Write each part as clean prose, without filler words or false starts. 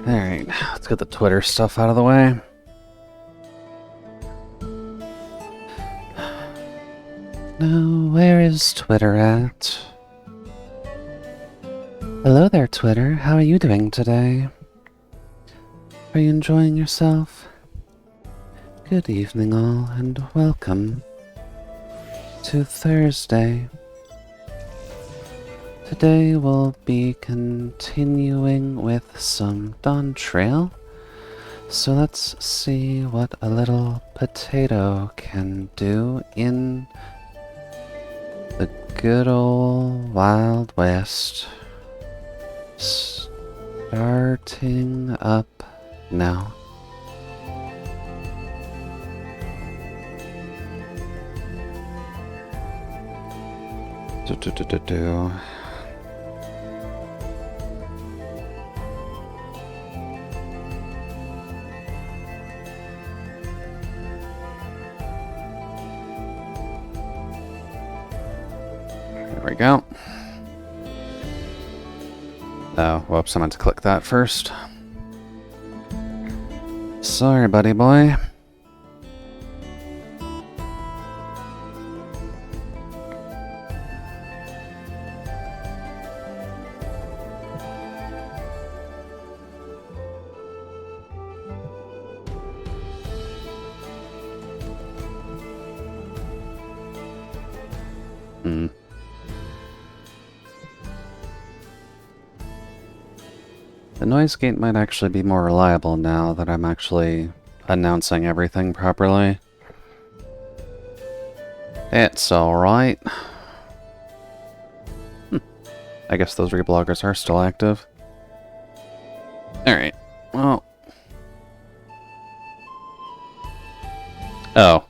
Alright, let's get the Twitter stuff out of the way. Now, where is Twitter at? Hello there, Twitter. How are you doing today? Are you enjoying yourself? Good evening, all, and welcome to Thursday. Today we'll be continuing with some Dawntrail. So let's see what a little potato can do in the good old Wild West. Starting up now. Do. There we go. Oh, whoops, I meant to click that first. Sorry, buddy boy. The noise gate might actually be more reliable now that I'm actually announcing everything properly. It's alright. I guess those rebloggers are still active. Alright, well... Oh.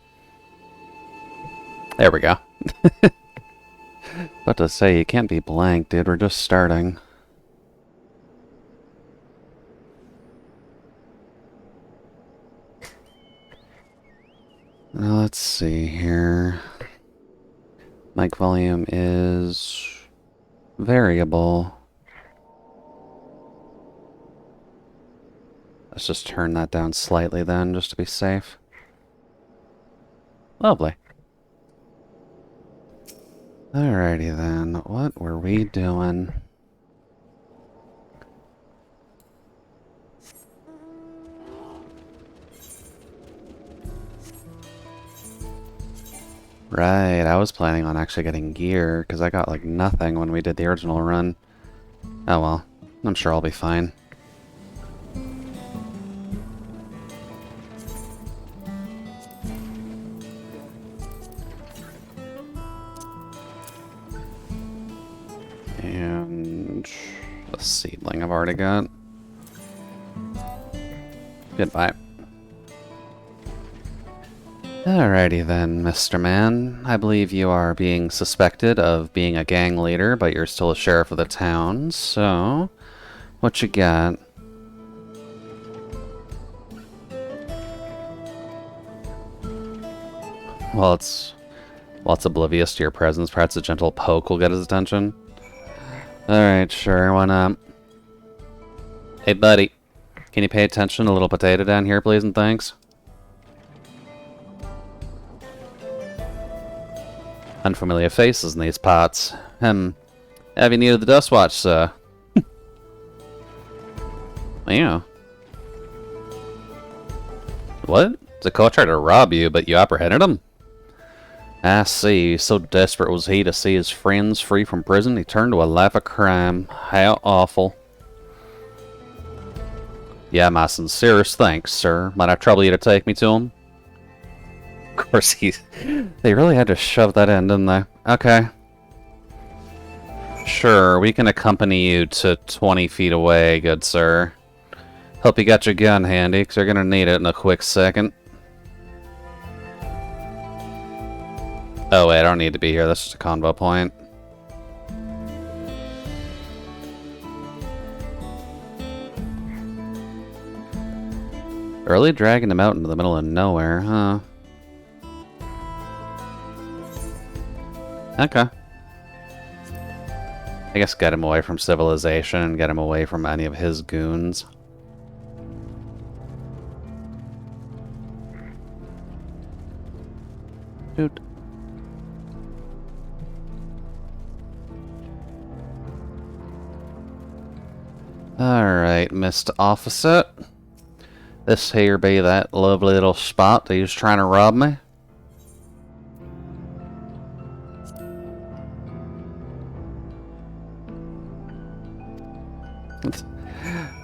There we go. About to say, you can't be blank, dude. We're just starting. Now, let's see here. Mic volume is variable. Let's just turn that down slightly then, just to be safe. Lovely. Alrighty then, what were we doing? Right, I was planning on actually getting gear, because I got like nothing when we did the original run. Oh well, I'm sure I'll be fine. And the seedling I've already got. Goodbye. Alrighty then, Mr. Man. I believe you are being suspected of being a gang leader, but you're still a sheriff of the town, so... What you got? Well, it's oblivious to your presence. Perhaps a gentle poke will get his attention. Alright, sure, why not? Hey, buddy. Can you pay attention to a little potato down here, please, and thanks? Unfamiliar faces in these parts. Have you needed the dust watch, sir? Yeah. What? The court tried to rob you, but you apprehended him? I see. So desperate was he to see his friends free from prison, he turned to a life of crime. How awful. Yeah, my sincerest thanks, sir. Might I trouble you to take me to him? Of course, they really had to shove that in, didn't they? Okay. Sure, we can accompany you to 20 feet away, good sir. Hope you got your gun handy, because you're going to need it in a quick second. Oh wait, I don't need to be here, that's just a convo point. Really dragging him out into the middle of nowhere, huh? Okay. I guess get him away from civilization and get him away from any of his goons. Doot. Alright, Mr. Officer. This here be that lovely little spot that he was trying to rob me.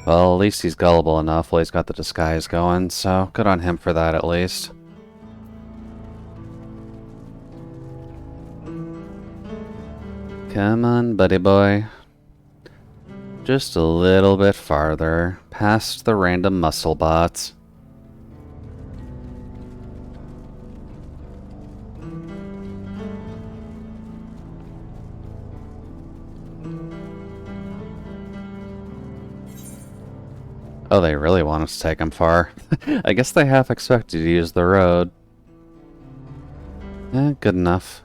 Well, at least he's gullible enough while he's got the disguise going, so good on him for that at least. Come on, buddy boy. Just a little bit farther, past the random muscle bots. Oh, they really want us to take them far. I guess they half expected to use the road. Good enough.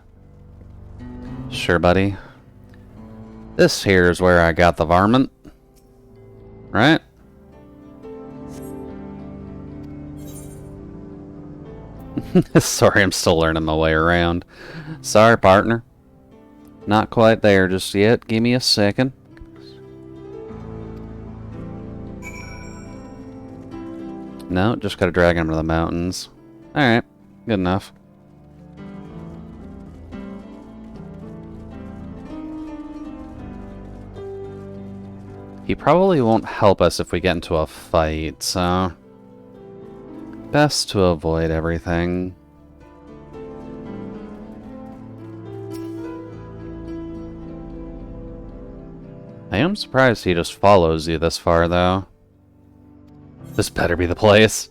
Sure, buddy. This here's where I got the varmint. Right? Sorry, I'm still learning my way around. Sorry, partner. Not quite there just yet. Give me a second. No, just gotta drag him to the mountains. Alright, good enough. He probably won't help us if we get into a fight, so... best to avoid everything. I am surprised he just follows you this far, though. This better be the place.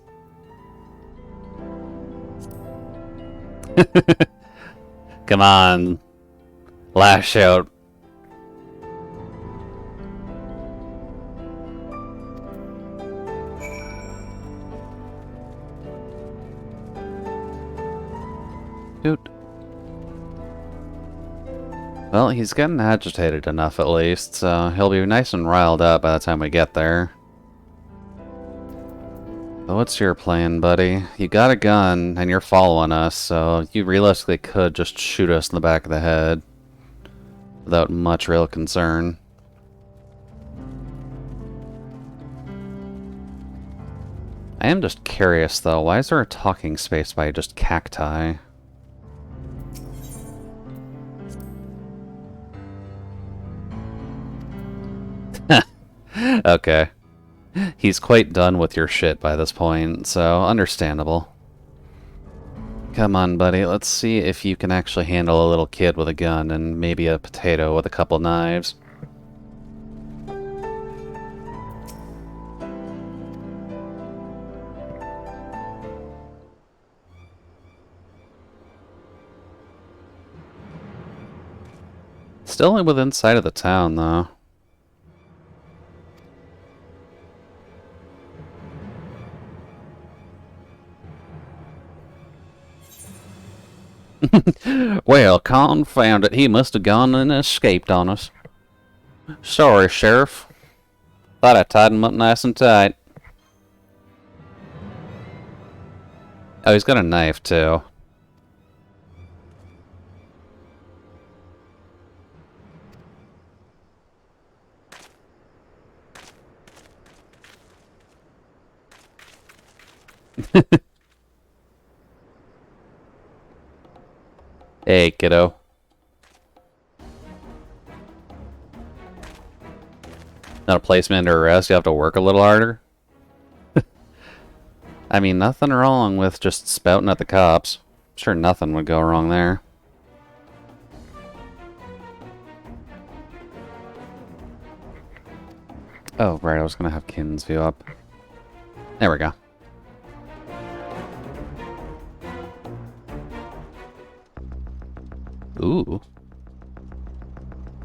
Come on. Lash out. Dude. Well, he's getting agitated enough at least, so he'll be nice and riled up by the time we get there. So what's your plan, buddy? You got a gun, and you're following us, so you realistically could just shoot us in the back of the head without much real concern. I am just curious, though. Why is there a talking space by just cacti? Okay. He's quite done with your shit by this point, so understandable. Come on, buddy. Let's see if you can actually handle a little kid with a gun and maybe a potato with a couple knives. Still within sight of the town, though. Well, confound it, he must have gone and escaped on us. Sorry, Sheriff. Thought I tied him up nice and tight. Oh, he's got a knife, too. Hey, kiddo. Not a placement under arrest, you have to work a little harder. I mean, nothing wrong with just spouting at the cops. I'm sure nothing would go wrong there. Oh, right, I was gonna have Kin's view up. There we go. Ooh.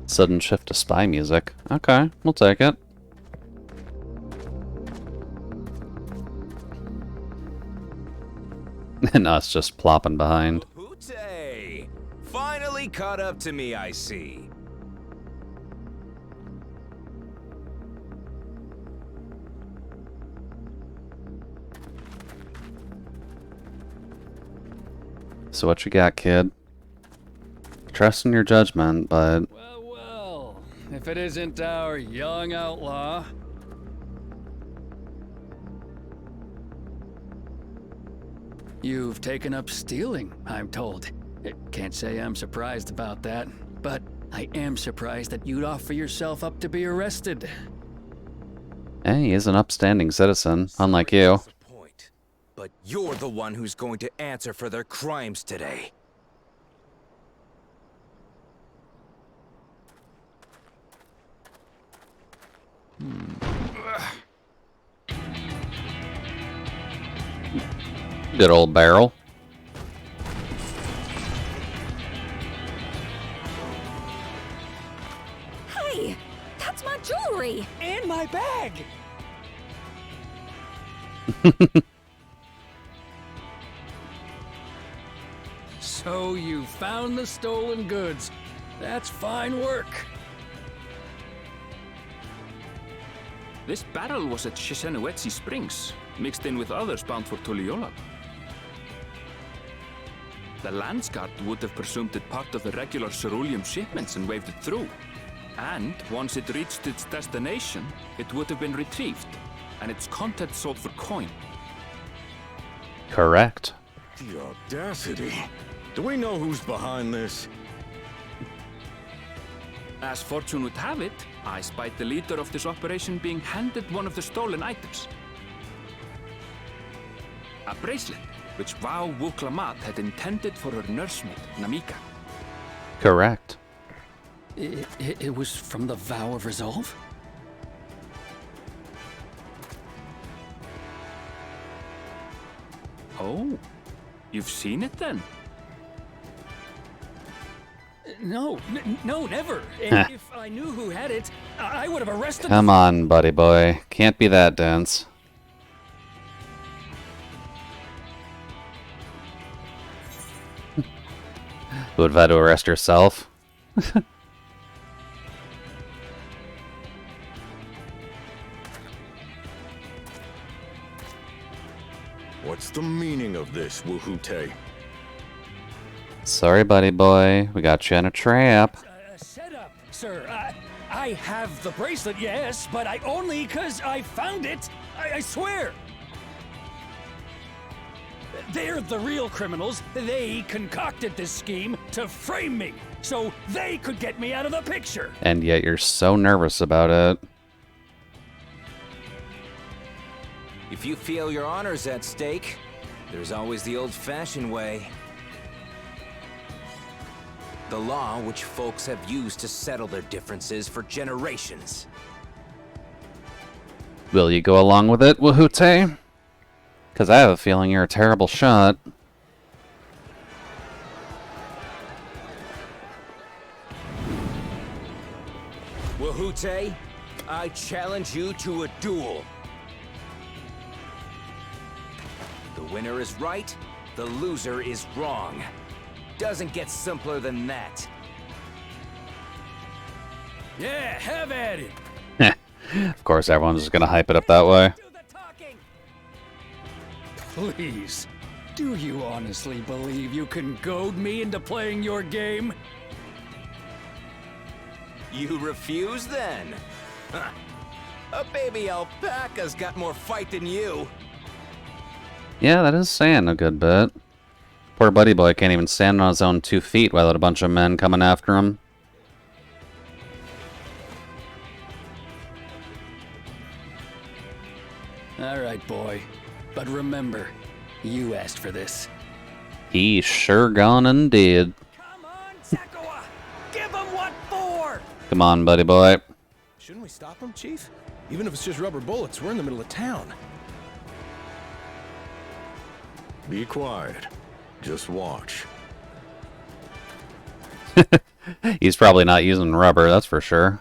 Sudden shift to spy music. Okay, we'll take it. And us just plopping behind. Hooty! Finally caught up to me, I see. So what you got, kid? Trust in your judgment, but... Well, well, if it isn't our young outlaw. You've taken up stealing, I'm told. Can't say I'm surprised about that, but I am surprised that you'd offer yourself up to be arrested. Hey, he is an upstanding citizen, unlike you. But you're the one who's going to answer for their crimes today. Good old barrel. Hey, that's my jewelry! And my bag! So you found the stolen goods. That's fine work. This barrel was at Shishanuetsi Springs, mixed in with others bound for Tuliyola. The Landsguard would have presumed it part of the regular ceruleum shipments and waved it through. And once it reached its destination, it would have been retrieved, and its contents sold for coin. Correct. The audacity. Do we know who's behind this? As fortune would have it, I spied the leader of this operation being handed one of the stolen items. A bracelet, which Vau Wuklamat had intended for her nursemaid, Namika. Correct. It was from the Vow of Resolve? Oh, you've seen it then? No, no, never. And if I knew who had it, I would have arrested Come on, buddy boy. Can't be that dense. Who would have had to arrest yourself? What's the meaning of this, Wuhute? Sorry, buddy boy. We got you in a trap. Set up, sir. I have the bracelet, yes, but I only because I found it. I swear. They're the real criminals. They concocted this scheme to frame me, so they could get me out of the picture. And yet you're so nervous about it. If you feel your honor's at stake, there's always the old-fashioned way. The law which folks have used to settle their differences for generations. Will you go along with it, Wahute? Because I have a feeling you're a terrible shot. Wahute, I challenge you to a duel. The winner is right, the loser is wrong. Doesn't get simpler than that. Yeah, have at it. Of course, everyone's just gonna hype it up that way. Do the talking. Please, do you honestly believe you can goad me into playing your game? You refuse then? Huh. A baby alpaca's got more fight than you. Yeah, that is saying a good bit. Poor buddy boy can't even stand on his own 2 feet without a bunch of men coming after him. All right, boy. But remember, you asked for this. He sure gone and did. Come on, Sakawa! Give him what for! Come on, buddy boy. Shouldn't we stop him, Chief? Even if it's just rubber bullets, we're in the middle of town. Be quiet. Just watch. He's probably not using rubber, that's for sure.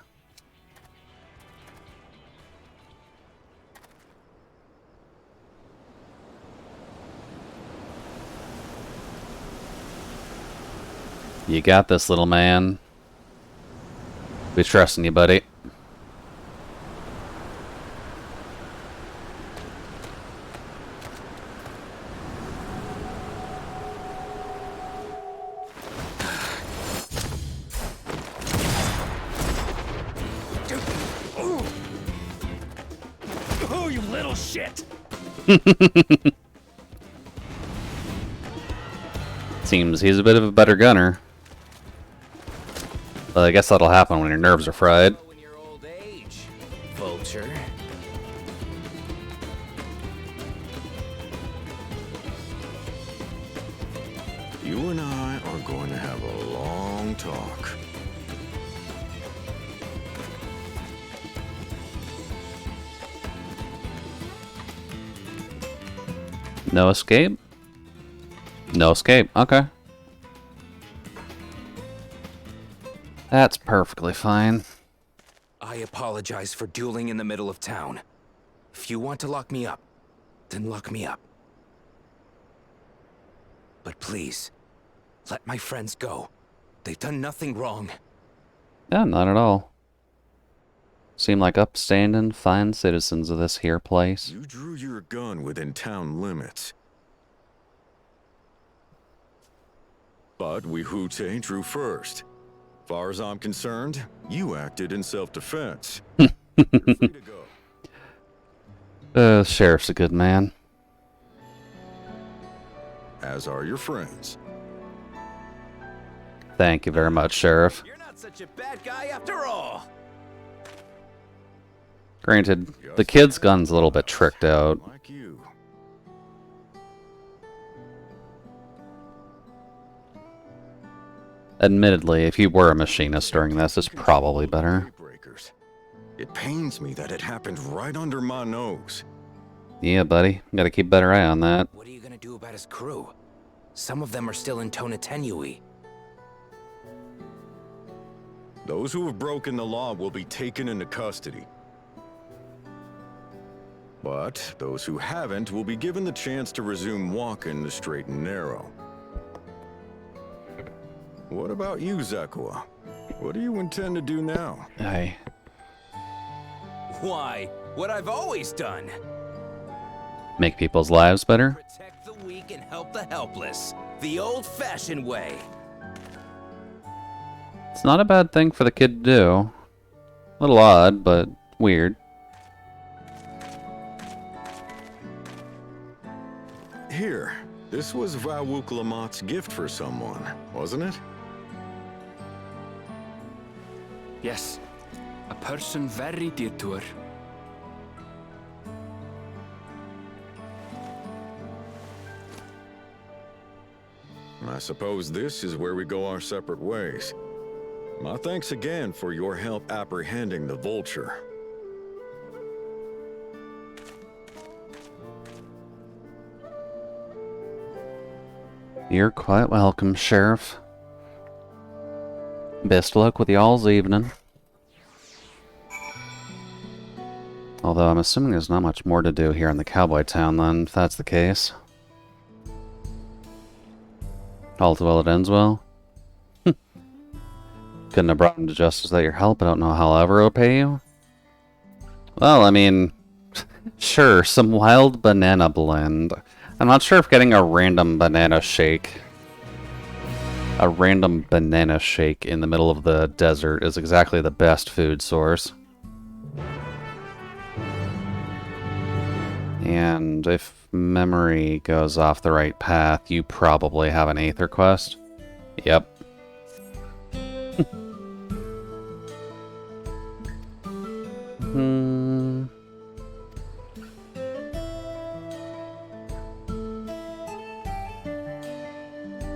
You got this, little man. We trusting you, buddy. Oh, you little shit! Seems he's a bit of a better gunner. But I guess that'll happen when your nerves are fried. In your old age, vulture. You and I are going to have a long talk. No escape? No escape. Okay. That's perfectly fine. I apologize for dueling in the middle of town. If you want to lock me up, then lock me up. But please, let my friends go. They've done nothing wrong. Yeah, not at all. Seem like upstanding, fine citizens of this here place. You drew your gun within town limits. But we Hute drew first. Far as I'm concerned, you acted in self-defense. You're free to go. The sheriff's a good man. As are your friends. Thank you very much, Sheriff. You're not such a bad guy after all. Granted, the kid's gun's a little bit tricked out. Like you. Admittedly, if you were a machinist during this, it's probably better. Breakers. It pains me that it happened right under my nose. Yeah, buddy. Gotta keep a better eye on that. What are you gonna do about his crew? Some of them are still in Tonatenui. Those who have broken the law will be taken into custody. But those who haven't will be given the chance to resume walking the straight and narrow. What about you, Zakua? What do you intend to do now? Hey. Why? What I've always done. Make people's lives better? Protect the weak and help the helpless. The old-fashioned way. It's not a bad thing for the kid to do. A little odd, but weird. Here, this was Vawuk Lamot's gift for someone, wasn't it? Yes, a person very dear to her. I suppose this is where we go our separate ways. My thanks again for your help apprehending the vulture. You're quite welcome, Sheriff. Best luck with y'all's evening. Although I'm assuming there's not much more to do here in the cowboy town then, if that's the case. All's well that ends well. Couldn't have brought him to justice without your help. I don't know how I'll ever repay you. Well, I mean, sure, some wild banana blend. I'm not sure if getting a random banana shake in the middle of the desert is exactly the best food source. And if memory goes off the right path, you probably have an Aether quest. Yep.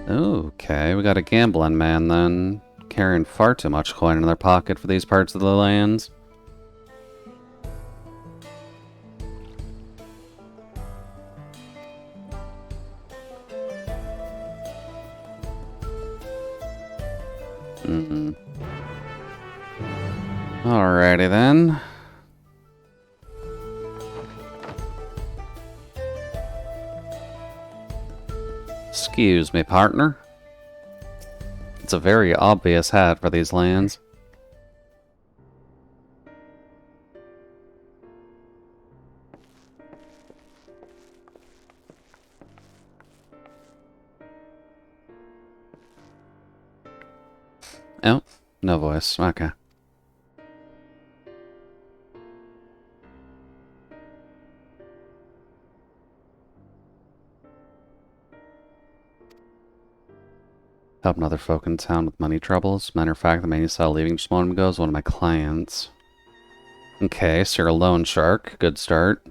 Okay, we got a gambling man then, carrying far too much coin in their pocket for these parts of the lands. Alrighty then. Excuse me, partner. It's a very obvious hat for these lands. Oh, no voice. Okay. Helping other folk in town with money troubles. Matter of fact, the man you saw leaving just a moment ago is one of my clients. Okay, so you're a loan shark. Good start.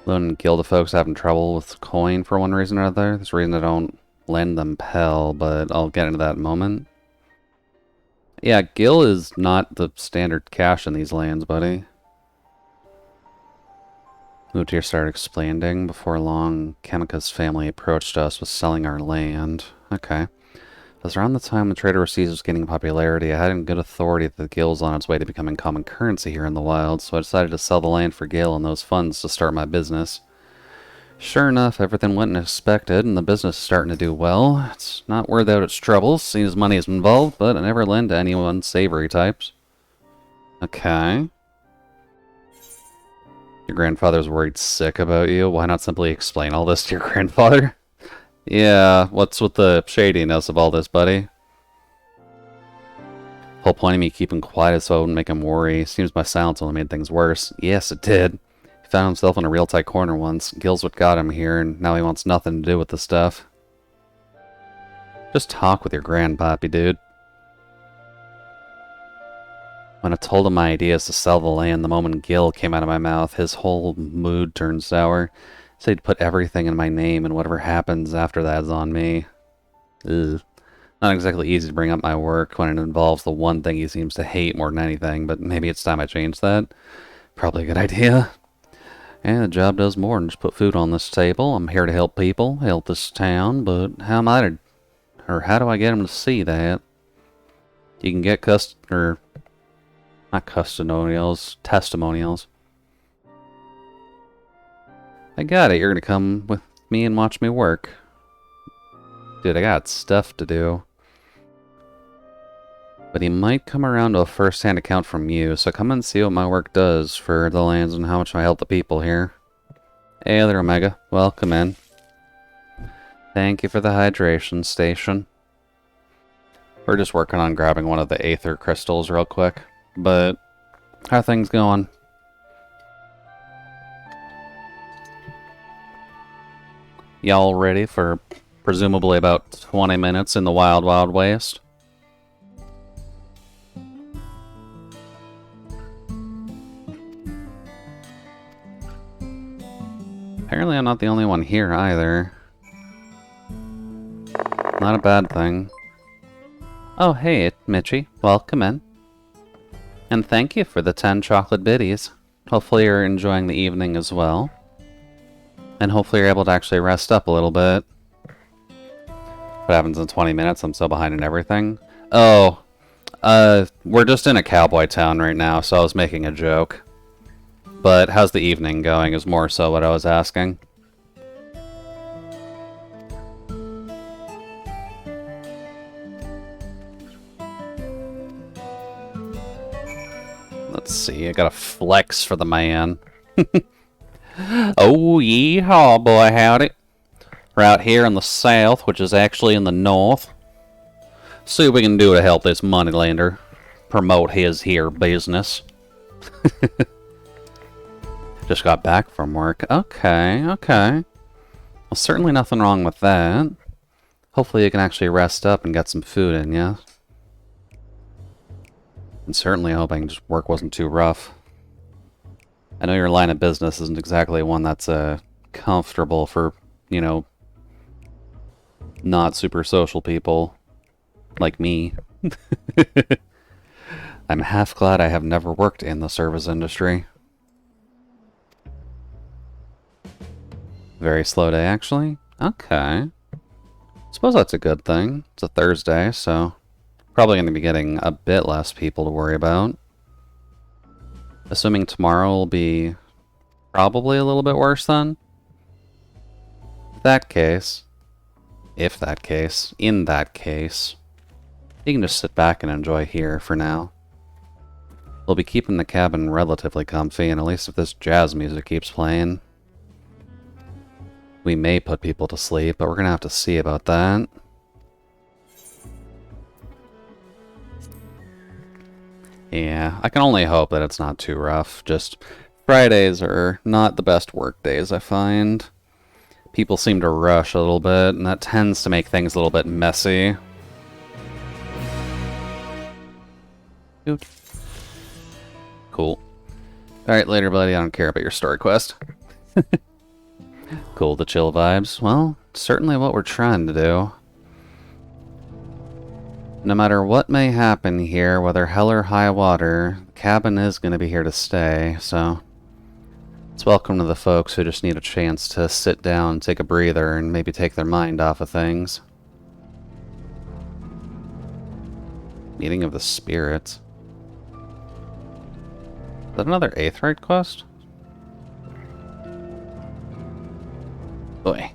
Loan guild of folks having trouble with coin for one reason or another. There's a reason I don't lend them Pell, but I'll get into that in a moment. Yeah, Gil is not the standard cash in these lands, buddy. Moved here, started expanding. Before long, Kamika's family approached us with selling our land. Okay. It was around the time the trader overseas was gaining popularity. I had good authority that the Gil's on its way to becoming common currency here in the wild, so I decided to sell the land for Gil and those funds to start my business. Sure enough, everything went as expected, and the business is starting to do well. It's not without its troubles, seeing as money is involved, but I never lend to any unsavory types. Okay. Your grandfather's worried sick about you. Why not simply explain all this to your grandfather? Yeah, what's with the shadiness of all this, buddy? Whole point of me keeping quiet is so I wouldn't make him worry. Seems my silence only made things worse. Yes, it did. He found himself in a real tight corner once. Gil's what got him here, and now he wants nothing to do with the stuff. Just talk with your grandpappy, dude. When I told him my idea is to sell the land, the moment Gil came out of my mouth, his whole mood turned sour. He said he'd put everything in my name, and whatever happens after that is on me. Ugh. Not exactly easy to bring up my work when it involves the one thing he seems to hate more than anything, but maybe it's time I change that. Probably a good idea. And the job does more than just put food on this table. I'm here to help people, help this town, but how am I to... or how do I get them to see that? You can get not testimonials. I got it. You're gonna come with me and watch me work. Dude, I got stuff to do. But he might come around to a first-hand account from you, so come and see what my work does for the lands and how much I help the people here. Hey there, Omega. Welcome in. Thank you for the hydration station. We're just working on grabbing one of the Aether crystals real quick. But, how are things going? Y'all ready for presumably about 20 minutes in the Wild Wild West? Apparently I'm not the only one here either. Not a bad thing. Oh hey, Mitchie. Welcome in. And thank you for the 10 chocolate biddies. Hopefully you're enjoying the evening as well. And hopefully you're able to actually rest up a little bit. What happens in 20 minutes? I'm so behind in everything. Oh, we're just in a cowboy town right now, so I was making a joke. But how's the evening going is more so what I was asking. Let's see, I got a flex for the man. Oh, yeehaw, boy, howdy. We're out here in the south, which is actually in the north. See what we can do to help this moneylender promote his here business. Just got back from work. Okay, okay. Well, certainly nothing wrong with that. Hopefully you can actually rest up and get some food in, yeah? And certainly hoping just work wasn't too rough. I know your line of business isn't exactly one that's comfortable for, you know, not super social people like me. I'm half glad I have never worked in the service industry. Very slow day, actually. Okay. Suppose that's a good thing. It's a Thursday, so probably going to be getting a bit less people to worry about. Assuming tomorrow will be probably a little bit worse then. In that case, you can just sit back and enjoy here for now. We'll be keeping the cabin relatively comfy, and at least if this jazz music keeps playing, we may put people to sleep, but we're gonna have to see about that. Yeah, I can only hope that it's not too rough. Just Fridays are not the best work days, I find. People seem to rush a little bit, and that tends to make things a little bit messy. Dude. Cool. Alright, later, buddy. I don't care about your story quest. Cool, the chill vibes. Well, certainly what we're trying to do. No matter what may happen here, whether hell or high water, the cabin is going to be here to stay, so... It's welcome to the folks who just need a chance to sit down, take a breather, and maybe take their mind off of things. Meeting of the Spirits. Is that another Aetheryte quest? Boy.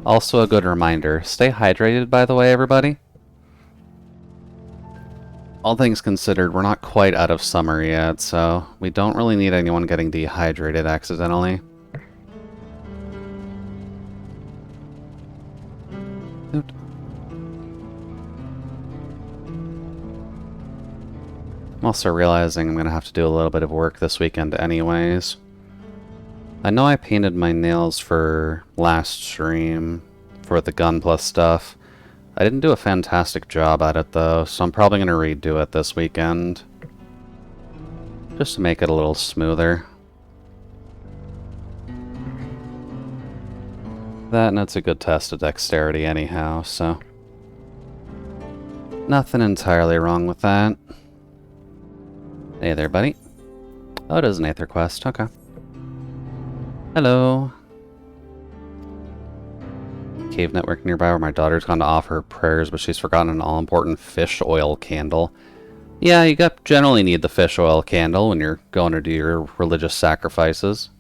Also a good reminder. Stay hydrated, by the way, everybody. All things considered, we're not quite out of summer yet, so we don't really need anyone getting dehydrated accidentally. Oot. I'm also realizing I'm going to have to do a little bit of work this weekend anyways. I know I painted my nails for last stream for the Gun Plus stuff. I didn't do a fantastic job at it though, so I'm probably going to redo it this weekend. Just to make it a little smoother. That and it's a good test of dexterity anyhow, so... Nothing entirely wrong with that. Hey there, buddy. Oh, it is an Aether quest, okay. Hello. Cave network nearby where my daughter's gone to offer her prayers, but she's forgotten an all-important fish oil candle. Yeah, you generally need the fish oil candle when you're going to do your religious sacrifices.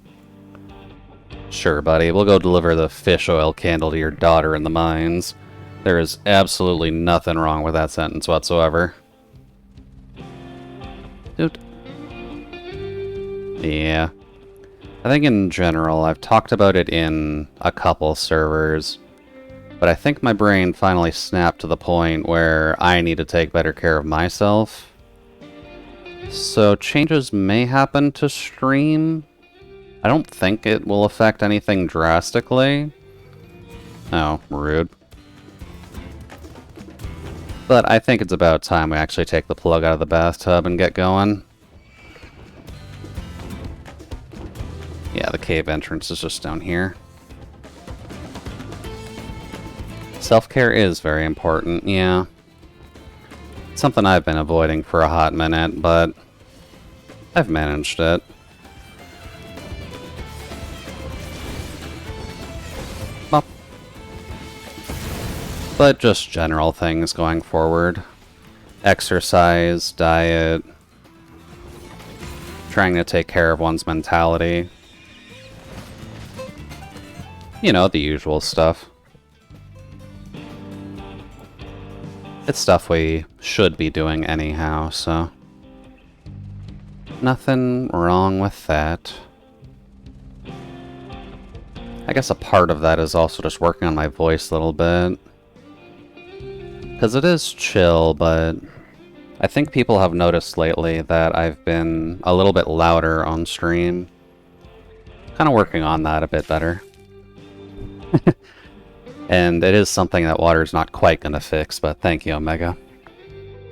Sure, buddy, we'll go deliver the fish oil candle to your daughter in the mines. There is absolutely nothing wrong with that sentence whatsoever. Dude. Yeah. I think in general, I've talked about it in a couple servers, but I think my brain finally snapped to the point where I need to take better care of myself. So changes may happen to stream. I don't think it will affect anything drastically. Oh, rude. But I think it's about time we actually take the plug out of the bathtub and get going. Yeah, the cave entrance is just down here. Self-care is very important, yeah. It's something I've been avoiding for a hot minute, but I've managed it. Bop. But just general things going forward. Exercise, diet, trying to take care of one's mentality. You know, the usual stuff. It's stuff we should be doing anyhow, so... Nothing wrong with that. I guess a part of that is also just working on my voice a little bit. Because it is chill, but I think people have noticed lately that I've been a little bit louder on stream. Kind of working on that a bit better. And it is something that water's not quite gonna fix, but thank you, Omega.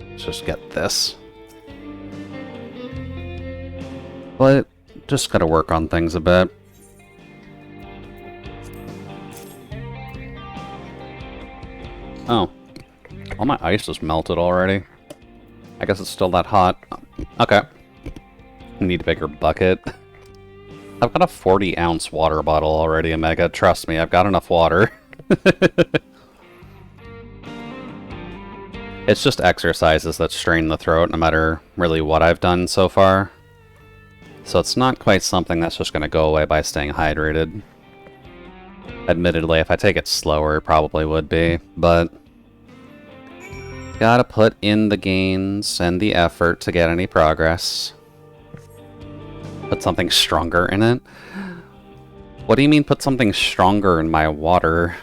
Let's just get this. But just gotta work on things a bit. Oh. All my ice is melted already. I guess it's still that hot. Okay. Need a bigger bucket. I've got a 40-ounce water bottle already, Omega. Trust me, I've got enough water. It's just exercises that strain the throat, no matter really what I've done so far. So it's not quite something that's just going to go away by staying hydrated. Admittedly, if I take it slower, it probably would be, but... Gotta put in the gains and the effort to get any progress. Put something stronger in it? What do you mean put something stronger in my water?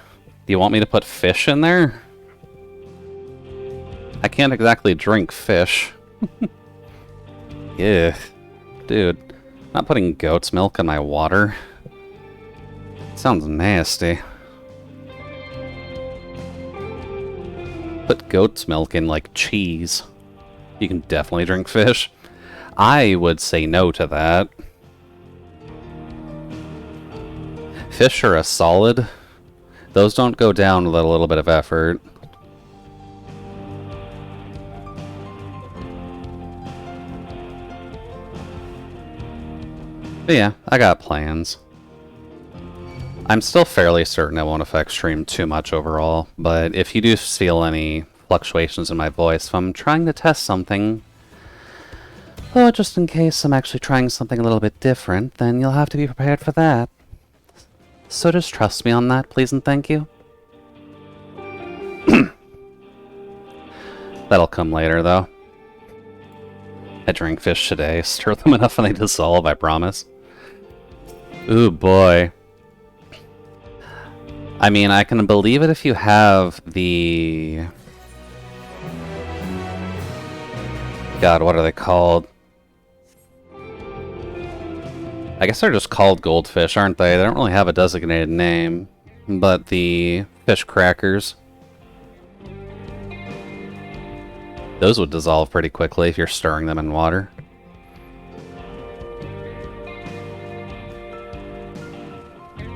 Do you want me to put fish in there? I can't exactly drink fish. Yeah. Dude, not putting goat's milk in my water. Sounds nasty. Put goat's milk in, like, cheese. You can definitely drink fish. I would say no to that. Fish are a solid. Those don't go down without a little bit of effort. But yeah, I got plans. I'm still fairly certain it won't affect stream too much overall, but if you do feel any fluctuations in my voice, if I'm trying to test something, oh, just in case I'm actually trying something a little bit different, then you'll have to be prepared for that. So just trust me on that, please and thank you. That'll come later, though. I drink fish today. Stir them enough and they dissolve, I promise. Ooh, boy. I mean, I can believe it if you have the... God, what are they called? I guess they're just called goldfish, aren't they? They don't really have a designated name. But the fish crackers... Those would dissolve pretty quickly if you're stirring them in water.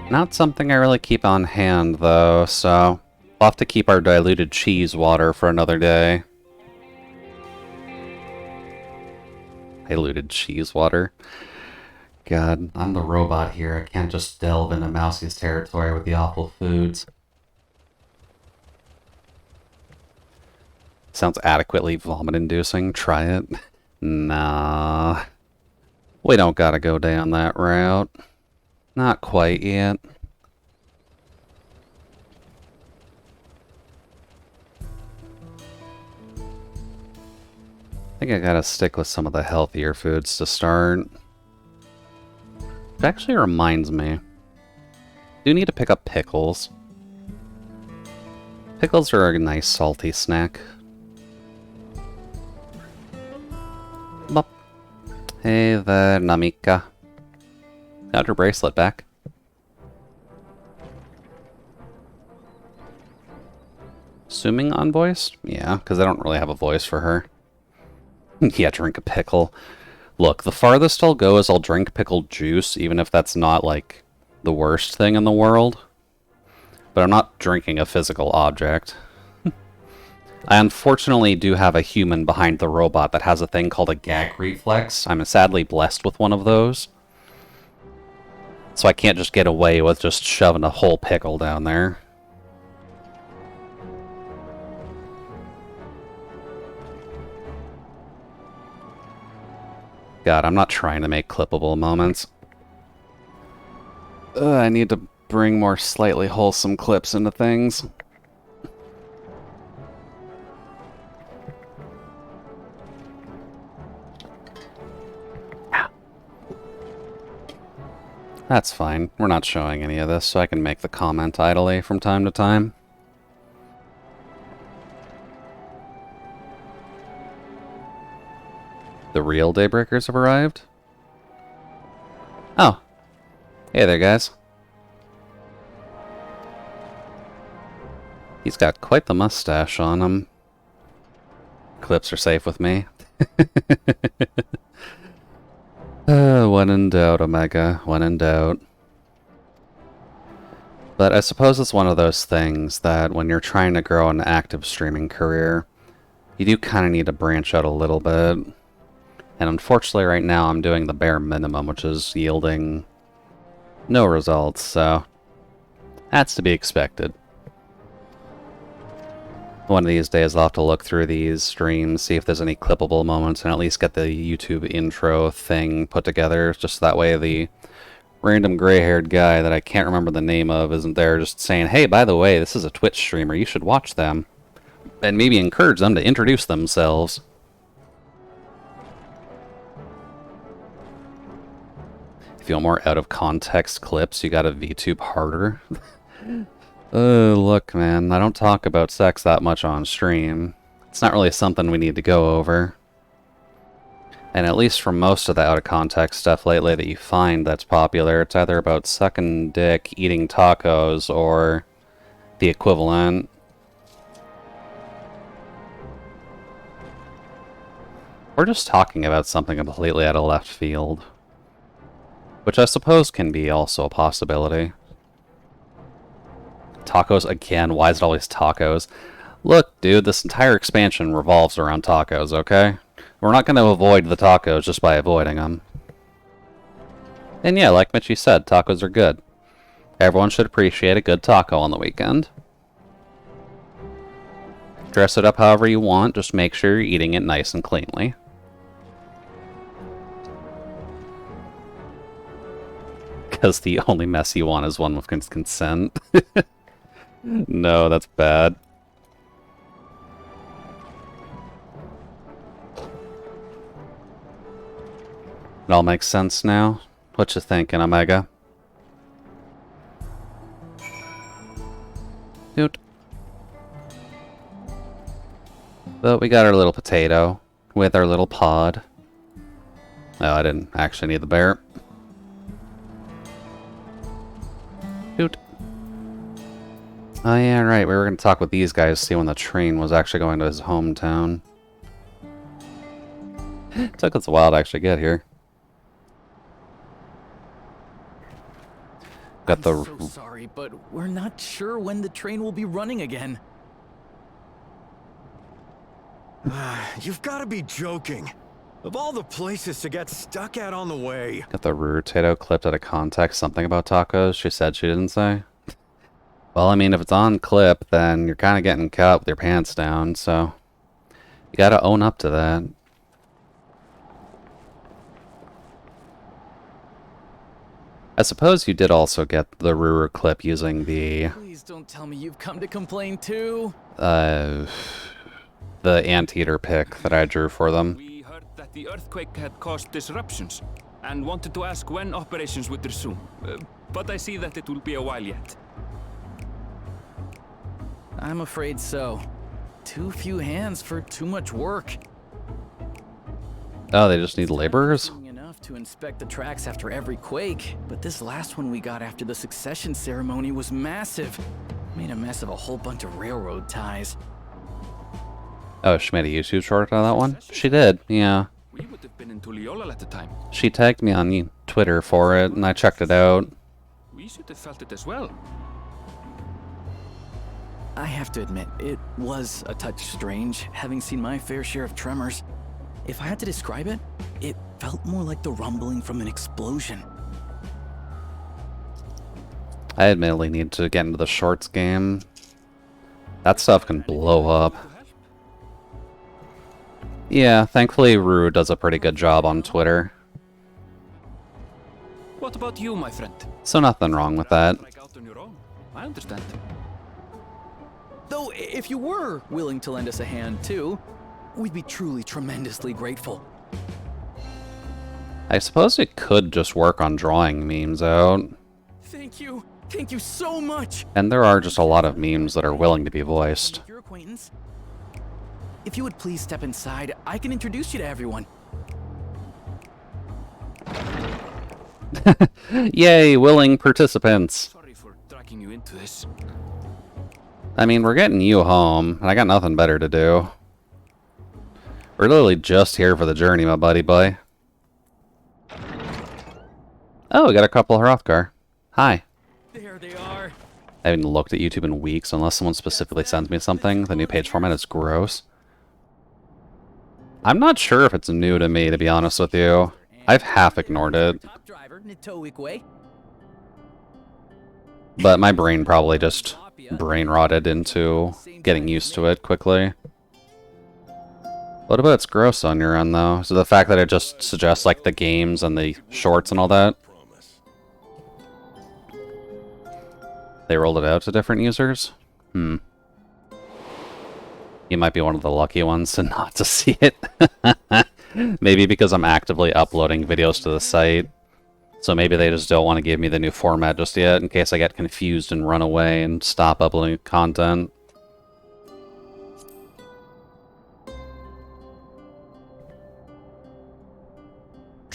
Not something I really keep on hand, though, so we'll have to keep our diluted cheese water for another day. Diluted cheese water? God, I'm the robot here. I can't just delve into Mousie's territory with the awful foods. Sounds adequately vomit-inducing. Try it. Nah. We don't gotta go down that route. Not quite yet. I think I gotta stick with some of the healthier foods to start. It actually reminds me. I do need to pick up pickles. Pickles are a nice salty snack. Bop. Hey there, Namika. Got her bracelet back. Assuming on voice? Yeah, because I don't really have a voice for her. Yeah, drink a pickle. Look, the farthest I'll go is I'll drink pickled juice, even if that's not, like, the worst thing in the world. But I'm not drinking a physical object. I unfortunately do have a human behind the robot that has a thing called a gag reflex. I'm sadly blessed with one of those. So I can't just get away with just shoving a whole pickle down there. God, I'm not trying to make clippable moments. I need to bring more slightly wholesome clips into things. That's fine. We're not showing any of this, so I can make the comment idly from time to time. The real Daybreakers have arrived? Oh. Hey there, guys. He's got quite the mustache on him. Clips are safe with me. When in doubt, Omega. When in doubt. But I suppose it's one of those things that when you're trying to grow an active streaming career, you do kind of need to branch out a little bit. And unfortunately right now I'm doing the bare minimum, which is yielding no results, so that's to be expected. One of these days I'll have to look through these streams, see if there's any clippable moments, and at least get the YouTube intro thing put together, just that way the random gray-haired guy that I can't remember the name of isn't there just saying, hey, by the way, this is a Twitch streamer, you should watch them. And maybe encourage them to introduce themselves. If you want more out-of-context clips, you gotta VTube harder. Look, man, I don't talk about sex that much on stream. It's not really something we need to go over. And at least from most of the out-of-context stuff lately that you find that's popular, it's either about sucking dick, eating tacos, or the equivalent. Or just talking about something completely out of left field. Which I suppose can be also a possibility. Tacos again, why is it always tacos? Look, dude, this entire expansion revolves around tacos, okay? We're not going to avoid the tacos just by avoiding them. And yeah, like Mitchie said, tacos are good. Everyone should appreciate a good taco on the weekend. Dress it up however you want, just make sure you're eating it nice and cleanly. Because the only mess you want is one with consent. No, that's bad. It all makes sense now? What you thinking, Omega? Dude. But we got our little potato with our little pod. Oh, I didn't actually need the bear. Dude. Oh yeah, right, we were going to talk with these guys, see when the train was actually going to his hometown. It took us a while to actually get here. Got the... I'm so sorry, but we're not sure when the train will be running again. You've got to be joking. Of all the places to get stuck at on the way. Got the potato clipped out of context, something about tacos she said she didn't say. Well, I mean, if it's on clip, then you're kind of getting caught with your pants down, so... You gotta own up to that. I suppose you did also get the Ruru clip using the... Please don't tell me you've come to complain too. The anteater pick that I drew for them. We heard that the earthquake had caused disruptions and wanted to ask when operations would resume. But I see that it will be a while yet. I'm afraid so. Too few hands for too much work. Oh, they just need laborers? Enough to inspect the tracks after every quake, but this last one we got after the succession ceremony was massive. Made a mess of a whole bunch of railroad ties. Oh, she made a YouTube short on that one? She did, yeah. We would have been in Tuliolal at the time. She tagged me on Twitter for it, and I checked it out. We should have felt it as well. I have to admit, it was a touch strange, having seen my fair share of tremors. If I had to describe it, it felt more like the rumbling from an explosion. I admittedly need to get into the shorts game. That stuff can blow up. Yeah, thankfully Ruru does a pretty good job on Twitter. What about you, my friend? So nothing wrong with that. Strike out on your own. I understand. Though, if you were willing to lend us a hand too, we'd be truly tremendously grateful. I suppose it could just work on drawing memes out. Thank you. Thank you so much. And there are just a lot of memes that are willing to be voiced. Your acquaintance. If you would please step inside, I can introduce you to everyone. Yay, willing participants. Sorry for dragging you into this. I mean, we're getting you home, and I got nothing better to do. We're literally just here for the journey, my buddy boy. Oh, we got a couple of Hrothgar. Hi. There they are. I haven't looked at YouTube in weeks, unless someone specifically sends me something. The new page format is gross. I'm not sure if it's new to me, to be honest with you. I've half ignored it. Top driver, Nitoikwe. But my brain probably just brain rotted into getting used to it quickly. What about it's gross on your end, though? So the fact that it just suggests, like, the games and the shorts and all that? They rolled it out to different users? You might be one of the lucky ones to not to see it. Maybe because I'm actively uploading videos to the site. So maybe they just don't want to give me the new format just yet, in case I get confused and run away and stop uploading content.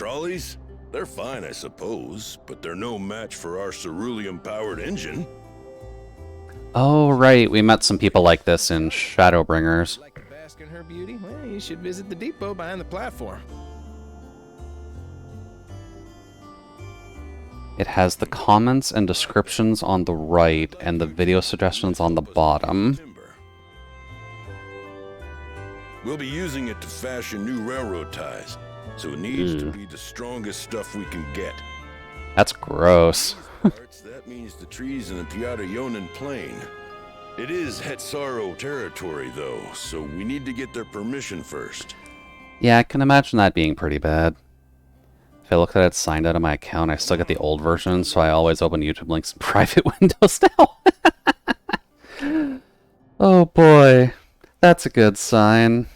trolleys? They're fine, I suppose, but they're no match for our cerulean-powered engine. Oh, right. We met some people like this in Shadowbringers. Like to bask in her beauty? Well, you should visit the depot behind the platform. It has the comments and descriptions on the right and the video suggestions on the bottom. We'll be using it to fashion new railroad ties, so it needs to be the strongest stuff we can get. That's gross. That means the trees in the Piata Yonan Plain. It is Hetsaro territory, though, so we need to get their permission first. Yeah, I can imagine that being pretty bad. If I look at it signed out of my account, I still get the old version, so I always open YouTube links in private windows now. Oh boy, that's a good sign.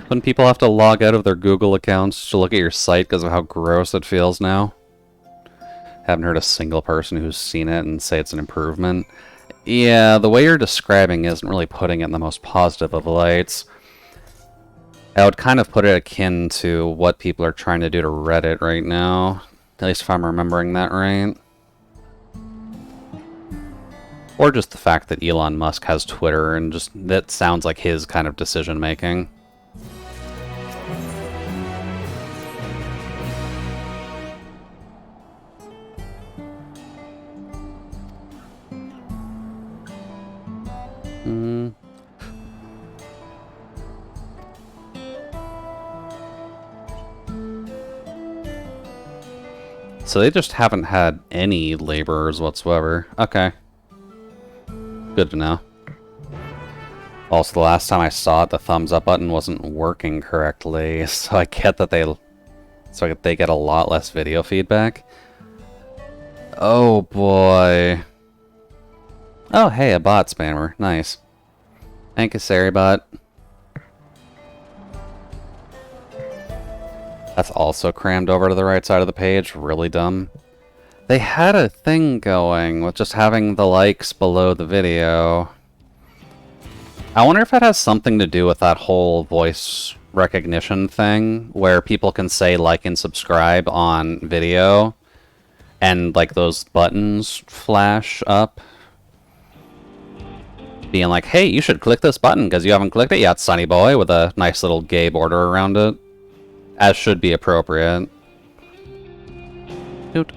When people have to log out of their Google accounts to look at your site because of how gross it feels now. Haven't heard a single person who's seen it and say it's an improvement. Yeah, the way you're describing isn't really putting it in the most positive of lights. I would kind of put it akin to what people are trying to do to Reddit right now. At least if I'm remembering that right. Or just the fact that Elon Musk has Twitter and just that sounds like his kind of decision making. So they just haven't had any laborers whatsoever. Okay. Good to know. Also, the last time I saw it, the thumbs up button wasn't working correctly, so I get that they get a lot less video feedback. Oh boy. Oh hey, a bot spammer. Nice. Thank you, Saribot. That's also crammed over to the right side of the page. Really dumb. They had a thing going with just having the likes below the video. I wonder if it has something to do with that whole voice recognition thing, where people can say like and subscribe on video, and like those buttons flash up, being like, hey, you should click this button because you haven't clicked it yet, sonny boy, with a nice little gay border around it. As should be appropriate. Dude.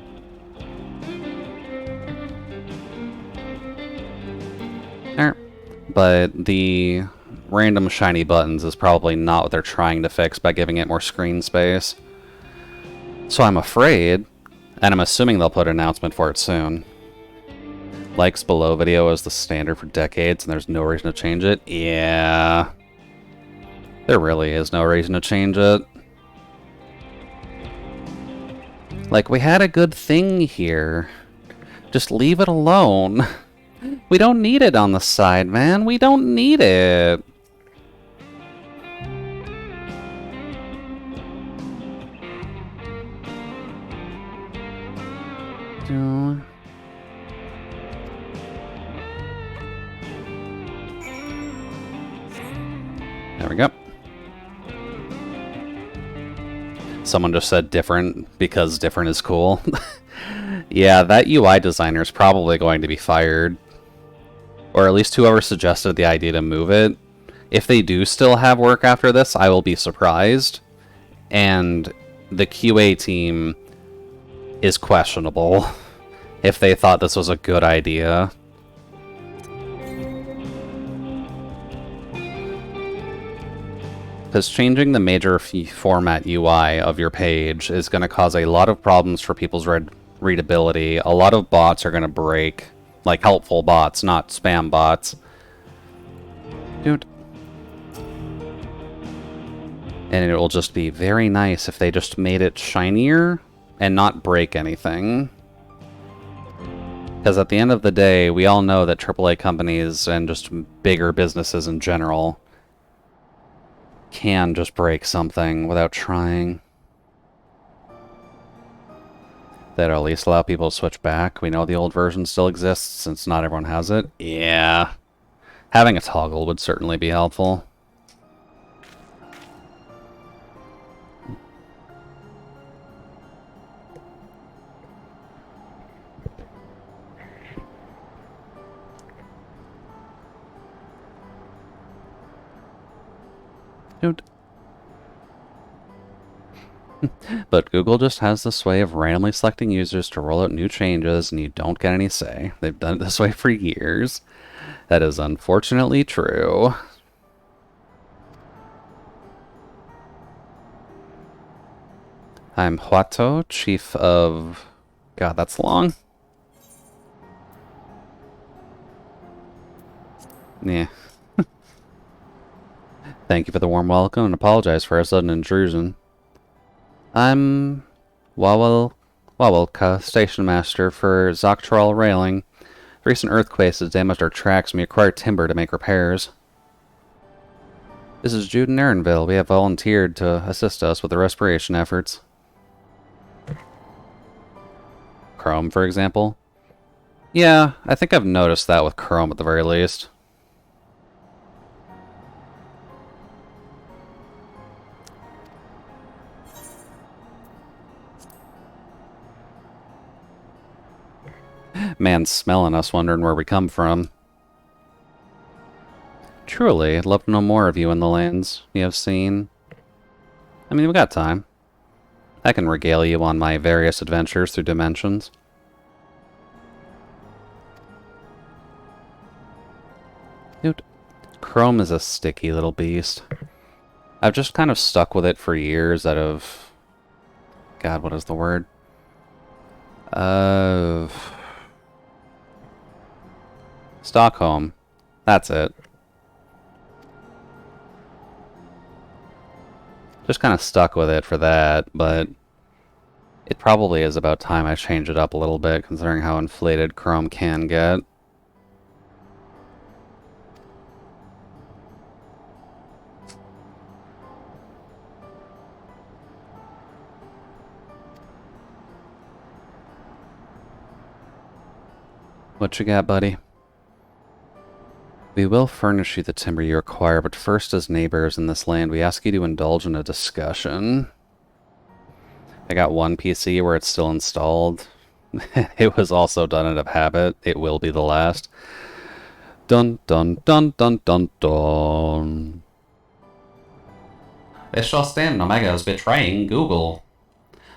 But the random shiny buttons is probably not what they're trying to fix by giving it more screen space. So I'm afraid, and I'm assuming they'll put an announcement for it soon. Likes below video is the standard for decades, and there's no reason to change it. Yeah. There really is no reason to change it. Like, we had a good thing here. Just leave it alone. We don't need it on the side, man. We don't need it. There we go. Someone just said different because different is cool. Yeah, that UI designer is probably going to be fired. Or at least whoever suggested the idea to move it. If they do still have work after this, I will be surprised. And the QA team is questionable if they thought this was a good idea. Because changing the major format UI of your page is going to cause a lot of problems for people's readability. A lot of bots are going to break. Like helpful bots, not spam bots. Dude. And it will just be very nice if they just made it shinier and not break anything. Because at the end of the day, we all know that AAA companies and just bigger businesses in general can just break something without trying. That'll at least allow people to switch back. We know the old version still exists since not everyone has it. Yeah. Having a toggle would certainly be helpful. Dude. But Google just has this way of randomly selecting users to roll out new changes, and you don't get any say. They've done it this way for years. That is unfortunately true. I'm Huato, chief of... God, that's long. Yeah. Thank you for the warm welcome and apologize for our sudden intrusion. I'm Wawelka, station master for Dawntrail Railing. Recent earthquakes has damaged our tracks and we acquired timber to make repairs. This is Jude and Aaronville. We have volunteered to assist us with the restoration efforts. Chrome, for example. Yeah, I think I've noticed that with Chrome at the very least. Man's smelling us, wondering where we come from. Truly, I'd love to know more of you in the lands you have seen. I mean, we've got time. I can regale you on my various adventures through dimensions. Dude, Chrome is a sticky little beast. I've just kind of stuck with it for years out of... God, what is the word? Stockholm. That's it. Just kind of stuck with it for that, but it probably is about time I change it up a little bit, considering how inflated Chrome can get. What you got, buddy? We will furnish you the timber you require, but first, as neighbors in this land, we ask you to indulge in a discussion. I got one PC where it's still installed. It was also done out of habit. It will be the last. Dun dun dun dun dun dun. This shall stand Omega is betraying Google.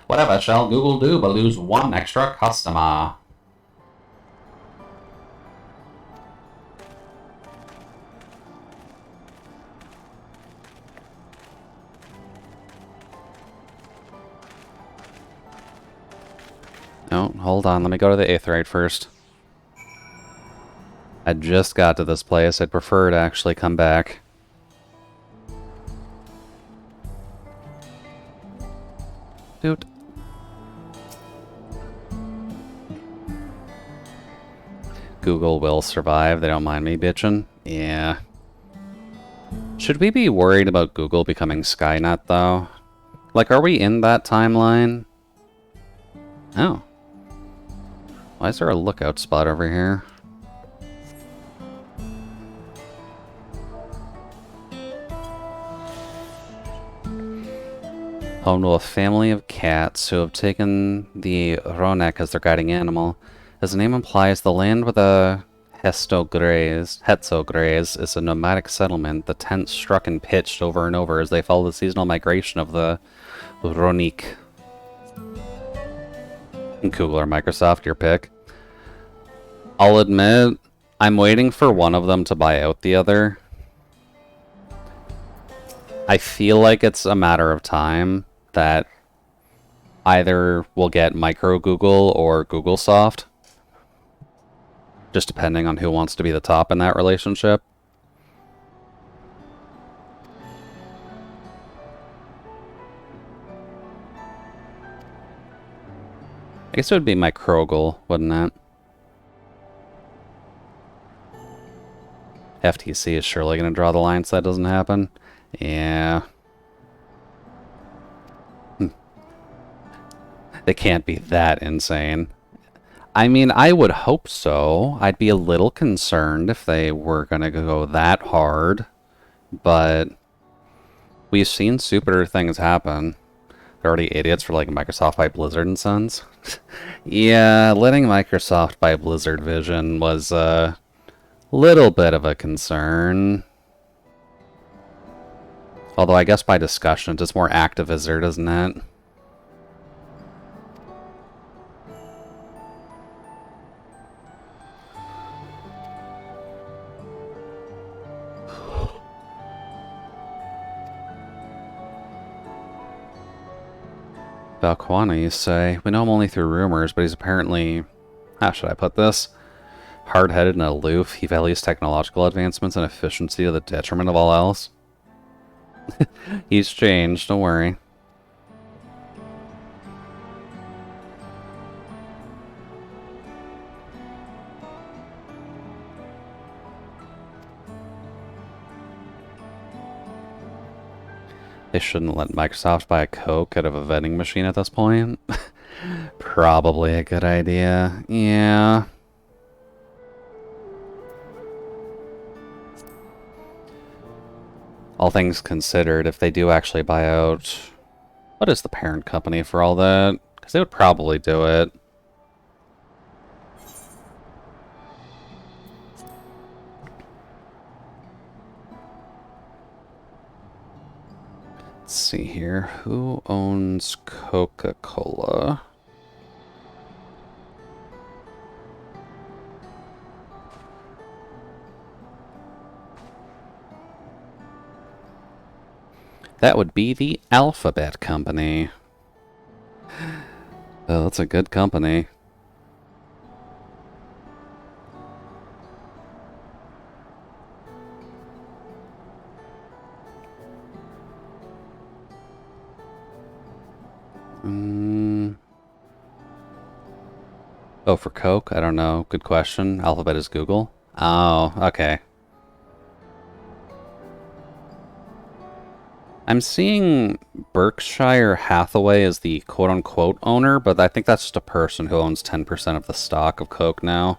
Whatever shall Google do but lose one extra customer? No, hold on. Let me go to the Aetheryte first. I just got to this place. I'd prefer to actually come back. Dude. Google will survive. They don't mind me bitching. Yeah. Should we be worried about Google becoming Skynet, though? Like, are we in that timeline? Oh. Why is there a lookout spot over here? Home to a family of cats who have taken the Ronek as their guiding animal. As the name implies, the land where the Hetzo graze is a nomadic settlement. The tents struck and pitched over and over as they follow the seasonal migration of the Ronik. Google or Microsoft, your pick. I'll admit, I'm waiting for one of them to buy out the other. I feel like it's a matter of time that either we'll get Micro Google or Googlesoft. Just depending on who wants to be the top in that relationship. I guess it would be Microgal, wouldn't it? FTC is surely going to draw the line so that doesn't happen. Yeah. They can't be that insane. I mean, I would hope so. I'd be a little concerned if they were going to go that hard. But we've seen stupider things happen. They're already idiots for letting Microsoft buy Blizzard and Sons. Yeah, letting Microsoft buy Blizzard Vision was a little bit of a concern. Although I guess by discussion, it's more activism, isn't it? Valquana, you say? We know him only through rumors, but he's apparently... How should I put this? Hard-headed and aloof. He values technological advancements and efficiency to the detriment of all else. He's changed, don't worry. They shouldn't let Microsoft buy a Coke out of a vending machine at this point. Probably a good idea. Yeah. All things considered, if they do actually buy out... What is the parent company for all that? Because they would probably do it. Let's see here. Who owns Coca-Cola? That would be the Alphabet Company. Oh, that's a good company. Oh, for Coke? I don't know. Good question. Alphabet is Google. Oh, okay. I'm seeing Berkshire Hathaway as the quote-unquote owner, but I think that's just a person who owns 10% of the stock of Coke now.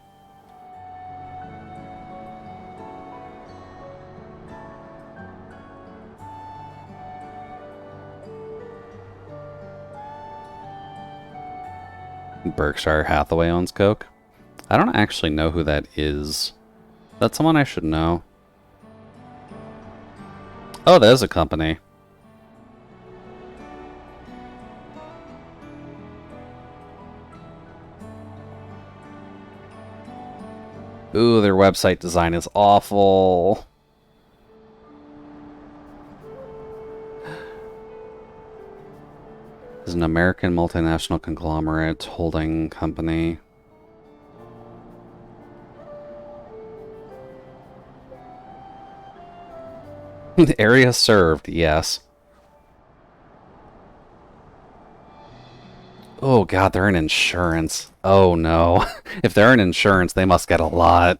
Berkshire Hathaway owns Coke? I don't actually know who that is. That's someone I should know. Oh, that is a company. Ooh, their website design is awful. Is an American multinational conglomerate holding company. Area served, yes. Oh god, they're in insurance. Oh no. If they're in insurance, they must get a lot.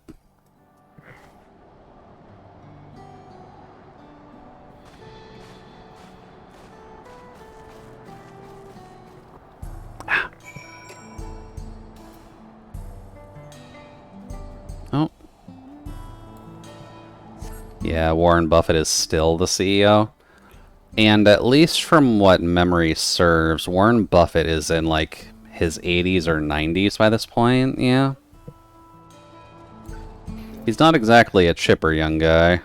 Oh. Yeah, Warren Buffett is still the CEO. And at least from what memory serves, Warren Buffett is in like his 80s or 90s by this point, yeah. He's not exactly a chipper young guy.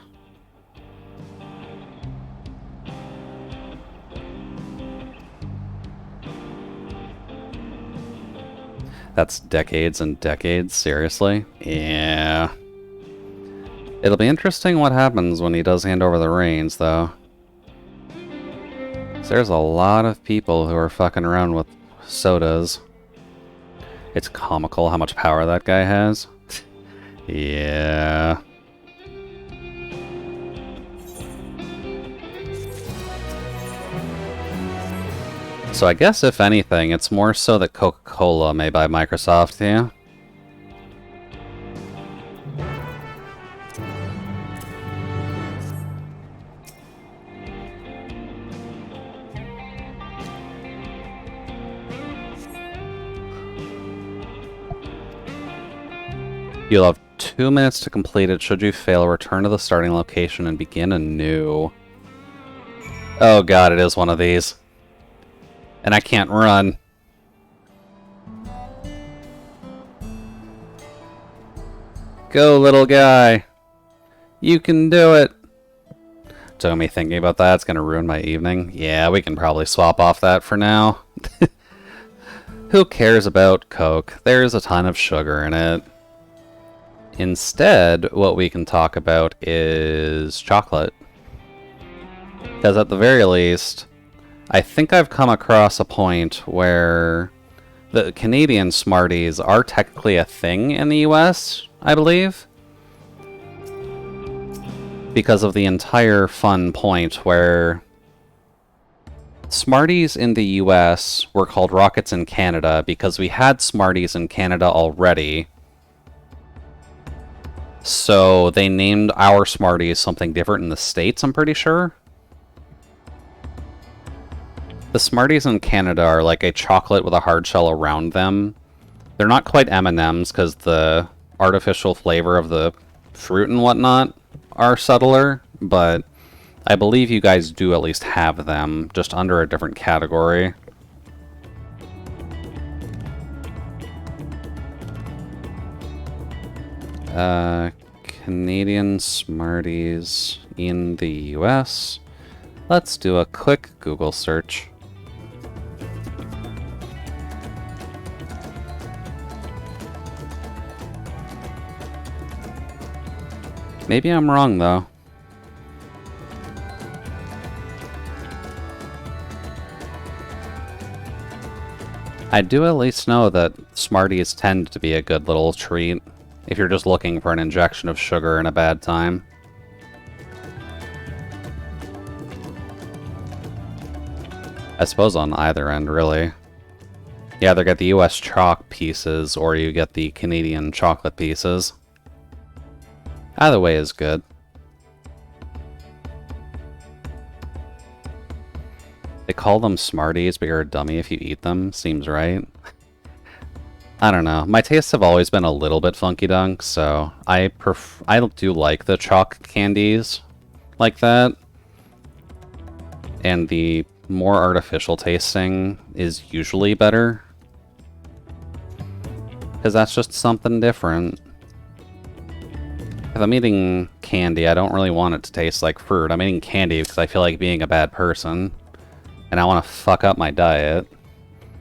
That's decades and decades, seriously? Yeah. It'll be interesting what happens when he does hand over the reins, though. There's a lot of people who are fucking around with sodas. It's comical how much power that guy has. Yeah. So I guess if anything, it's more so that Coca-Cola may buy Microsoft, yeah? You'll have 2 minutes to complete it. Should you fail, return to the starting location and begin anew. Oh god, it is one of these. And I can't run. Go, little guy. You can do it. took me thinking about that. It's gonna ruin my evening. Yeah, we can probably swap off that for now. Who cares about Coke? There's a ton of sugar in it. Instead, what we can talk about is chocolate. Because at the very least, I think I've come across a point where the Canadian Smarties are technically a thing in the US, I believe. Because of the entire fun point where Smarties in the US were called Rockets in Canada because we had Smarties in Canada already. So they named our Smarties something different in the States, I'm pretty sure. The Smarties in Canada are like a chocolate with a hard shell around them. They're not quite M&Ms because the artificial flavor of the fruit and whatnot are subtler, but I believe you guys do at least have them, just under a different category. Canadian Smarties in the US. Let's do a quick Google search. Maybe I'm wrong, though. I do at least know that Smarties tend to be a good little treat if you're just looking for an injection of sugar in a bad time. I suppose on either end, really. You either get the US chalk pieces or you get the Canadian chocolate pieces. Either way is good. They call them Smarties, but you're a dummy if you eat them. Seems right. I don't know. My tastes have always been a little bit funky dunk, so I do like the chalk candies like that. And the more artificial tasting is usually better. Because that's just something different. If I'm eating candy, I don't really want it to taste like fruit. I'm eating candy because I feel like being a bad person. And I want to fuck up my diet.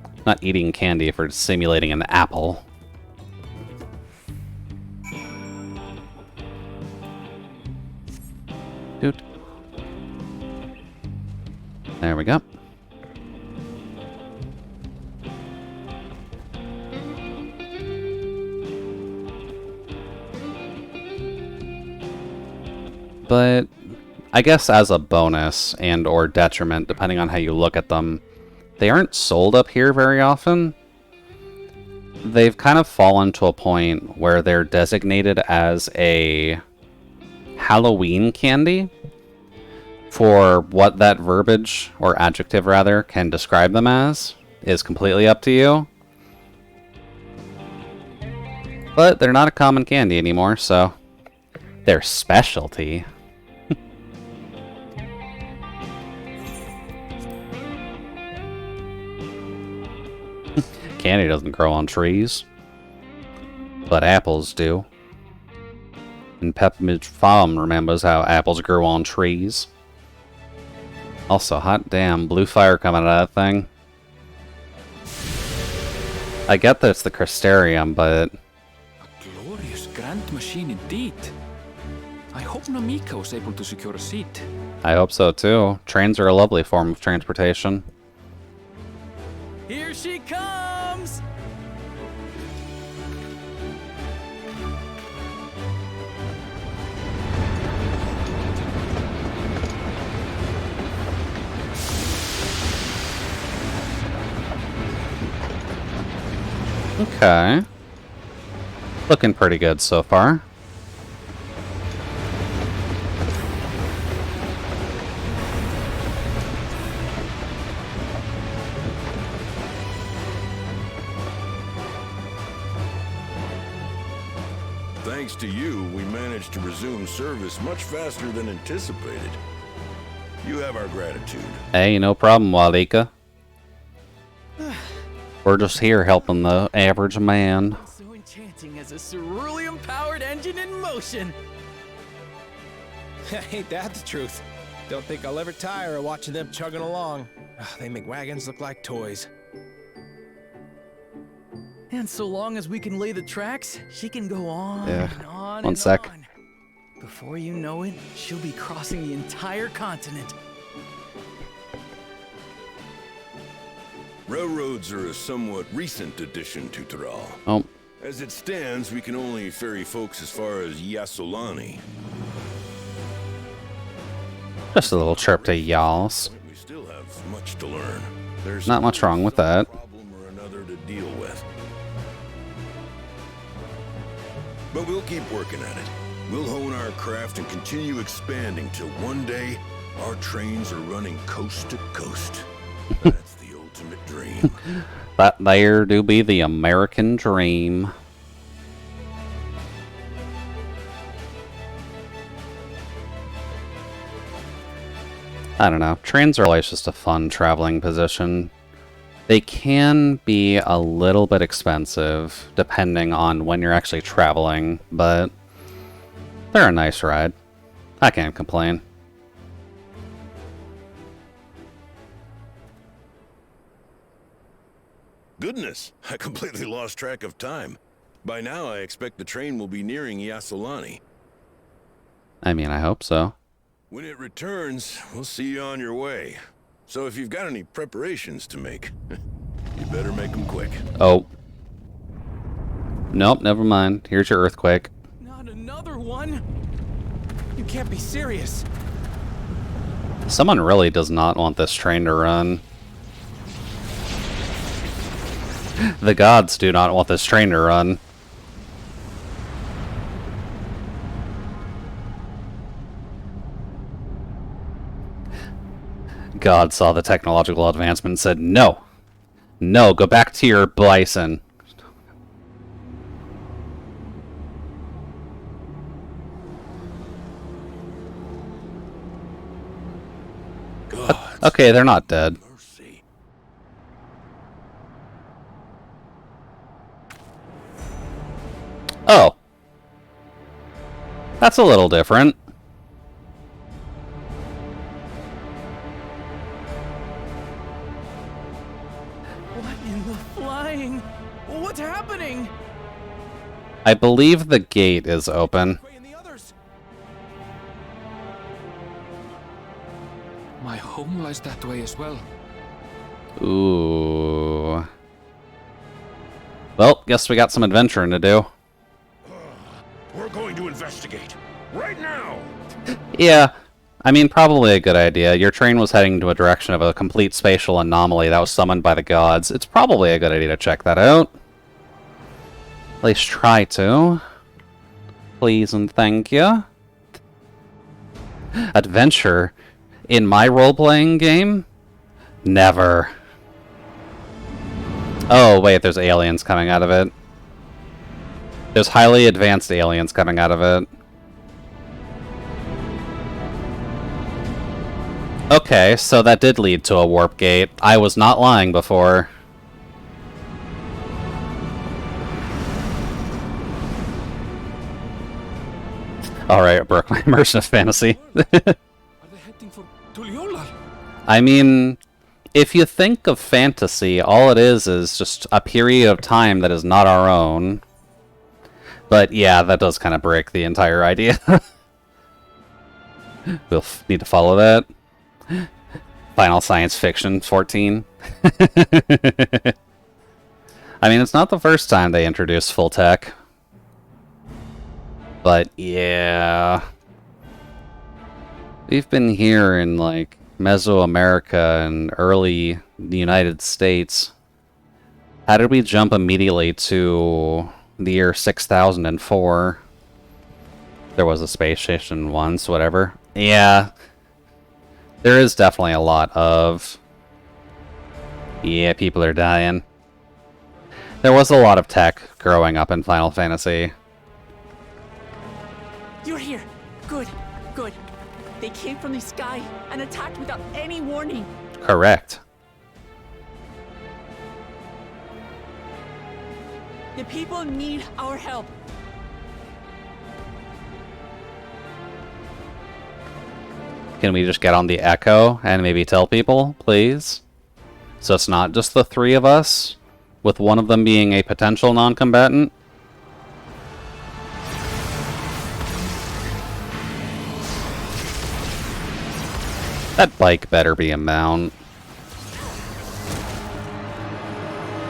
I'm not eating candy for simulating an apple. Dude. There we go. But I guess as a bonus and or detriment, depending on how you look at them, they aren't sold up here very often. They've kind of fallen to a point where they're designated as a Halloween candy for what that verbiage, or adjective rather, can describe them as is completely up to you. But they're not a common candy anymore, so they're specialty. Candy doesn't grow on trees, but apples do. And Pepperidge Farm remembers how apples grow on trees. Also, hot damn, blue fire coming out of that thing. I get that it's the Crystarium, but... A glorious grand machine indeed. I hope Namika was able to secure a seat. I hope so too. Trains are a lovely form of transportation. Here she comes! Okay. Looking pretty good so far. Thanks to you, we managed to resume service much faster than anticipated. You have our gratitude. Hey, no problem, Walika. We're just here helping the average man. So enchanting as a cerulean-powered engine in motion. Ain't that the truth? Don't think I'll ever tire of watching them chugging along. They make wagons look like toys. And so long as we can lay the tracks, she can go on Yeah. and on One and sec. on. Before you know it, she'll be crossing the entire continent. Railroads are a somewhat recent addition to Tyrol. Oh, As it stands, we can only ferry folks as far as Yasolani. just a little chirp to y'alls. We still have much to learn. There's Not much wrong with that. problem or another to deal with. But we'll keep working at it. We'll hone our craft and continue expanding till one day our trains are running coast to coast. That's the ultimate dream. That there do be the American dream. I don't know. Trains are always just a fun traveling position. They can be a little bit expensive, depending on when you're actually traveling, but they're a nice ride. I can't complain. Goodness, I completely lost track of time. By now, I expect the train will be nearing Yasolani. I mean, I hope so. When it returns, we'll see you on your way. So if you've got any preparations to make, you better make them quick. Oh. Nope, never mind. Here's your earthquake. Not another one! You can't be serious. Someone really does not want this train to run. The gods do not want this train to run. God saw the technological advancement and said, no. No, go back to your bison. God. Okay, they're not dead. Mercy. Oh. That's a little different. What in the flying? What's happening? I believe the gate is open. And the others. My home lies that way as well. Ooh. Well, guess we got some adventuring to do. We're going to investigate. Right now! Yeah, I mean, probably a good idea. Your train was heading to a direction of a complete spatial anomaly that was summoned by the gods. It's probably a good idea to check that out. At least try to. Please and thank you. Adventure in my role-playing game? Never. Oh, wait, there's aliens coming out of it. There's highly advanced aliens coming out of it. Okay, so that did lead to a warp gate. I was not lying before. Alright, I broke my immersive fantasy. Are they heading for Tuliolal? I mean, if you think of fantasy, all it is just a period of time that is not our own. But yeah, that does kind of break the entire idea. We'll need to follow that. Final Science Fiction 14. I mean, it's not the first time they introduced full tech. But yeah. We've been here in, like, Mesoamerica and early United States. How did we jump immediately to the year 6004? There was a space station once, whatever. Yeah. There is definitely a lot of... Yeah, people are dying. There was a lot of tech growing up in Final Fantasy. You're here. Good, good. They came from the sky and attacked without any warning. Correct. The people need our help. Can we just get on the Echo and maybe tell people, please? So it's not just the three of us, with one of them being a potential non-combatant? That bike better be a mount.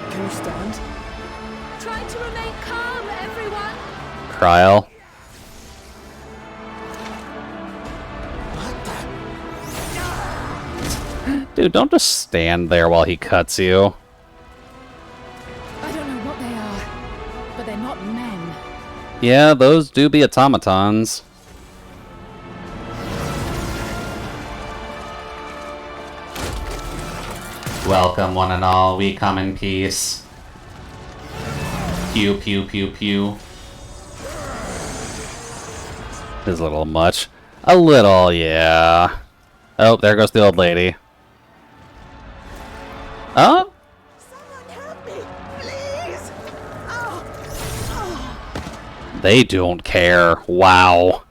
Can you stand? Try to remain calm, everyone. Kryl. Dude, don't just stand there while he cuts you. I don't know what they are, but they're not men. Yeah, those do be automatons. Welcome, one and all. We come in peace. Pew, pew, pew, pew. Is a little much. A little, yeah. Oh, there goes the old lady. Oh? Someone help me, please! Oh. They don't care. Wow.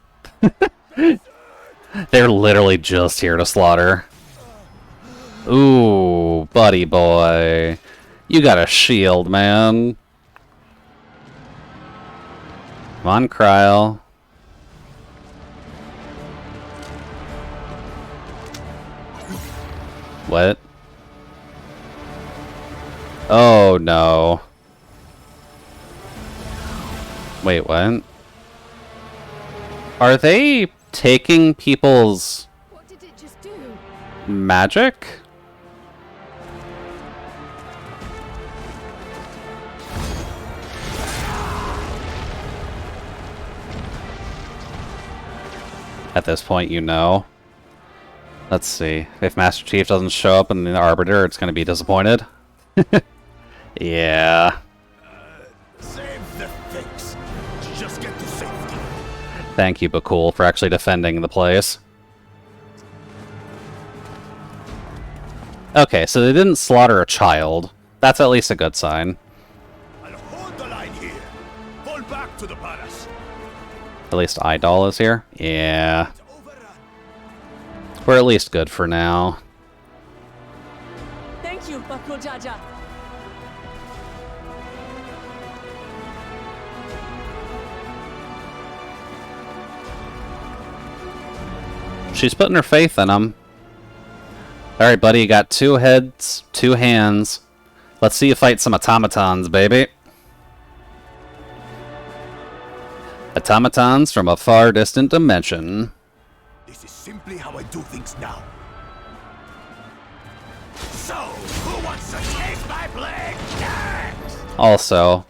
They're literally just here to slaughter. Ooh, buddy boy. You got a shield, man. Come on, Kryl. What? Oh, no. Wait, what? Are they taking people's What did it just do? magic? At this point, you know. Let's see. If Master Chief doesn't show up in the Arbiter, it's going to be disappointed. Yeah. Save the fix. Just get to safety. Thank you, Bakul, for actually defending the place. Okay, so they didn't slaughter a child. That's at least a good sign. I'll hold the line here. Fall back to the palace. At least Idol is here. Yeah. We're at least good for now. Thank you, Bakul Jaja. She's putting her faith in him. Alright, buddy, you got 2 heads, 2 hands. Let's see you fight some automatons, baby. Automatons from a far distant dimension. This is simply how I do things now. So, who wants to take my blade next? Also,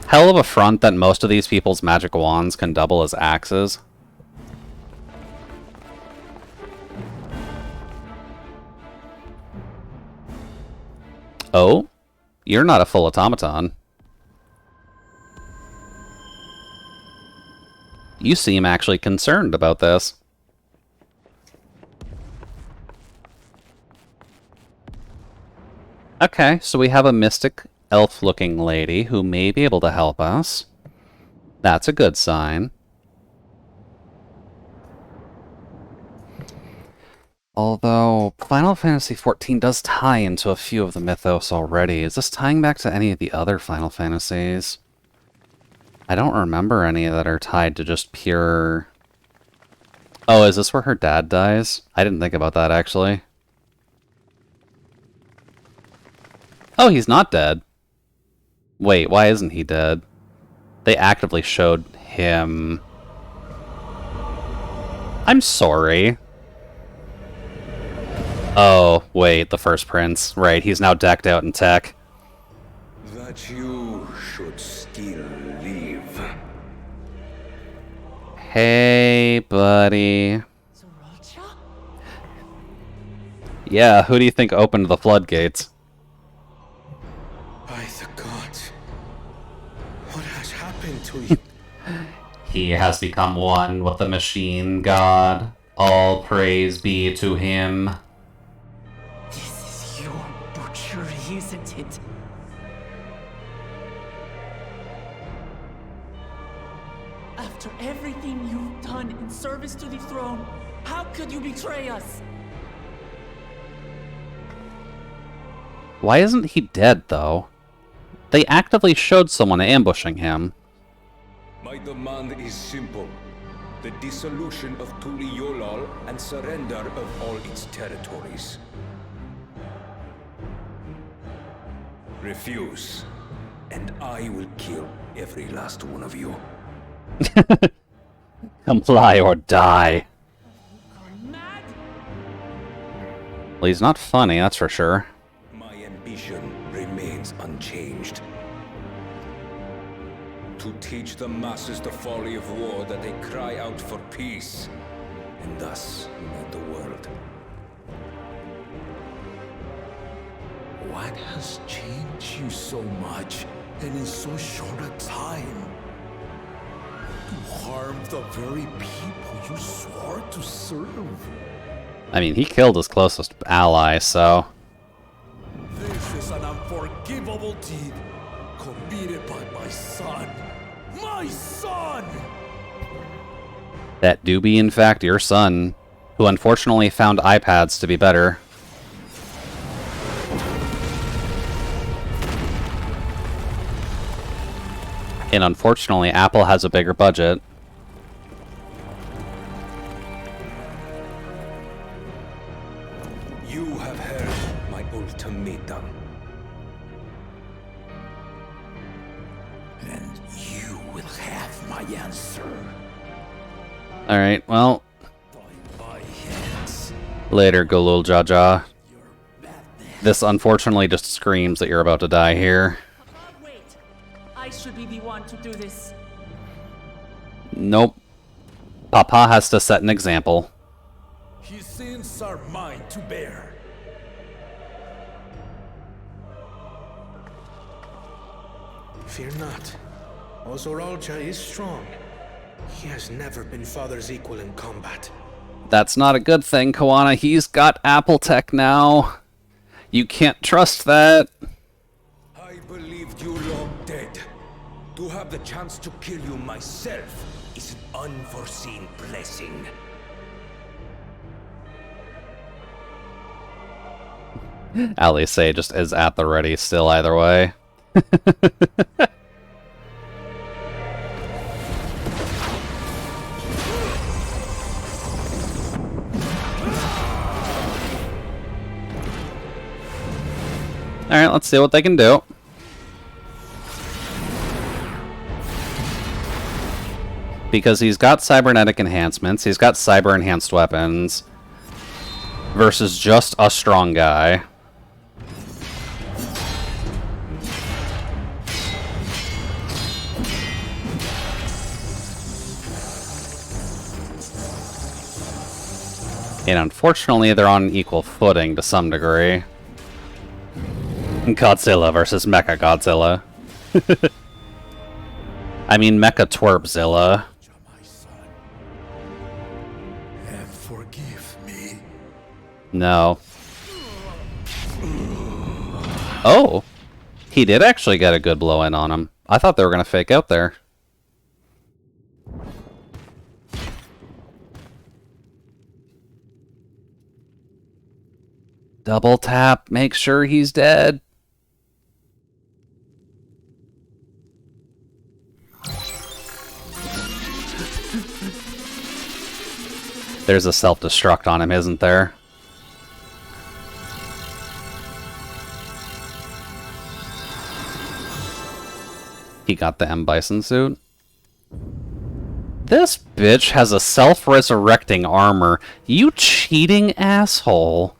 hell of a front that most of these people's magic wands can double as axes. Oh? You're not a full automaton. You seem actually concerned about this. Okay, so we have a mystic elf-looking lady who may be able to help us. That's a good sign. Although, Final Fantasy XIV does tie into a few of the mythos already. Is this tying back to any of the other Final Fantasies? I don't remember any that are tied to just pure... Oh, is this where her dad dies? I didn't think about that, actually. Oh, he's not dead. Wait, why isn't he dead? They actively showed him... I'm sorry. Oh, wait, the first prince. Right, he's now decked out in tech. That you should still live. Hey, buddy. Yeah, who do you think opened the floodgates? By the gods. What has happened to you? He has become one with the machine god. All praise be to him. This is your butchery, isn't it? After everything you've done in service to the throne, How could you betray us? Why isn't he dead, though? They actively showed someone ambushing him. My demand is simple. The dissolution of Tuli Yolal and surrender of all its territories. Refuse, and I will kill every last one of you. Comply or die. Mad? Well, he's not funny, that's for sure. My ambition remains unchanged. To teach the masses the folly of war, that they cry out for peace, and thus unite the world. What has changed you so much, and in so short a time? To harm the very people you swore to serve. I mean, he killed his closest ally, so... This is an unforgivable deed committed by my son. My son! That do be, in fact, your son, who unfortunately found iPads to be better. And unfortunately, Apple has a bigger budget. You have heard my ultimatum. And you will have my answer. Alright, well... By my hands. Later, Golul Jaja. This unfortunately just screams that you're about to die here. Wait. I should be the one to do this. Nope. Papa has to set an example. His sins are mine to bear. Fear not. Ozoralja is strong. He has never been Father's equal in combat. That's not a good thing, Koana. He's got Apple Tech now. You can't trust that. I believed you long dead. To have the chance to kill you myself is an unforeseen blessing. Alice just is at the ready still either way. Alright, let's see what they can do. Because he's got cybernetic enhancements, he's got cyber enhanced weapons, versus just a strong guy. And unfortunately, they're on equal footing to some degree. Godzilla versus Mecha Godzilla. I mean, Mecha Twerpzilla. My son. And forgive me. No. Oh! He did actually get a good blow in on him. I thought they were going to fake out there. Double tap, make sure he's dead. There's a self-destruct on him, isn't there? He got the M. Bison suit. This bitch has a self-resurrecting armor. You cheating asshole.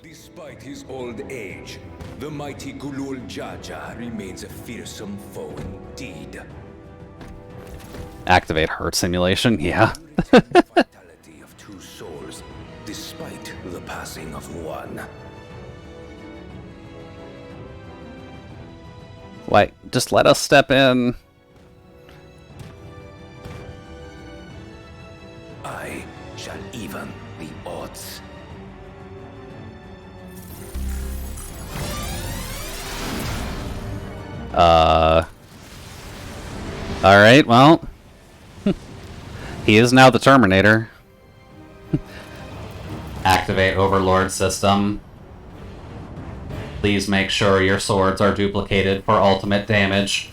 Despite his old age, the mighty Golul Jaja remains a fearsome foe indeed. Activate heart simulation, yeah. Vitality of two souls, despite the passing of one. Wait, just let us step in. I shall even the odds. Alright, well. He is now the Terminator. Activate Overlord system. Please make sure your swords are duplicated for ultimate damage.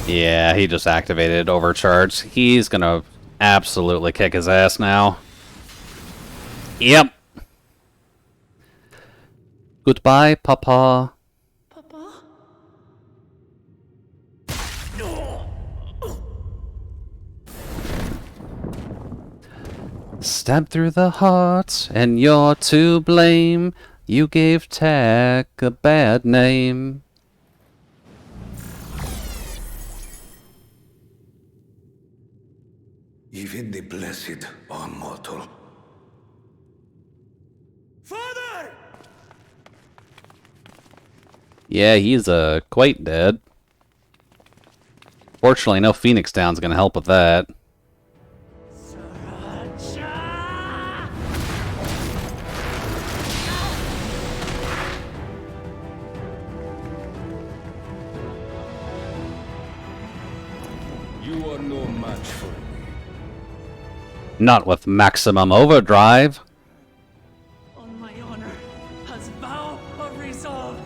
Yeah, he just activated Overcharge. He's gonna absolutely kick his ass now. Yep. Goodbye, Papa. Papa? Stabbed through the heart, and you're to blame. You gave Tech a bad name. Even the blessed are mortal. Father! Yeah, he's quite dead. Fortunately, no Phoenix Down's gonna help with that. You are no match for me. Not with maximum overdrive. On my honor, as vow of resolve,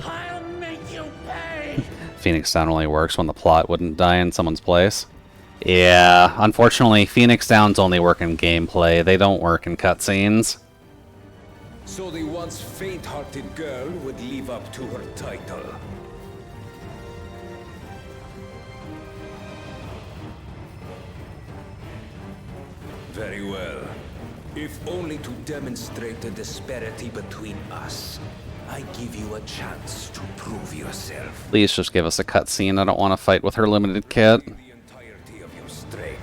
I'll make you pay! Phoenix Down only works when the plot wouldn't die in someone's place. Yeah, unfortunately, Phoenix Downs only work in gameplay. They don't work in cutscenes. So the once faint-hearted girl would live up to her title. Very well. If only to demonstrate the disparity between us, I give you a chance to prove yourself. Please just give us a cutscene. I don't want to fight with her limited kit. The entirety of your strength.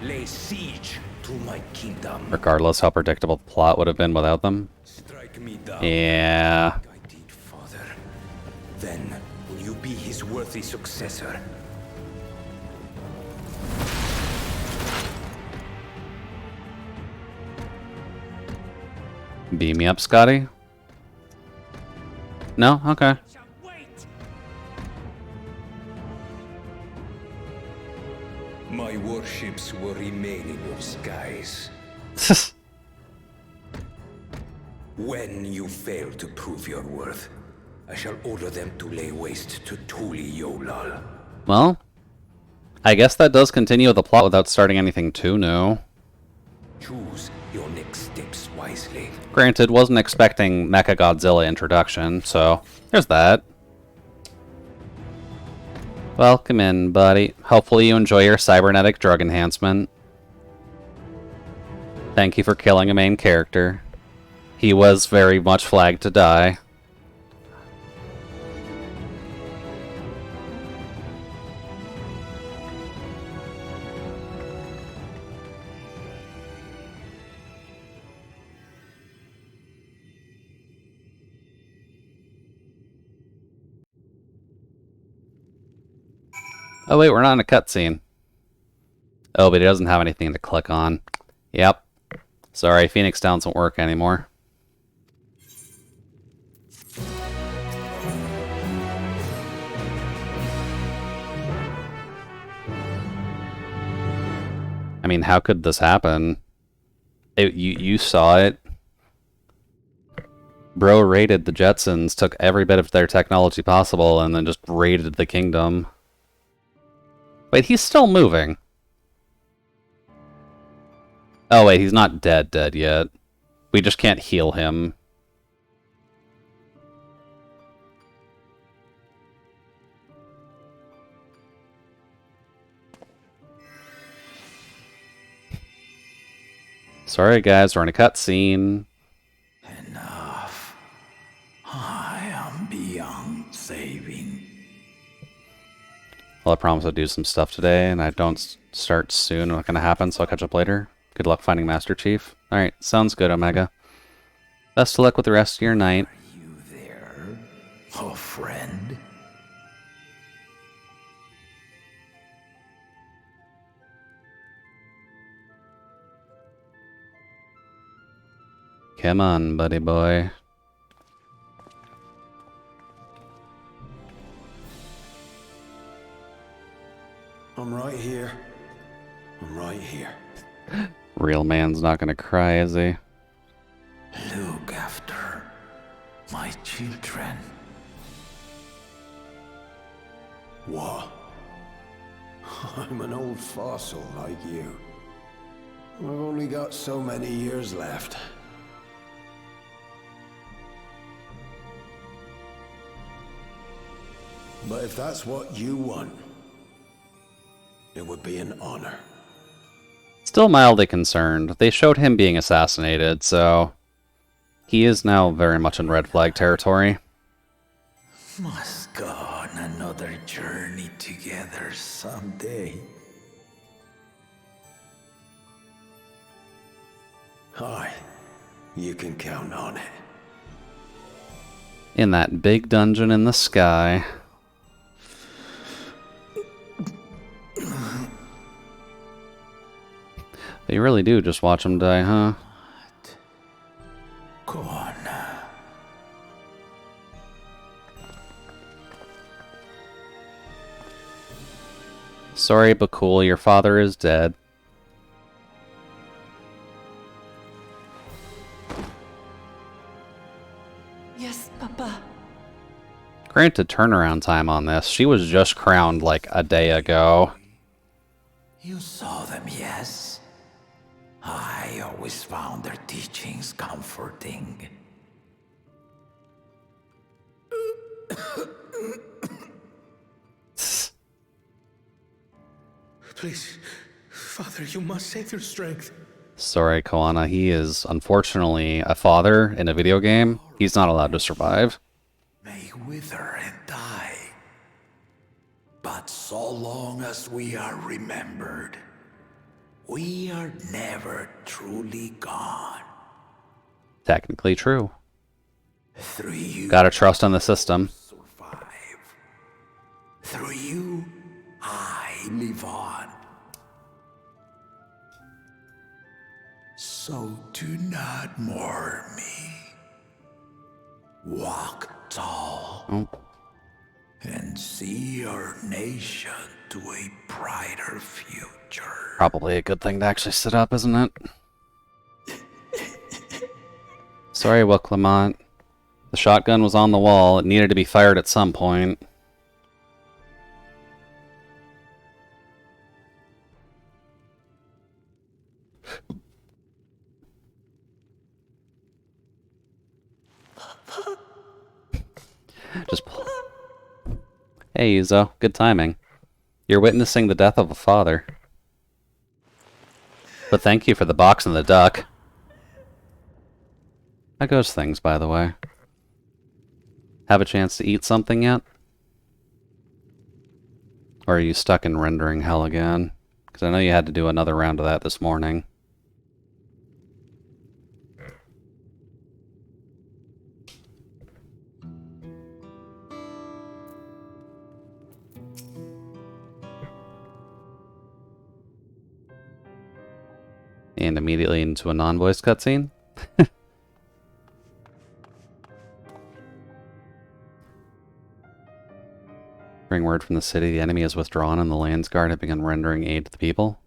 Lay siege to my kingdom. Regardless how predictable the plot would have been without them. Strike me down. Yeah. I did, father. Then will you be his worthy successor? Beam me up, Scotty. No? Okay. My warships will remain in your skies. When you fail to prove your worth, I shall order them to lay waste to Tuli Yolal. Well, I guess that does continue the plot without starting anything too new. Choose your next steps wisely. Granted, wasn't expecting Mechagodzilla introduction, so there's that. Welcome in, buddy. Hopefully you enjoy your cybernetic drug enhancement. Thank you for killing a main character. He was very much flagged to die. Oh wait, we're not in a cutscene. Oh, but he doesn't have anything to click on. Yep. Sorry, Phoenix Down doesn't work anymore. I mean, how could this happen? You saw it. Bro raided the Jetsons, took every bit of their technology possible, and then just raided the kingdom. Wait, he's still moving. Oh wait, he's not dead yet. We just can't heal him. Sorry guys, we're in a cutscene. Enough. I am beyond saving. Well, I promise I'll do some stuff today, and I don't start soon. Not gonna happen, so I'll catch up later. Good luck finding Master Chief. Alright, sounds good, Omega. Best of luck with the rest of your night. Are you there, a friend? Come on, buddy boy. I'm right here. I'm right here. Real man's not gonna cry, is he? Look after my children. What? I'm an old fossil like you. I've only got so many years left. But if that's what you want, it would be an honor. Still mildly concerned. They showed him being assassinated, so he is now very much in red flag territory. Must go on another journey together someday. Aye, you can count on it. In that big dungeon in the sky. But you really do just watch him die, huh? Go on. Sorry, but cool, your father is dead. Yes, Papa. Granted turnaround time on this. She was just crowned like a day ago. You saw them, yes? I always found their teachings comforting. Please, Father, you must save your strength. Sorry, Koana. He is unfortunately a father in a video game. He's not allowed to survive. May wither and die. But so long as we are remembered, we are never truly gone. Technically true. Through you, Gotta trust in the system. survive. Through you, I live on. So do not mourn me. Walk tall Oh. and see our nation to a brighter future. Probably a good thing to actually sit up, isn't it? Sorry, Will Clement. The shotgun was on the wall. It needed to be fired at some point. Just pull. Hey, Yuzo. Good timing. You're witnessing the death of a father. But thank you for the box and the duck. How goes things, by the way? Have a chance to eat something yet? Or are you stuck in rendering hell again? Because I know you had to do another round of that this morning. And immediately into a non-voice cutscene? Bring word from the city, the enemy has withdrawn and the Lands Guard have begun rendering aid to the people.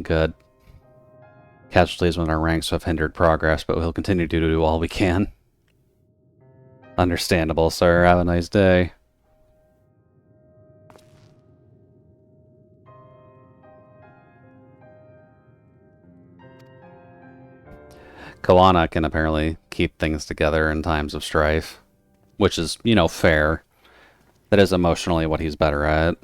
Good. Casualties within our ranks have hindered progress, but we'll continue to do all we can. Understandable, sir. Have a nice day. Koana can apparently keep things together in times of strife, which is, you know, fair. That is emotionally what he's better at.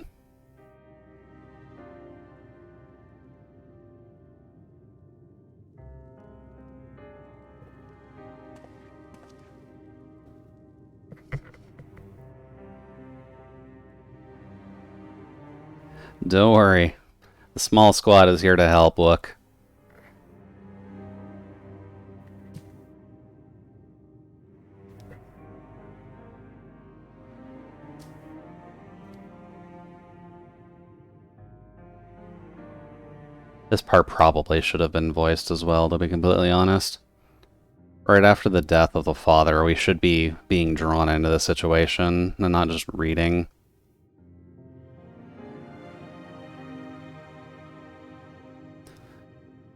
Don't worry. The small squad is here to help, look. This part probably should have been voiced as well, to be completely honest. right after the death of the father, we should be being drawn into the situation and not just reading.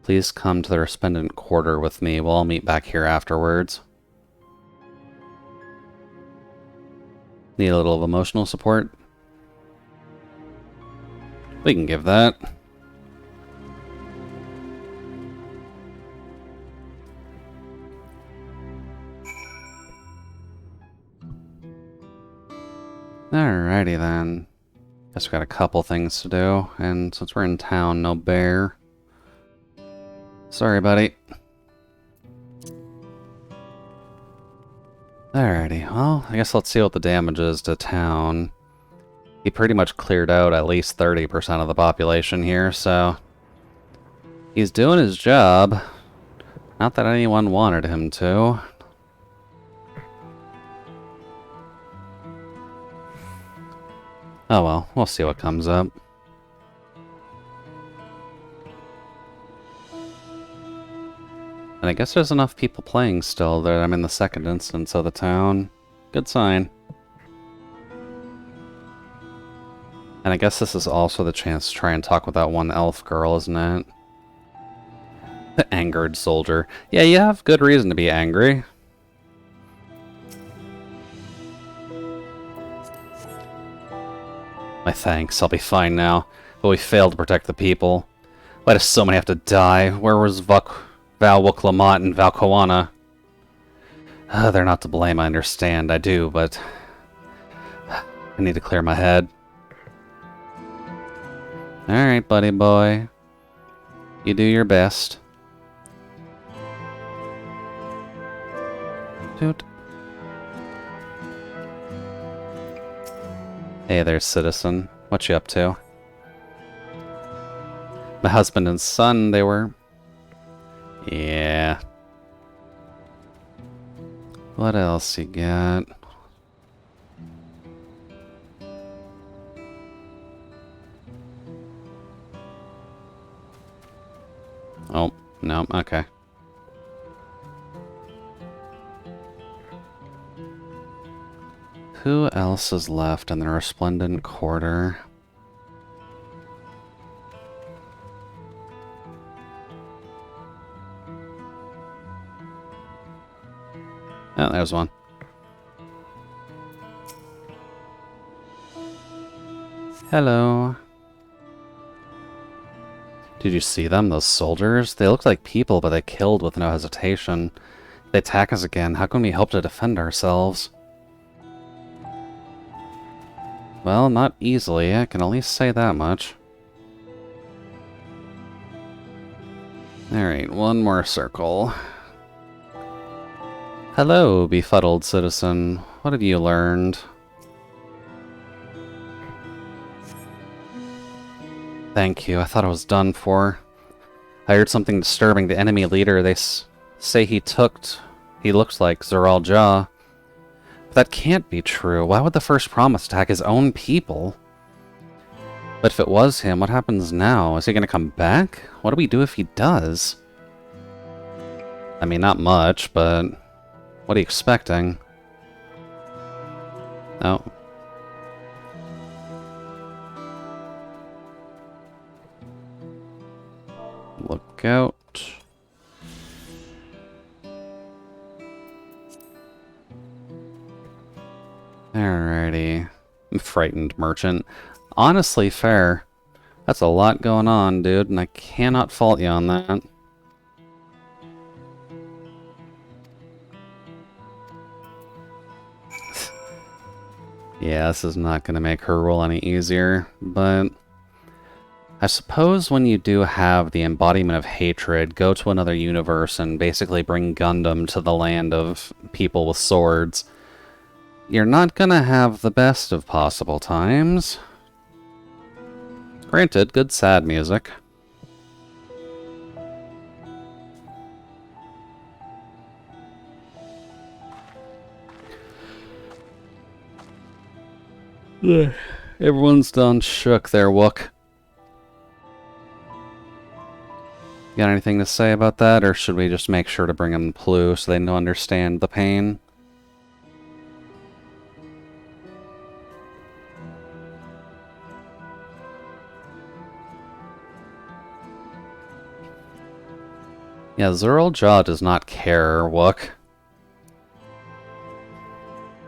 Please come to the resplendent quarter with me. We'll all meet back here afterwards. Need a little of emotional support? We can give that. Alrighty then. Guess we got a couple things to do, and since we're in town, no bear. Sorry, buddy. Alrighty, well, I guess let's see what the damage is to town. He pretty much cleared out at least 30% of the population here, so... he's doing his job. Not that anyone wanted him to. Oh well, we'll see what comes up. And I guess there's enough people playing still that I'm in the second instance of the town. Good sign. And I guess this is also the chance to try and talk with that one elf girl, isn't it? The angered soldier. Yeah, you have good reason to be angry. My thanks, I'll be fine now. But we failed to protect the people. Why does so many have to die? Where was Val Wuklamot and Val Koana? They're not to blame, I understand. I do, but... I need to clear my head. Alright, buddy boy. You do your best. Toot. Hey there, citizen. What you up to? My husband and son, they were... Yeah. What else you got? Oh, no, okay. Who else is left in the resplendent quarter? Oh, there's one. Hello. Did you see them, those soldiers? They looked like people, but they killed with no hesitation. If they attack us again, how can we hope to defend ourselves? Well, not easily, I can at least say that much. Alright, one more circle. Hello, befuddled citizen. What have you learned? Thank you, I thought I was done for. I heard something disturbing. The enemy leader, they say he looked like Zoral Ja. But that can't be true. Why would the first promise attack his own people? But if it was him, what happens now? Is he gonna come back? What do we do if he does? I mean, not much, but... what are you expecting? Oh. Look out. Alrighty. Frightened merchant. Honestly, fair. That's a lot going on, dude, and I cannot fault you on that. Yeah, this is not going to make her role any easier, but... I suppose when you do have the embodiment of hatred, go to another universe and basically bring Gundam to the land of people with swords, you're not gonna have the best of possible times. Granted, good sad music. Everyone's done shook there, Wook. Got anything to say about that, or should we just make sure to bring them Plu so they don't understand the pain? Yeah, Zerul Jaw does not care, Wook.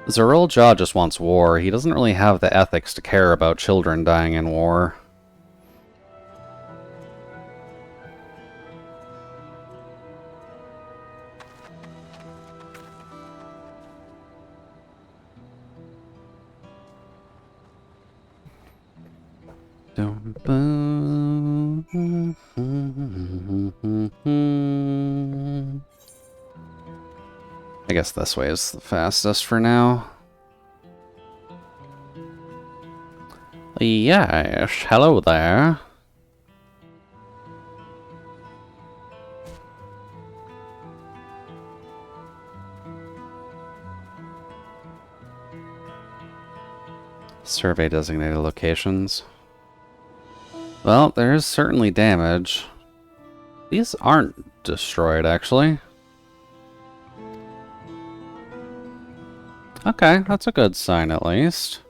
Zerul Jaw just wants war. He doesn't really have the ethics to care about children dying in war. I guess this way is the fastest for now. Yes, hello there. Survey designated locations. Well, there is certainly damage. These aren't destroyed, actually. Okay, that's a good sign at least.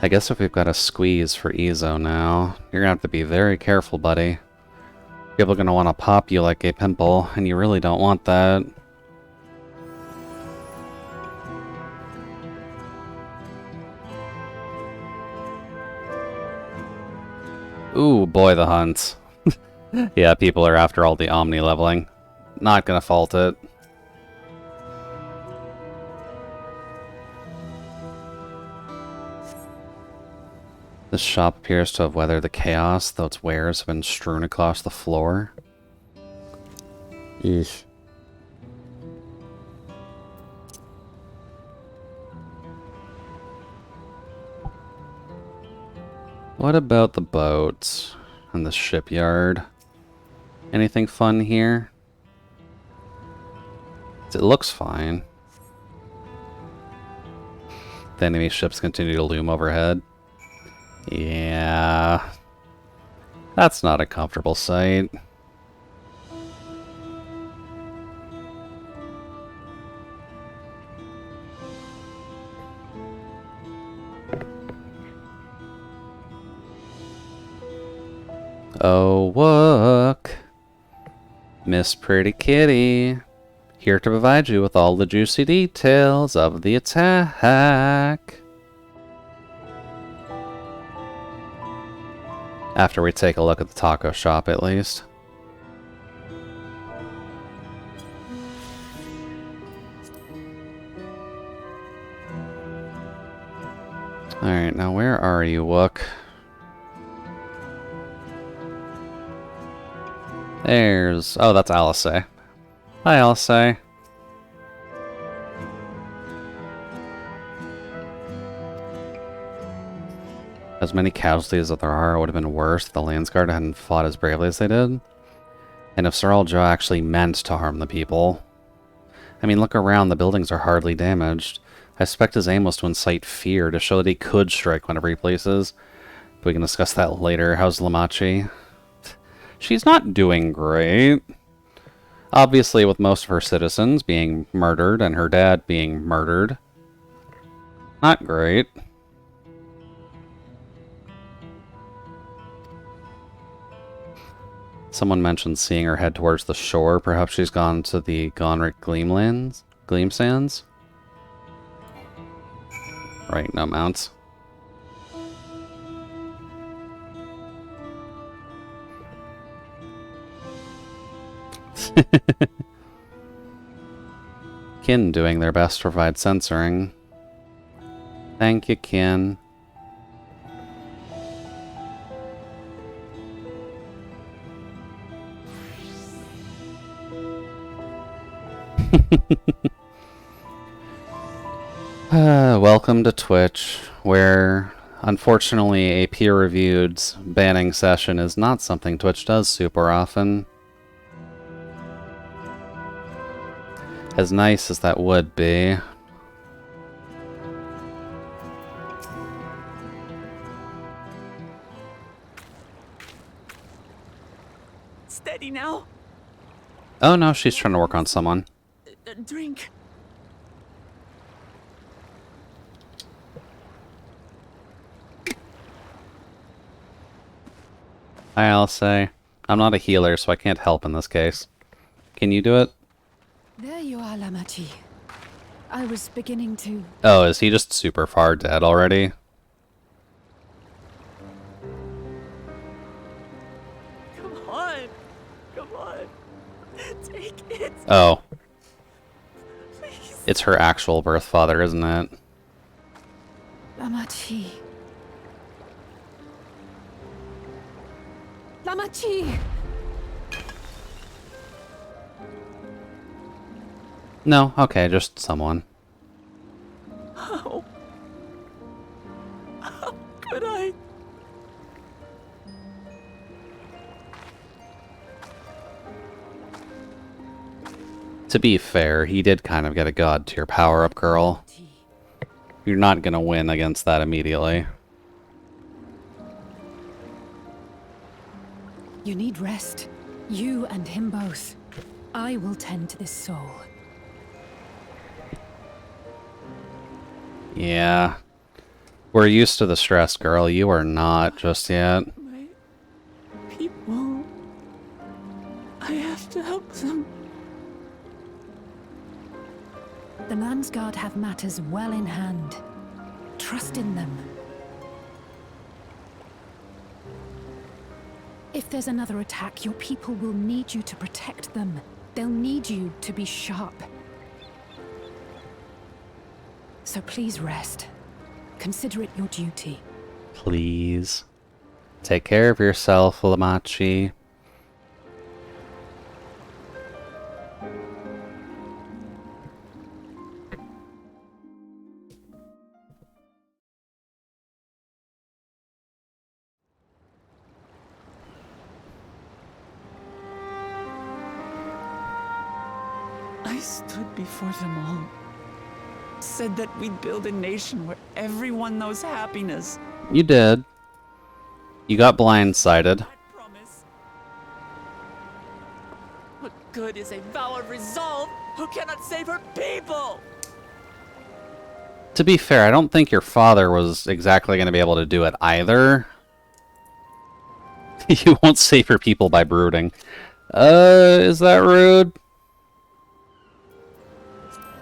I guess if we've got a squeeze for Ezo now, you're gonna have to be very careful, buddy. People are gonna want to pop you like a pimple, and you really don't want that. Ooh, boy, the hunts. Yeah, people are after all the Omni leveling. Not gonna fault it. This shop appears to have weathered the chaos, though its wares have been strewn across the floor. Eesh. What about the boats and the shipyard? Anything fun here? It looks fine. The enemy ships continue to loom overhead. Yeah, that's not a comfortable sight. Oh, look, Miss Pretty Kitty, here to provide you with all the juicy details of the attack. After we take a look at the taco shop, at least. Alright, now where are you, Wook? There's... oh, that's Alice. Hi, Alice. As many casualties as there are, it would have been worse if the Landsguard hadn't fought as bravely as they did. And if Sir Joe actually meant to harm the people. I mean, look around, the buildings are hardly damaged. I suspect his aim was to incite fear, to show that he could strike whenever he pleases. But we can discuss that later. How's Lamachi? She's not doing great. Obviously, with most of her citizens being murdered and her dad being murdered. Not great. Someone mentioned seeing her head towards the shore. Perhaps she's gone to the Gonrick Gleam Sands? Right, no mounts. Kin doing their best to provide censoring. Thank you, Kin. Welcome to Twitch, where Unfortunately, a peer-reviewed banning session is not something Twitch does super often. As nice as that would be. Steady now. Oh no, she's trying to work on someone. Drink. I'll say. I'm not a healer, so I can't help in this case. Can you do it? There you are, Lamachi. I was beginning to... Oh, is he just super far dead already? Come on. Come on. Take it. Oh. Please. It's her actual birth father, isn't it? Lamachi. Lamachi! No, okay, just someone. How could I? To be fair, he did kind of get a god tier power-up, girl. You're not gonna win against that immediately. You need rest. You and him both. I will tend to this soul. Yeah. We're used to the stress, girl. You are not just yet. My people. I have to help them. The Landsguard have matters well in hand. Trust in them. If there's another attack, your people will need you to protect them. They'll need you to be sharp. So please rest. Consider it your duty. Please. Take care of yourself, Lamachi. I stood before them all. Said that we'd build a nation where everyone knows happiness. You did. You got blindsided. I promise. What good is a vow of resolve who cannot save her people? To be fair, I don't think your father was exactly going to be able to do it either. You won't save your people by brooding. Is that rude?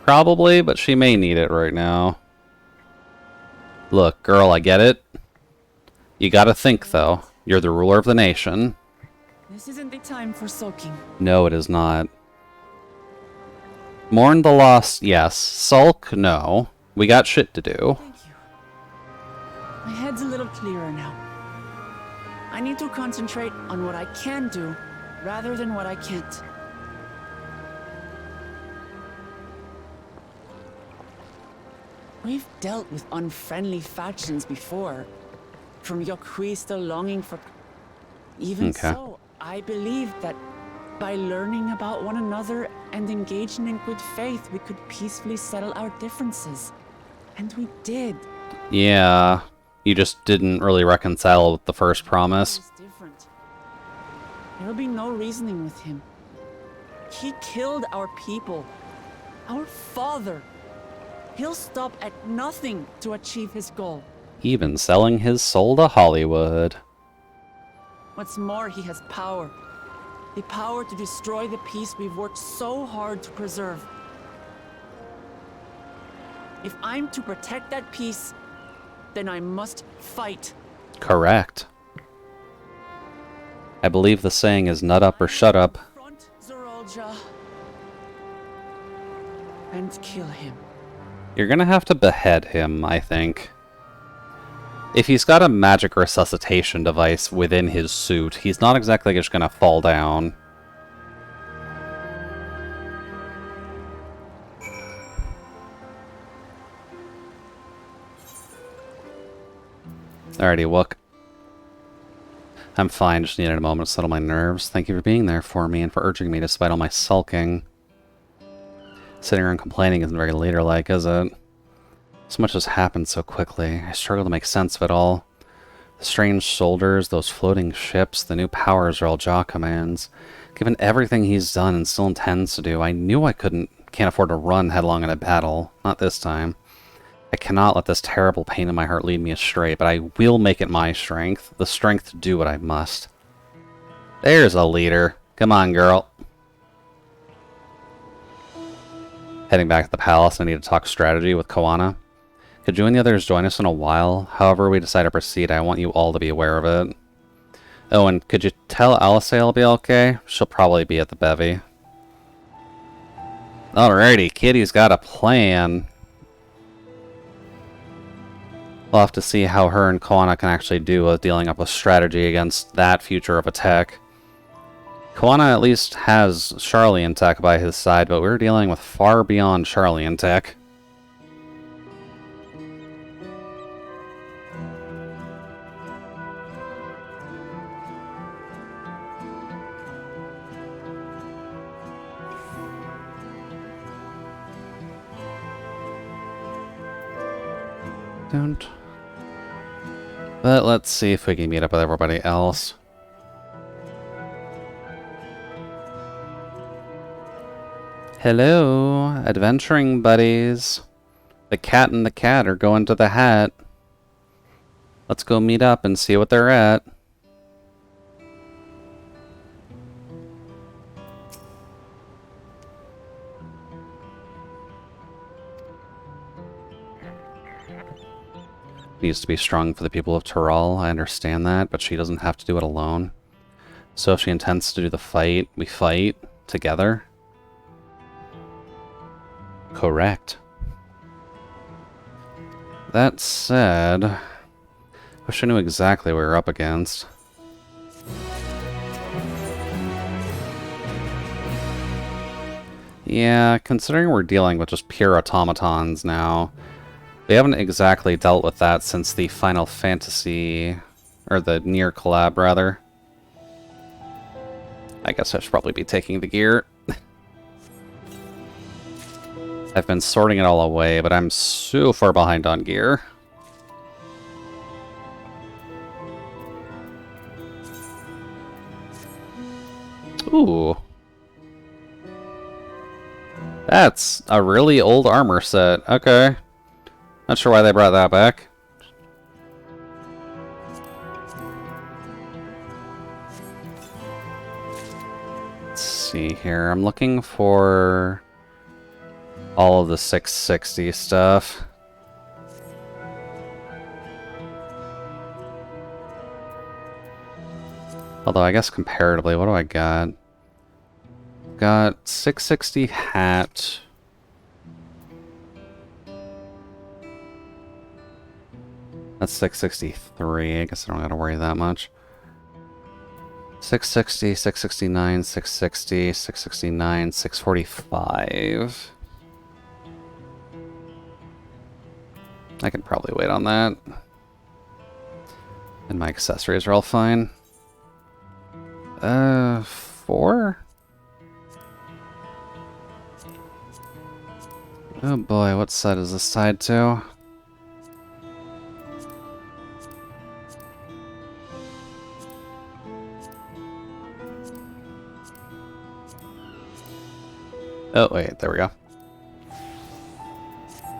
Probably, but she may need it right now. Look, girl, I get it. You gotta think, though. You're the ruler of the nation. This isn't the time for sulking. No, it is not. Mourn the loss, yes. Sulk, no. We got shit to do. Thank you. My head's a little clearer now. I need to concentrate on what I can do, rather than what I can't. We've dealt with unfriendly factions before. From Yokhui still longing for... Even Okay. so, I believe that by learning about one another and engaging in good faith, we could peacefully settle our differences. And we did. Yeah, you just didn't really reconcile with the first promise. It's different. There'll be no reasoning with him. He killed our people. Our father. He'll stop at nothing to achieve his goal. Even selling his soul to Hollywood. What's more, he has power. The power to destroy the peace we've worked so hard to preserve. If I'm to protect that peace, then I must fight. Correct. I believe the saying is nut up or shut up. Front Zorolja and kill him. You're gonna have to behead him, I think. If he's got a magic resuscitation device within his suit, he's not exactly just gonna fall down. Alrighty, look. I'm fine, just needed a moment to settle my nerves. Thank you for being there for me and for urging me despite all my sulking. Sitting around complaining isn't very leader-like, is it? So much has happened so quickly. I struggle to make sense of it all. The strange soldiers, those floating ships, the new powers are all jaw commands. Given everything he's done and still intends to do, I knew I can't afford to run headlong in a battle. Not this time. I cannot let this terrible pain in my heart lead me astray, but I will make it my strength. The strength to do what I must. There's a leader. Come on, girl. Heading back to the palace, I need to talk strategy with Koana. Could you and the others join us in a while? However we decide to proceed, I want you all to be aware of it. Oh, and could you tell Alice I'll be okay? She'll probably be at the bevy. Alrighty, Kitty's got a plan. We'll have to see how her and Koana can actually do with dealing up with strategy against that future of attack. Koana at least has Charlie in tech by his side, but we're dealing with far beyond Charlie in tech. But let's see if we can meet up with everybody else. Hello, adventuring buddies. The cat and the cat are going to the hat. Let's go meet up and see what they're at. Needs to be strong for the people of Tyrol, I understand that, but she doesn't have to do it alone. So if she intends to do the fight, we fight together. Correct. That said, wish I knew exactly what we're up against. Yeah, considering we're dealing with just pure automatons now, we haven't exactly dealt with that since the Final Fantasy, or the Nier collab, rather. I guess I should probably be taking the gear. I've been sorting it all away, but I'm so far behind on gear. Ooh. That's a really old armor set. Okay. Not sure why they brought that back. Let's see here. I'm looking for all of the 660 stuff. Although I guess comparatively, what do I got? Got 660 hat. That's 663. I guess I don't gotta worry that much. 660, 669, 660, 669, 645. I can probably wait on that. And my accessories are all fine. 4? Oh boy, what set is this tied to? Oh, wait, there we go.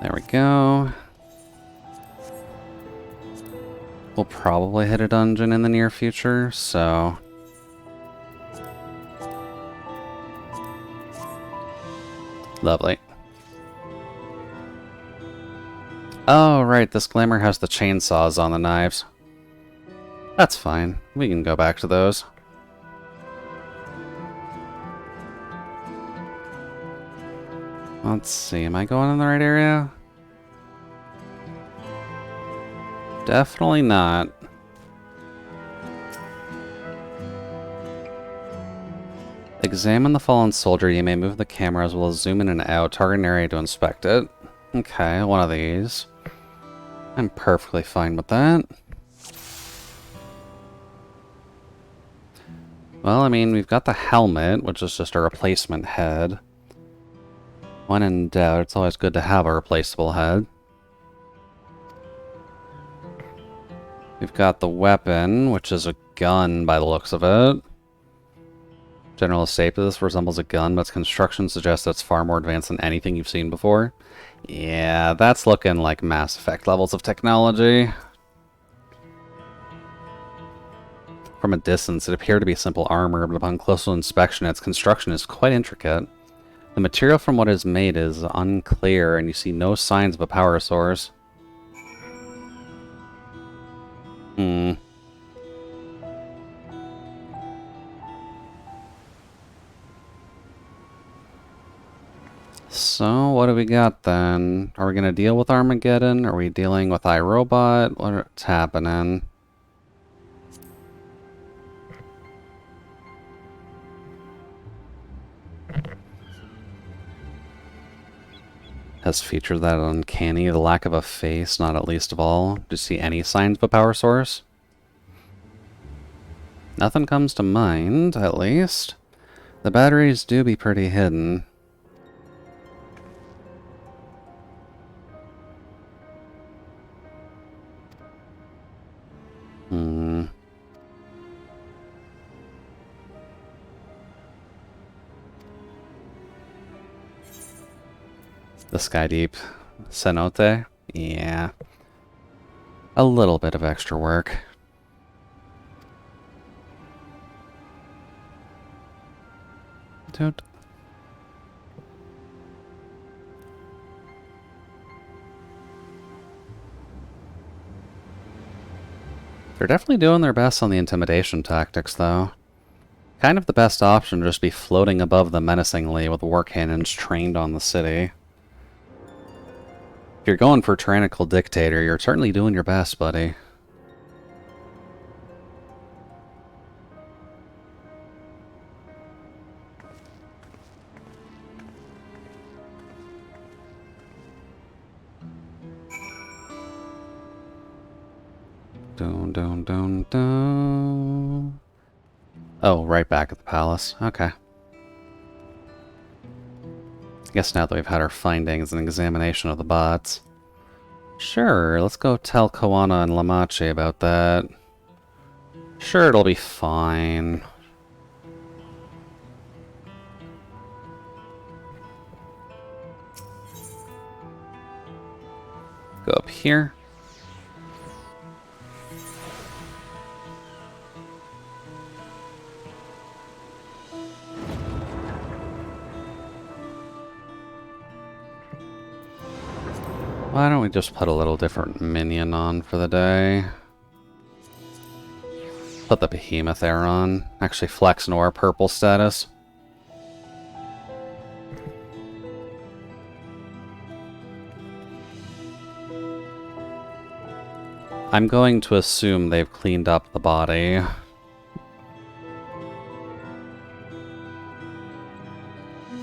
There we go. We'll probably hit a dungeon in the near future, so... Lovely. Oh, right, this glamour has the chainsaws on the knives. That's fine. We can go back to those. Let's see, am I going in the right area? Definitely not. Examine the fallen soldier. You may move the camera as well as zoom in and out. Target an area to inspect it. Okay, one of these. I'm perfectly fine with that. Well, I mean, we've got the helmet, which is just a replacement head. When in doubt, it's always good to have a replaceable head. We've got the weapon, which is a gun by the looks of it. General shape of this resembles a gun, but its construction suggests it's far more advanced than anything you've seen before. Yeah, that's looking like Mass Effect levels of technology. From a distance, it appeared to be simple armor, but upon closer inspection, its construction is quite intricate. The material from what it is made is unclear, and you see no signs of a power source. So, what do we got then? Are we going to deal with Armageddon? Are we dealing with iRobot? What's happening? Has features that are uncanny, the lack of a face, not at least of all. Do you see any signs of a power source? Nothing comes to mind, at least. The batteries do be pretty hidden. The Sky Deep cenote? Yeah. A little bit of extra work. Dude. They're definitely doing their best on the intimidation tactics, though. Kind of the best option to just be floating above them menacingly with war cannons trained on the city. If you're going for tyrannical dictator, you're certainly doing your best, buddy. Dun, dun, dun, dun. Oh, right back at the palace. Okay. I guess now that we've had our findings and examination of the bots. Sure, let's go tell Koana and Lamache about that. Sure, it'll be fine. Go up here. Why don't we just put a little different minion on for the day? Put the Behemoth there on. Actually flex into our purple status. I'm going to assume they've cleaned up the body.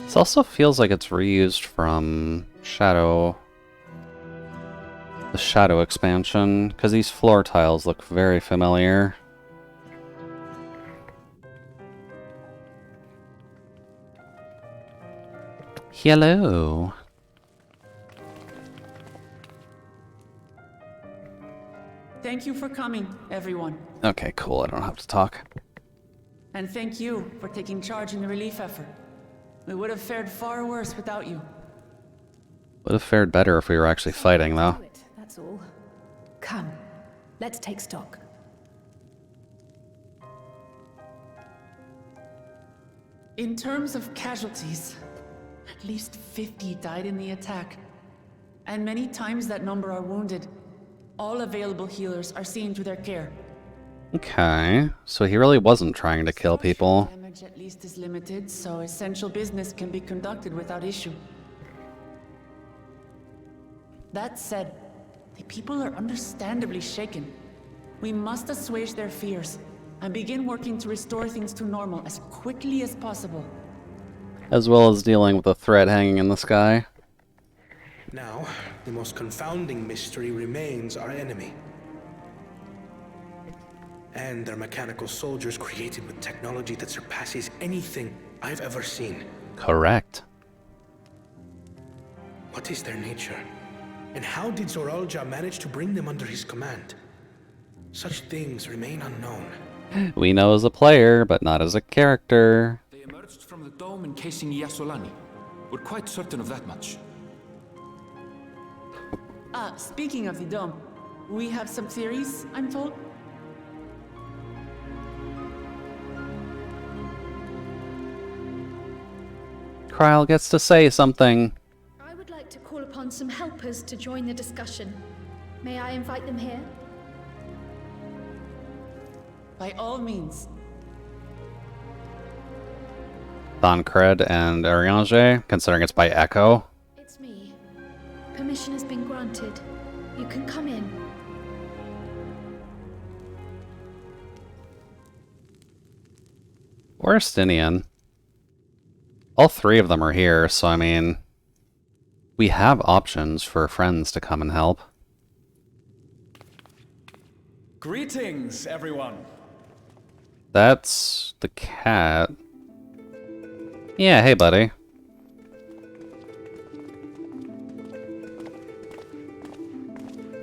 This also feels like it's reused from Shadow... the Shadow expansion, because these floor tiles look very familiar. Hello. Thank you for coming, everyone. Okay, cool. I don't have to talk. And thank you for taking charge in the relief effort. We would have fared far worse without you. Would have fared better if we were actually fighting, though. That's all. Come, let's take stock. In terms of casualties, at least 50 died in the attack. And many times that number are wounded. All available healers are seen to their care. Okay, so he really wasn't trying to kill people. Damage at least is limited, so essential business can be conducted without issue. That said, the people are understandably shaken. We must assuage their fears and begin working to restore things to normal as quickly as possible. As well as dealing with the threat hanging in the sky. Now, the most confounding mystery remains our enemy. And they're mechanical soldiers created with technology that surpasses anything I've ever seen. Correct. What is their nature? And how did Zoralja manage to bring them under his command? Such things remain unknown. We know as a player, but not as a character. They emerged from the dome encasing Yasolani. We're quite certain of that much. Speaking of the dome, we have some theories, I'm told. Kryl gets to say something. I would like to call upon some helpers to join the discussion. May I invite them here? By all means. Thancred and Ariange, considering it's by echo. It's me. Permission has been granted. You can come in. Where's Stinian? All three of them are here, so I mean, we have options for friends to come and help. Greetings, everyone. That's the cat. Yeah, hey buddy.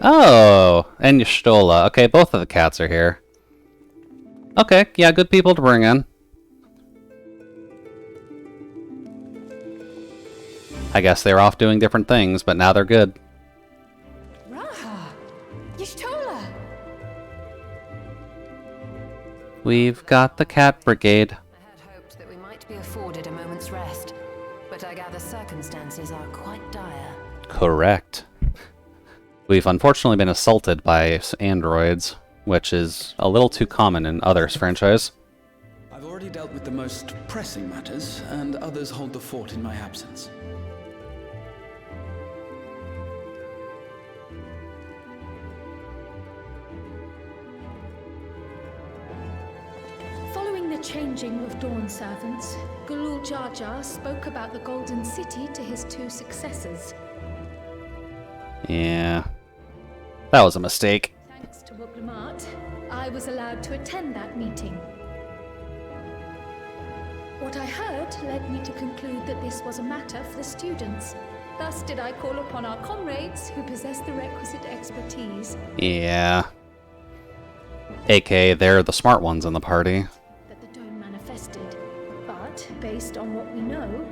Oh, and Y'shtola. Okay, both of the cats are here. Okay, yeah, good people to bring in. I guess they were off doing different things, but now they're good. Raha! Y'shtola! We've got the cat brigade. I had hoped that we might be afforded a moment's rest, but I gather circumstances are quite dire. Correct. We've unfortunately been assaulted by androids, which is a little too common in others' franchise. I've already dealt with the most pressing matters, and others hold the fort in my absence. Following the changing of Dawn servants, Gulul Jar Jar spoke about the Golden City to his two successors. Yeah. That was a mistake. Thanks to Wublamat, I was allowed to attend that meeting. What I heard led me to conclude that this was a matter for the students. Thus did I call upon our comrades who possess the requisite expertise. Yeah. AKA, they're the smart ones in the party. That the dome manifested. But, based on what we know,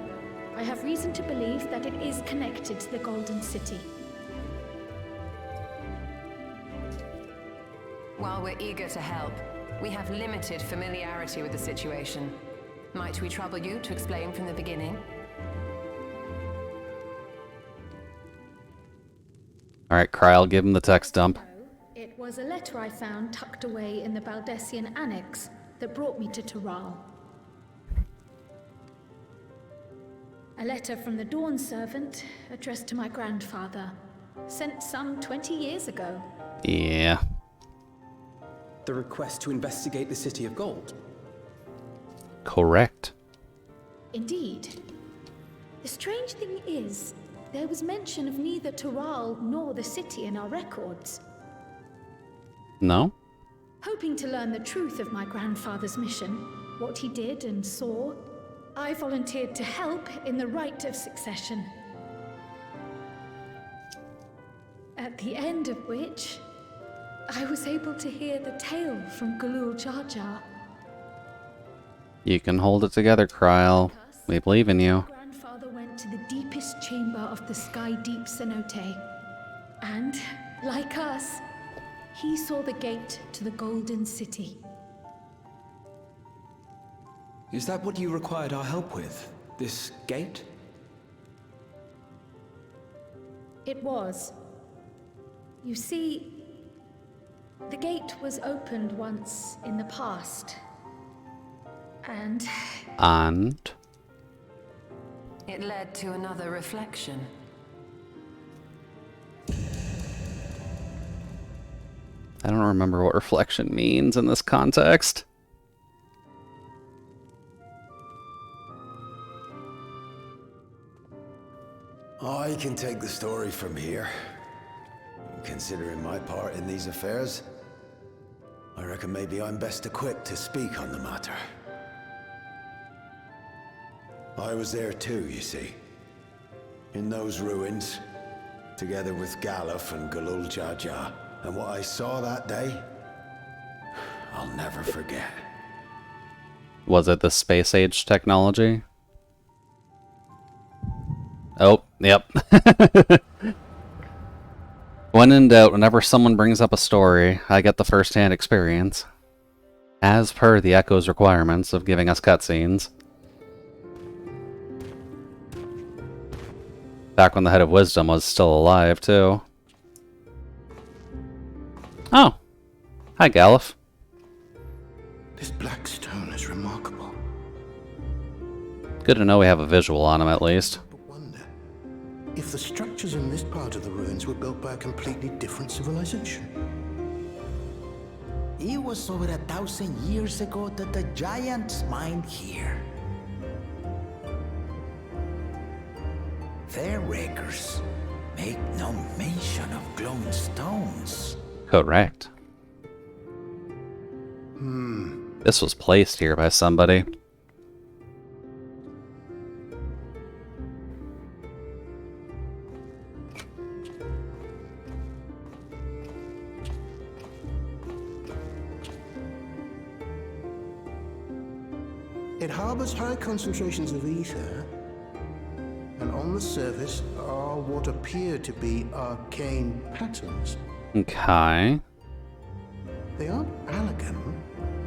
I have reason to believe that it is connected to the Golden City. While we're eager to help, we have limited familiarity with the situation. Might we trouble you to explain from the beginning? Alright, Kryl, give him the text dump. It was a letter I found tucked away in the Baldessian Annex that brought me to Tural. A letter from the Dawn servant addressed to my grandfather, sent some 20 years ago. Yeah. The request to investigate the City of Gold. Correct. Indeed. The strange thing is, there was mention of neither Tural nor the city in our records. No? Hoping to learn the truth of my grandfather's mission, what he did and saw, I volunteered to help in the rite of succession. At the end of which, I was able to hear the tale from Gulul Jar Jar. You can hold it together, Kryl. We believe in you. My grandfather went to the deepest chamber of the Sky Deep Cenote. And, like us, he saw the gate to the Golden City. Is that what you required our help with? This gate? It was. You see, the gate was opened once in the past. And it led to another reflection. I don't remember what reflection means in this context. I can take the story from here. Considering my part in these affairs, I reckon maybe I'm best equipped to speak on the matter. I was there too, you see. In those ruins, together with Galuf and Galul Jaja. And what I saw that day, I'll never forget. Was it the space age technology? Oh, yep. When in doubt, whenever someone brings up a story, I get the first-hand experience. As per the Echo's requirements of giving us cutscenes. Back when the Head of Wisdom was still alive, too. Oh. Hi, Galuf. This black stone is remarkable. Good to know we have a visual on him, at least. If the structures in this part of the ruins were built by a completely different civilization. It was over 1,000 years ago that the giants mined here. Their records make no mention of glowing stones. Correct. This was placed here by somebody. It harbors high concentrations of ether, and on the surface are what appear to be arcane patterns. Okay. They aren't Allegan,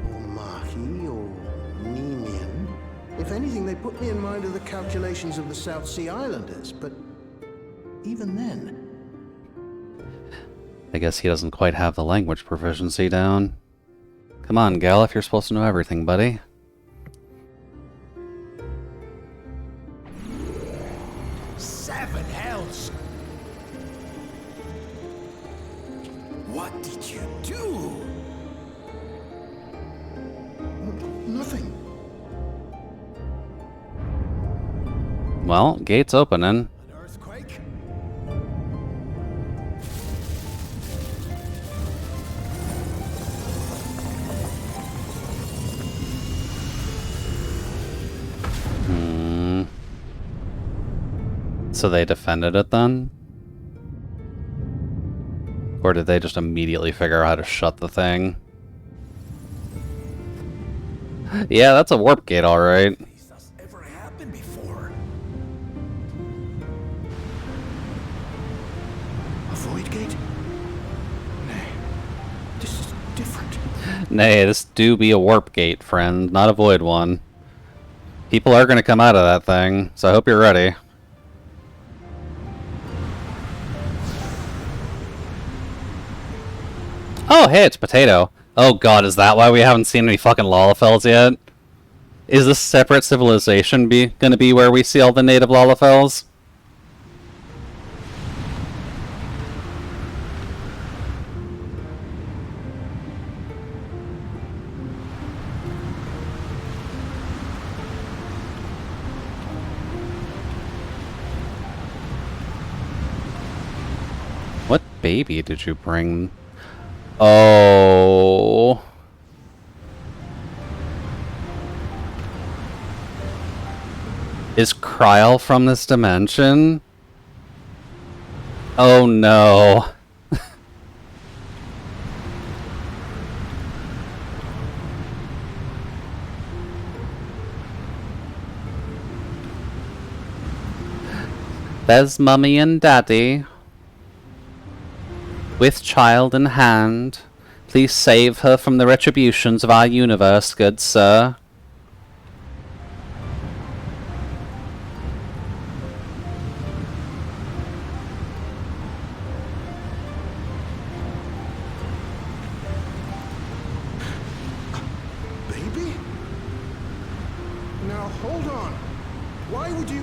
or Mahi, or Nemian. If anything, they put me in mind of the calculations of the South Sea Islanders, but even then... I guess he doesn't quite have the language proficiency down. Come on, Galuf, you're supposed to know everything, buddy. Seven hells! What did you do? Nothing. Well, gate's opening. So they defended it then? Or did they just immediately figure out how to shut the thing? Yeah, that's a warp gate, alright. Ever happened before? A void gate? Nay, this is different. Nay, this do be a warp gate, friend, not a void one. People are gonna come out of that thing, so I hope you're ready. Oh, hey, it's Potato. Oh god, is that why we haven't seen any fucking Lalafels yet? Is this separate civilization gonna be where we see all the native Lalafels? What baby did you bring? Oh. Is Kryl from this dimension? Oh no. There's Mummy and Daddy. With child in hand, please save her from the retributions of our universe, good sir. Baby? Now hold on. Why would you...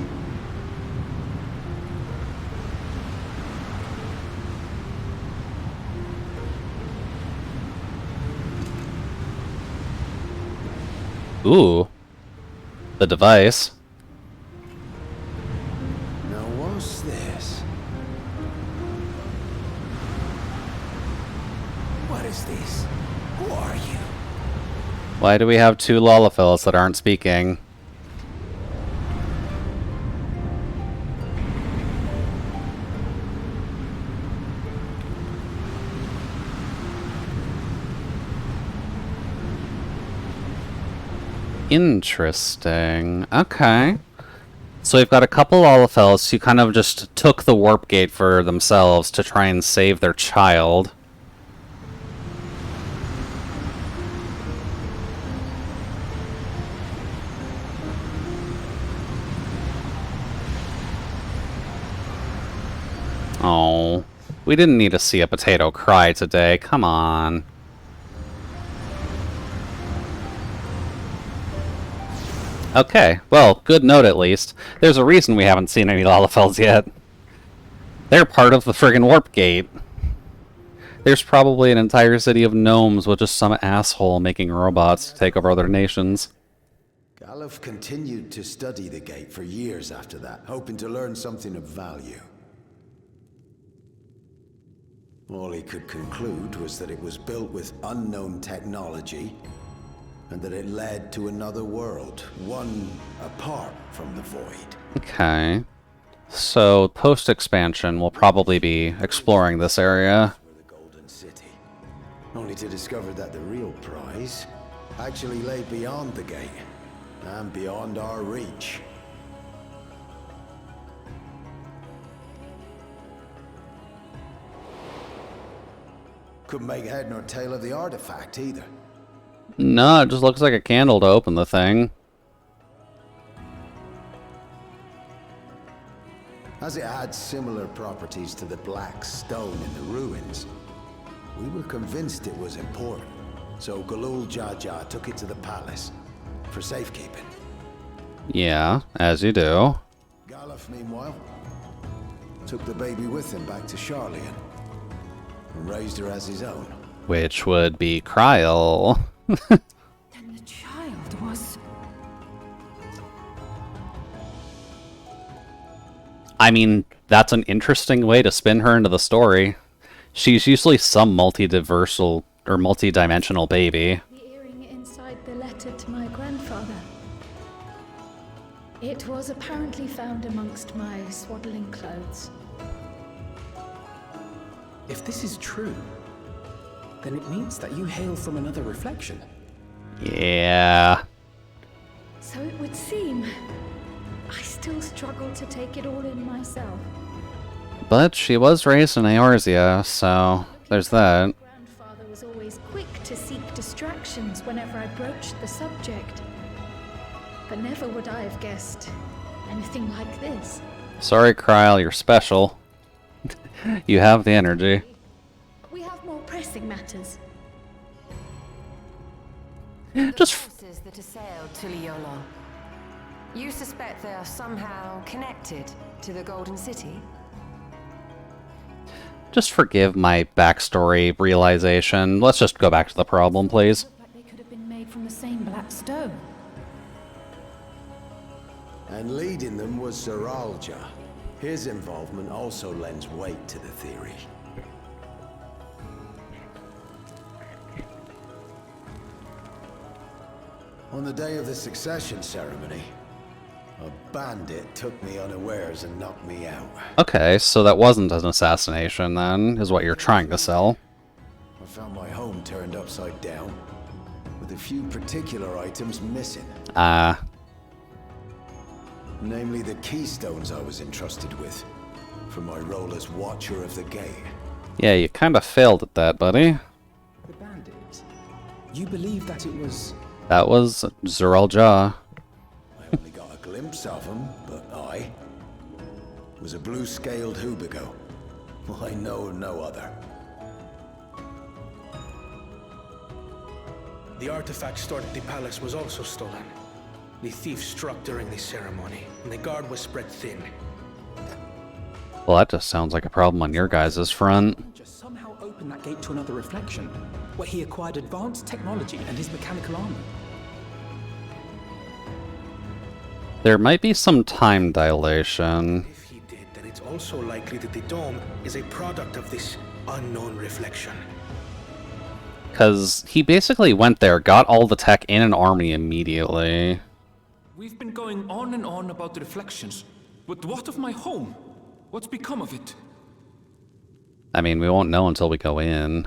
Ooh. The device. Now what's this? What is this? Who are you? Why do we have two Lalafels that aren't speaking? Interesting. Okay. So we've got a couple Lalafels who kind of just took the warp gate for themselves to try and save their child. Oh, we didn't need to see a potato cry today. Come on. Okay, well, good note at least. There's a reason we haven't seen any Lalafels yet. They're part of the friggin' warp gate. There's probably an entire city of gnomes with just some asshole making robots to take over other nations. Galuf continued to study the gate for years after that, hoping to learn something of value. All he could conclude was that it was built with unknown technology, and that it led to another world, one apart from the void. Okay. So, post-expansion, we'll probably be exploring this area. Only to discover that the real prize actually lay beyond the gate, and beyond our reach. Couldn't make head nor tail of the artifact either. No, it just looks like a candle to open the thing. As it had similar properties to the black stone in the ruins, we were convinced it was important, so Galul Jaja took it to the palace for safekeeping. Yeah, as you do. Galuf, meanwhile, took the baby with him back to Charlian and raised her as his own. Which would be Kryl. Then the child was... I mean, that's an interesting way to spin her into the story. She's usually some multi-dimensional baby. The earring inside the letter to my grandfather. It was apparently found amongst my swaddling clothes. If this is true, then it means that you hail from another reflection. Yeah. So it would seem. I still struggle to take it all in myself. But she was raised in Eorzea, so there's that. Grandfather was always quick to seek distractions whenever I broached the subject. But never would I have guessed anything like this. Sorry, Kryl, you're special. You have the energy. We have more pressing matters. Just forces that assailed Tuliyola. You suspect they are somehow connected to the Golden City? Just forgive my backstory realization. Let's just go back to the problem, please. Like they could have been made from the same black stone. And leading them was Zeralja. His involvement also lends weight to the theory. On the day of the succession ceremony, a bandit took me unawares and knocked me out. Okay, so that wasn't an assassination then, is what you're trying to sell. I found my home turned upside down, with a few particular items missing. Ah. Namely the keystones I was entrusted with, for my role as Watcher of the Gate. Yeah, you kind of failed at that, buddy. The bandit. You believe that it was... That was Zeralja. I only got a glimpse of him, but I was a blue-scaled Hubigo. I know no other. The artifact stored at the palace was also stolen. The thief struck during the ceremony, and the guard was spread thin. Well, that just sounds like a problem on your guys' front. Just somehow opened that gate to another reflection, where he acquired advanced technology and his mechanical armor. There might be some time dilation. If he did, then it's also likely that the dome is a product of this unknown reflection. Because he basically went there, got all the tech in an army immediately. We've been going on and on about the reflections, but what of my home? What's become of it? I mean, we won't know until we go in.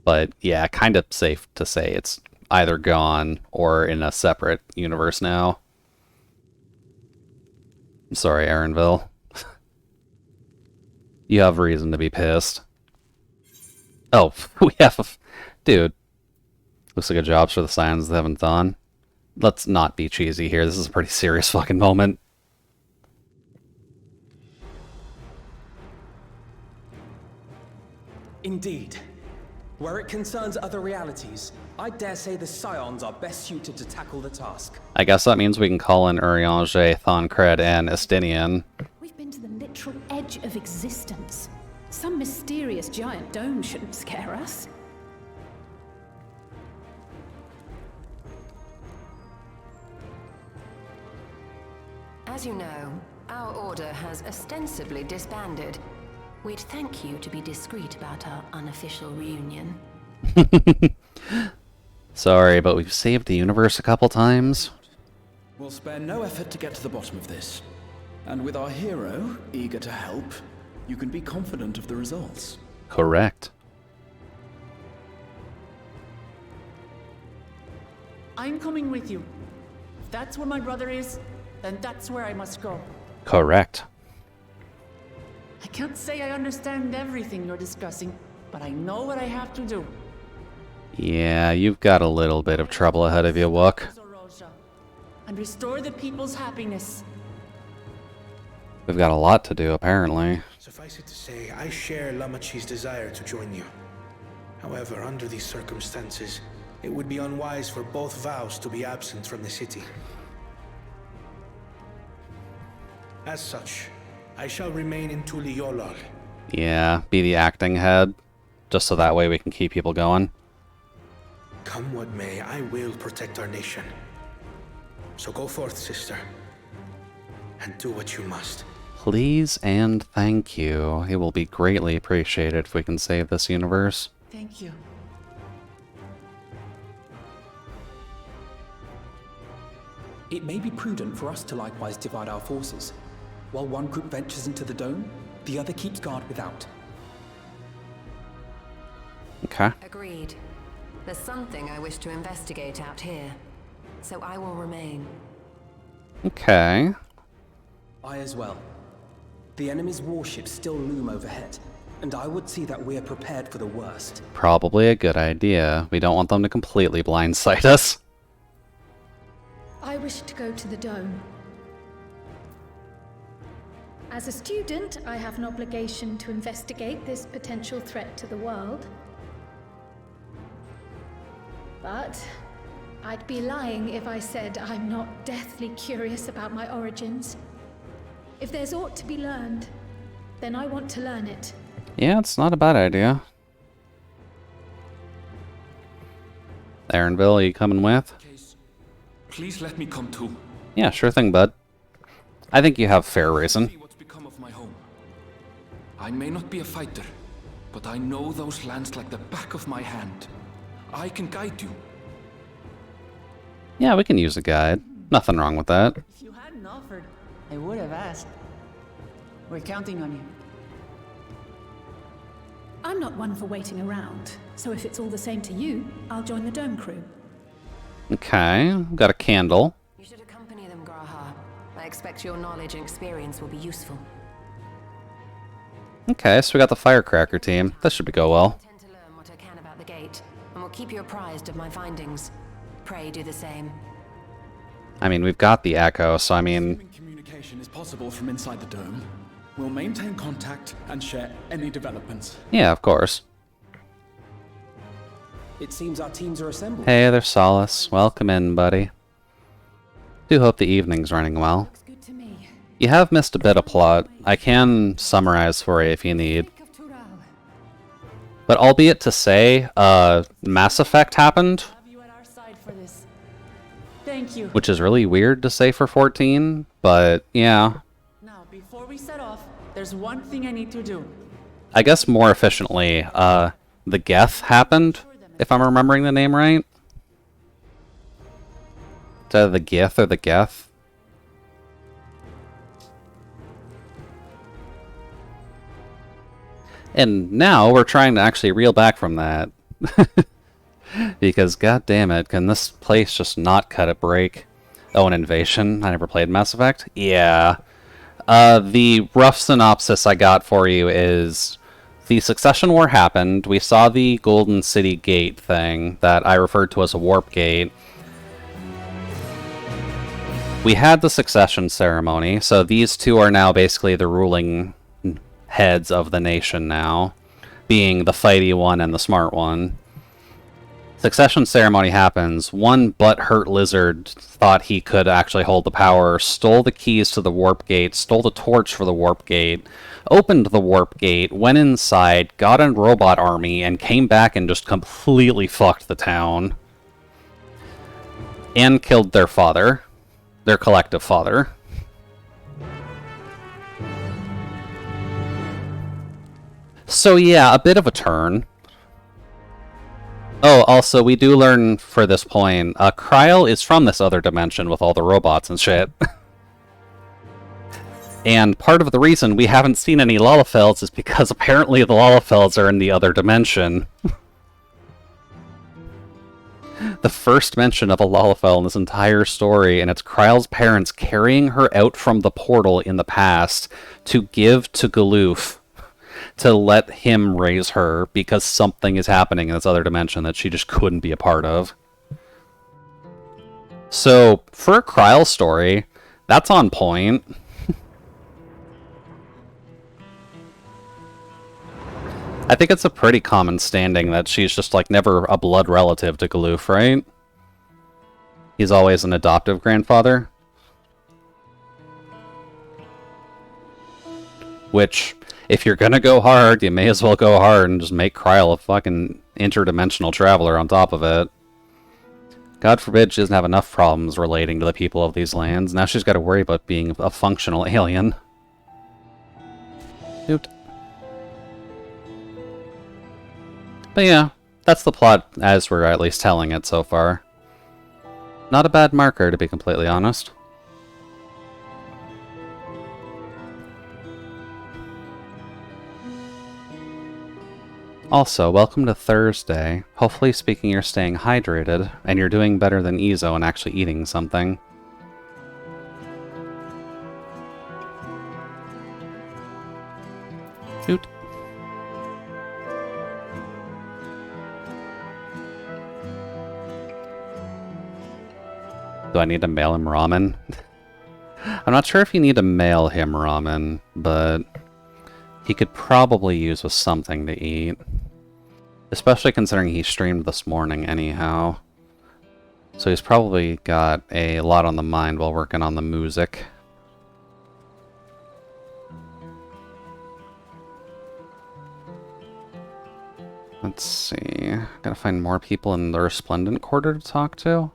But yeah, kind of safe to say it's either gone or in a separate universe now. I'm sorry, Aaronville. You have reason to be pissed. Oh, we have... Dude. Looks like a jobs for the signs that haven't done. Let's not be cheesy here. This is a pretty serious fucking moment. Indeed. Where it concerns other realities, I dare say the Scions are best suited to tackle the task. I guess that means we can call in Urianger, Thancred, and Estinian. We've been to the literal edge of existence. Some mysterious giant dome shouldn't scare us. As you know, our order has ostensibly disbanded. We'd thank you to be discreet about our unofficial reunion. Sorry, but we've saved the universe a couple times. We'll spare no effort to get to the bottom of this. And with our hero eager to help, you can be confident of the results. Correct. I'm coming with you. If that's where my brother is, then that's where I must go. Correct. I can't say I understand everything you're discussing, but I know what I have to do. Yeah, you've got a little bit of trouble ahead of you, Wook. And restore the people's happiness. We've got a lot to do, apparently. Suffice it to say, I share Lamachi's desire to join you. However, under these circumstances, it would be unwise for both vows to be absent from the city. As such, I shall remain in Tuliolol. Yeah, be the acting head. Just so that way we can keep people going. Come what may, I will protect our nation. So go forth, sister, and do what you must. Please and thank you. It will be greatly appreciated if we can save this universe. Thank you. It may be prudent for us to likewise divide our forces. While one group ventures into the dome, the other keeps guard without. Okay. Agreed. There's something I wish to investigate out here, so I will remain. Okay. I as well. The enemy's warships still loom overhead, and I would see that we're prepared for the worst. Probably a good idea. We don't want them to completely blindsight us. I wish to go to the dome. As a student, I have an obligation to investigate this potential threat to the world. But I'd be lying if I said I'm not deathly curious about my origins. If there's aught to be learned, then I want to learn it. Yeah, it's not a bad idea. Aaronville, are you coming with? Please let me come too. Yeah, sure thing, bud. I think you have fair reason. What's become of my home? I may not be a fighter, but I know those lands like the back of my hand. I can guide you. Yeah, we can use a guide. Nothing wrong with that. If you hadn't offered, I would have asked. We're counting on you. I'm not one for waiting around, so if it's all the same to you, I'll join the dome crew. Okay, got a candle. You should accompany them, Graha. I expect your knowledge and experience will be useful. Okay, so we got the firecracker team. That should go well. I intend to learn what I can about the gate, and will keep you apprised of my findings. Pray do the same. I mean, we've got the echo, so I mean... Communication is possible from inside the dome. We'll maintain contact and share any developments. Yeah, of course. It seems our teams are assembled. Hey there, Solace. Welcome in, buddy. Do hope the evening's running well. You have missed a bit of plot. I can summarize for you if you need. But albeit to say, Mass Effect happened. Thank you. Which is really weird to say for 14, but yeah. Now, before we set off, there's there's one thing I need to do. I guess more efficiently, the Geth happened, if I'm remembering the name right. It's either the Geth or the Geth. And now we're trying to actually reel back from that. Because, god damn it, can this place just not cut a break? Oh, an invasion? I never played Mass Effect? Yeah. The rough synopsis I got for you is the Succession War happened. We saw the Golden City Gate thing that I referred to as a warp gate. We had the succession ceremony, so these two are now basically the ruling heads of the nation now, being the fighty one and the smart one. Succession ceremony happens. One butthurt lizard thought he could actually hold the power, stole the keys to the warp gate, stole the torch for the warp gate, opened the warp gate, went inside, got a robot army, and came back and just completely fucked the town. And killed their father. Their collective father. So yeah, a bit of a turn. Oh, also, we do learn for this point, Kryl is from this other dimension with all the robots and shit. And part of the reason we haven't seen any Lalafels is because apparently the Lalafels are in the other dimension. The first mention of a Lalafell in this entire story, and it's Kryl's parents carrying her out from the portal in the past to give to Galoof to let him raise her because something is happening in this other dimension that she just couldn't be a part of. So, for a Kryl story, that's on point. I think it's a pretty common standing that she's just, like, never a blood relative to Galoof, right? He's always an adoptive grandfather. Which, if you're gonna go hard, you may as well go hard and just make Kryl a fucking interdimensional traveler on top of it. God forbid she doesn't have enough problems relating to the people of these lands. Now she's got to worry about being a functional alien. Oot. But yeah, that's the plot as we're at least telling it so far. Not a bad marker, to be completely honest. Also, welcome to Thursday. Hopefully speaking you're staying hydrated, and you're doing better than Ezo and actually eating something. Oot. Do I need to mail him ramen? I'm not sure if you need to mail him ramen, but he could probably use with something to eat. Especially considering he streamed this morning anyhow. So he's probably got a lot on the mind while working on the music. Let's see. Gotta find more people in the Resplendent Quarter to talk to.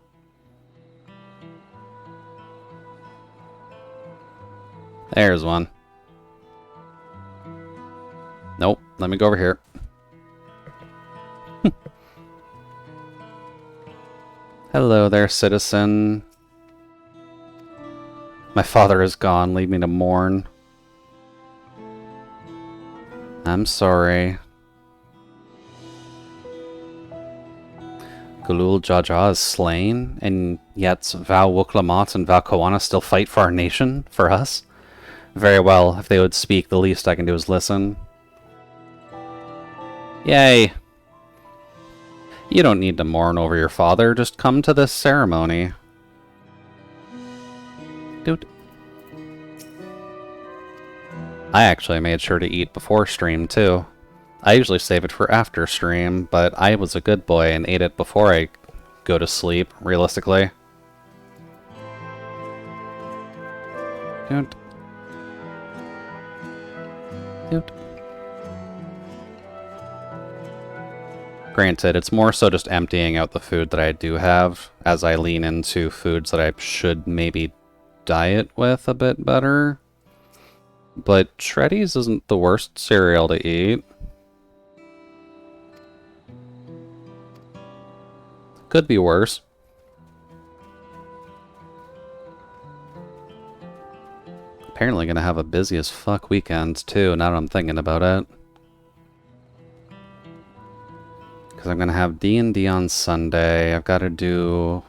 There's one. Nope, let me go over here. Hello there, citizen. My father is gone, leave me to mourn. I'm sorry. Galul Jaja is slain, and yet Val Wuklamat and Val Koana still fight for our nation, for us? Very well, if they would speak, the least I can do is listen. Yay! You don't need to mourn over your father, just come to this ceremony. Dude. I actually made sure to eat before stream, too. I usually save it for after stream, but I was a good boy and ate it before I go to sleep, realistically. Dude. Dude. Granted, it's more so just emptying out the food that I do have, as I lean into foods that I should maybe diet with a bit better. But Shreddies isn't the worst cereal to eat. Could be worse. Apparently gonna have a busy as fuck weekend too, now that I'm thinking about it. Because I'm gonna have D&D on Sunday. I've got to do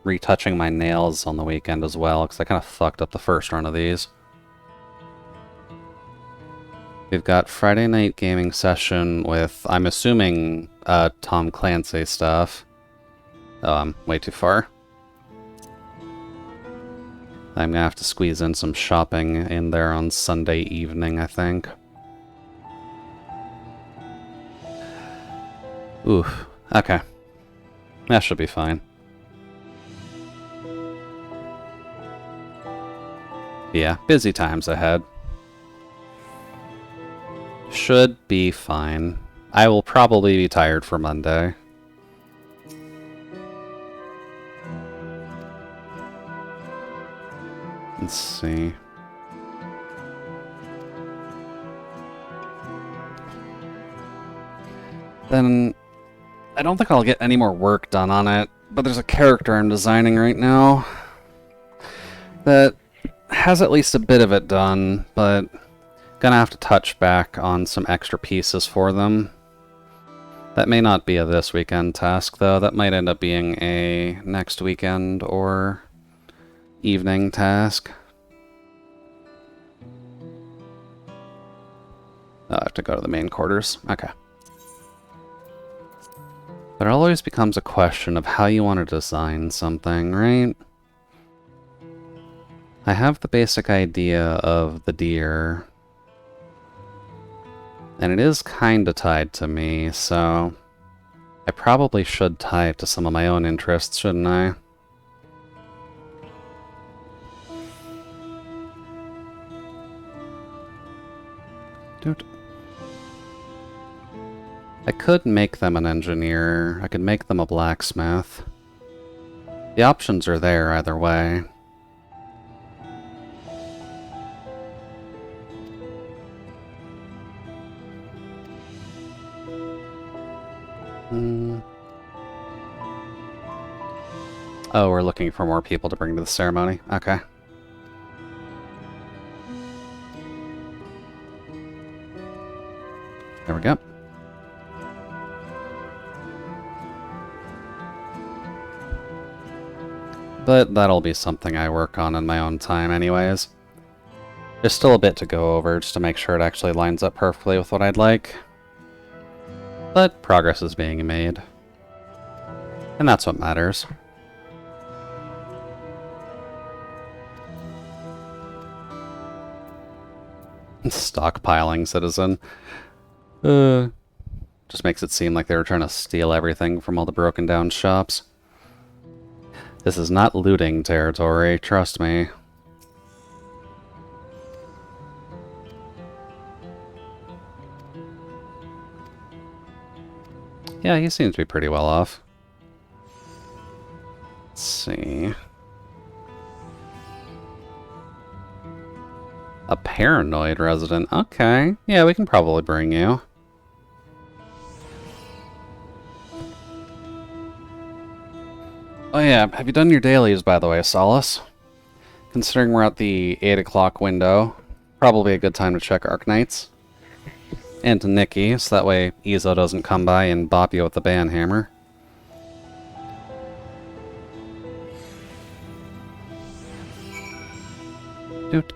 retouching my nails on the weekend as well, because I kind of fucked up the first run of these. We've got Friday night gaming session with, I'm assuming, Tom Clancy stuff. Oh, I'm way too far. I'm gonna have to squeeze in some shopping in there on Sunday evening, I think. Oof. Okay. That should be fine. Yeah, busy times ahead. Should be fine. I will probably be tired for Monday. Let's see. Then I don't think I'll get any more work done on it, but there's a character I'm designing right now that has at least a bit of it done, but gonna have to touch back on some extra pieces for them. That may not be a this weekend task, though. That might end up being a next weekend or evening task. Oh, I have to go to the main quarters. Okay. But it always becomes a question of how you want to design something, right? I have the basic idea of the deer. And it is kinda tied to me, so I probably should tie it to some of my own interests, shouldn't I? Dude. I could make them an engineer. I could make them a blacksmith. The options are there either way. Oh, we're looking for more people to bring to the ceremony. Okay. There we go. But that'll be something I work on in my own time anyways. There's still a bit to go over just to make sure it actually lines up perfectly with what I'd like. But progress is being made. And that's what matters. Stockpiling, citizen. Just makes it seem like they were trying to steal everything from all the broken down shops. This is not looting territory, trust me. Yeah, he seems to be pretty well off. Let's see. A paranoid resident. Okay. Yeah, we can probably bring you. Oh yeah, have you done your dailies, by the way, Solace? Considering we're at the 8 o'clock window, probably a good time to check Arknights. And to Nikki, so that way Izo doesn't come by and bop you with the banhammer. Dude.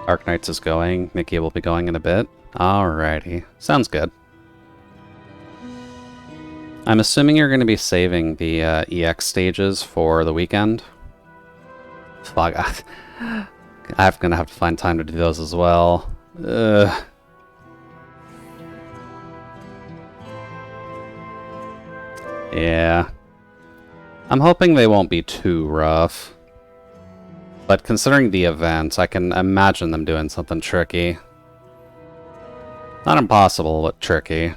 Arknights is going. Nikki will be going in a bit. Alrighty. Sounds good. I'm assuming you're going to be saving the EX stages for the weekend. Fuck. I'm going to have to find time to do those as well. Ugh. Yeah. I'm hoping they won't be too rough. But considering the event, I can imagine them doing something tricky. Not impossible, but tricky.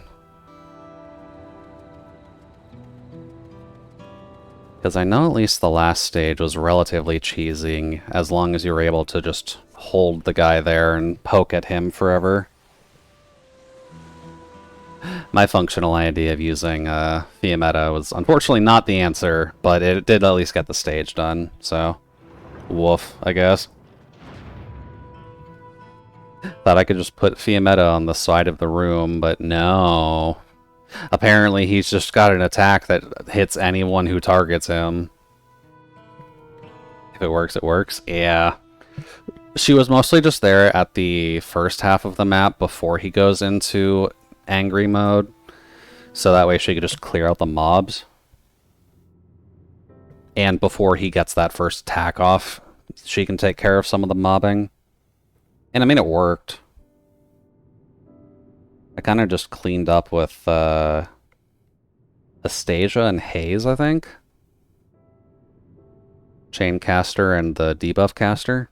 Because I know at least the last stage was relatively cheesy, as long as you were able to just hold the guy there and poke at him forever. My functional idea of using Fiammetta was unfortunately not the answer, but it did at least get the stage done, so woof, I guess. Thought I could just put Fiammetta on the side of the room, but no. Apparently he's just got an attack that hits anyone who targets him. If it works, it works. Yeah. She was mostly just there at the first half of the map before he goes into angry mode, so that way she could just clear out the mobs. And before he gets that first attack off, she can take care of some of the mobbing. And I mean, it worked. I kind of just cleaned up with Astasia and Haze, I think. Chain caster and the debuff caster.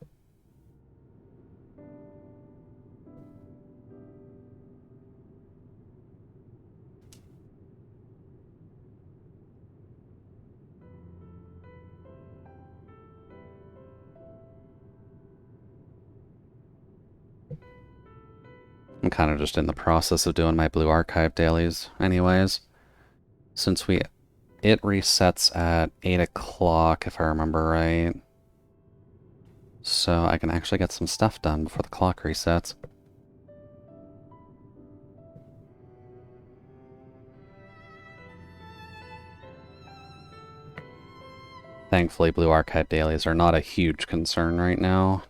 I'm kind of just in the process of doing my Blue Archive dailies anyways. Since it resets at 8 o'clock, if I remember right. So I can actually get some stuff done before the clock resets. Thankfully, Blue Archive dailies are not a huge concern right now.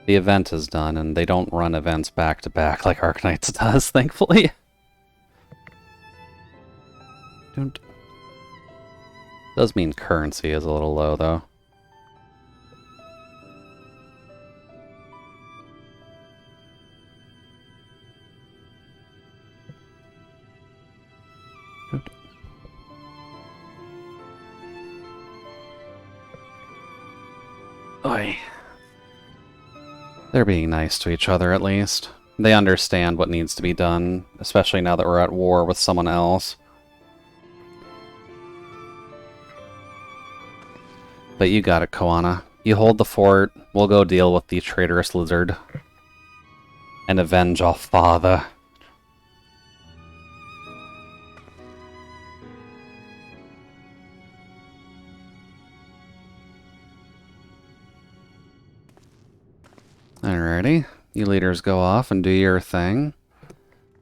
The event is done, and they don't run events back-to-back like Arknights does, thankfully. Does mean currency is a little low, though. Oi. They're being nice to each other, at least. They understand what needs to be done, especially now that we're at war with someone else. But you got it, Koana. You hold the fort, we'll go deal with the traitorous lizard. And avenge our father. Alrighty, you leaders go off and do your thing.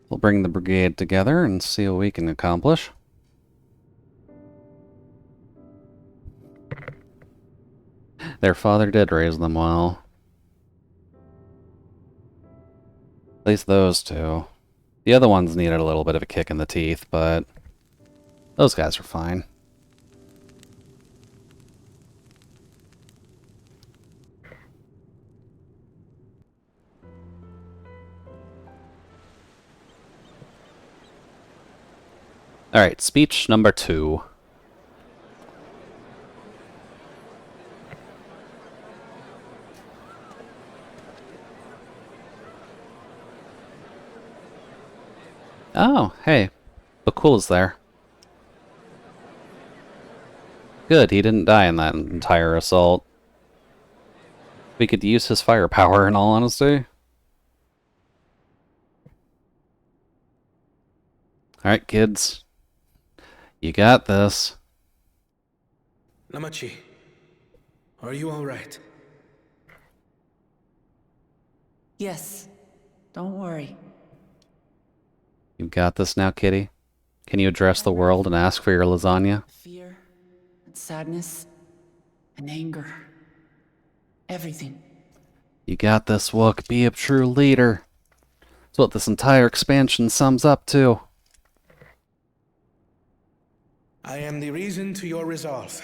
We'll bring the brigade together and see what we can accomplish. Their father did raise them well. At least those two. The other ones needed a little bit of a kick in the teeth, but those guys are fine. Alright, speech number 2. Oh, hey. Bakul's there. Good, he didn't die in that entire assault. We could use his firepower, in all honesty. Alright, kids. You got this. Lamachi, are you alright? Yes. Don't worry. You got this now, kitty? Can you address the world and ask for your lasagna? Fear and sadness and anger. Everything. You got this, Wook. Be a true leader. That's what this entire expansion sums up to. I am the reason to your resolve.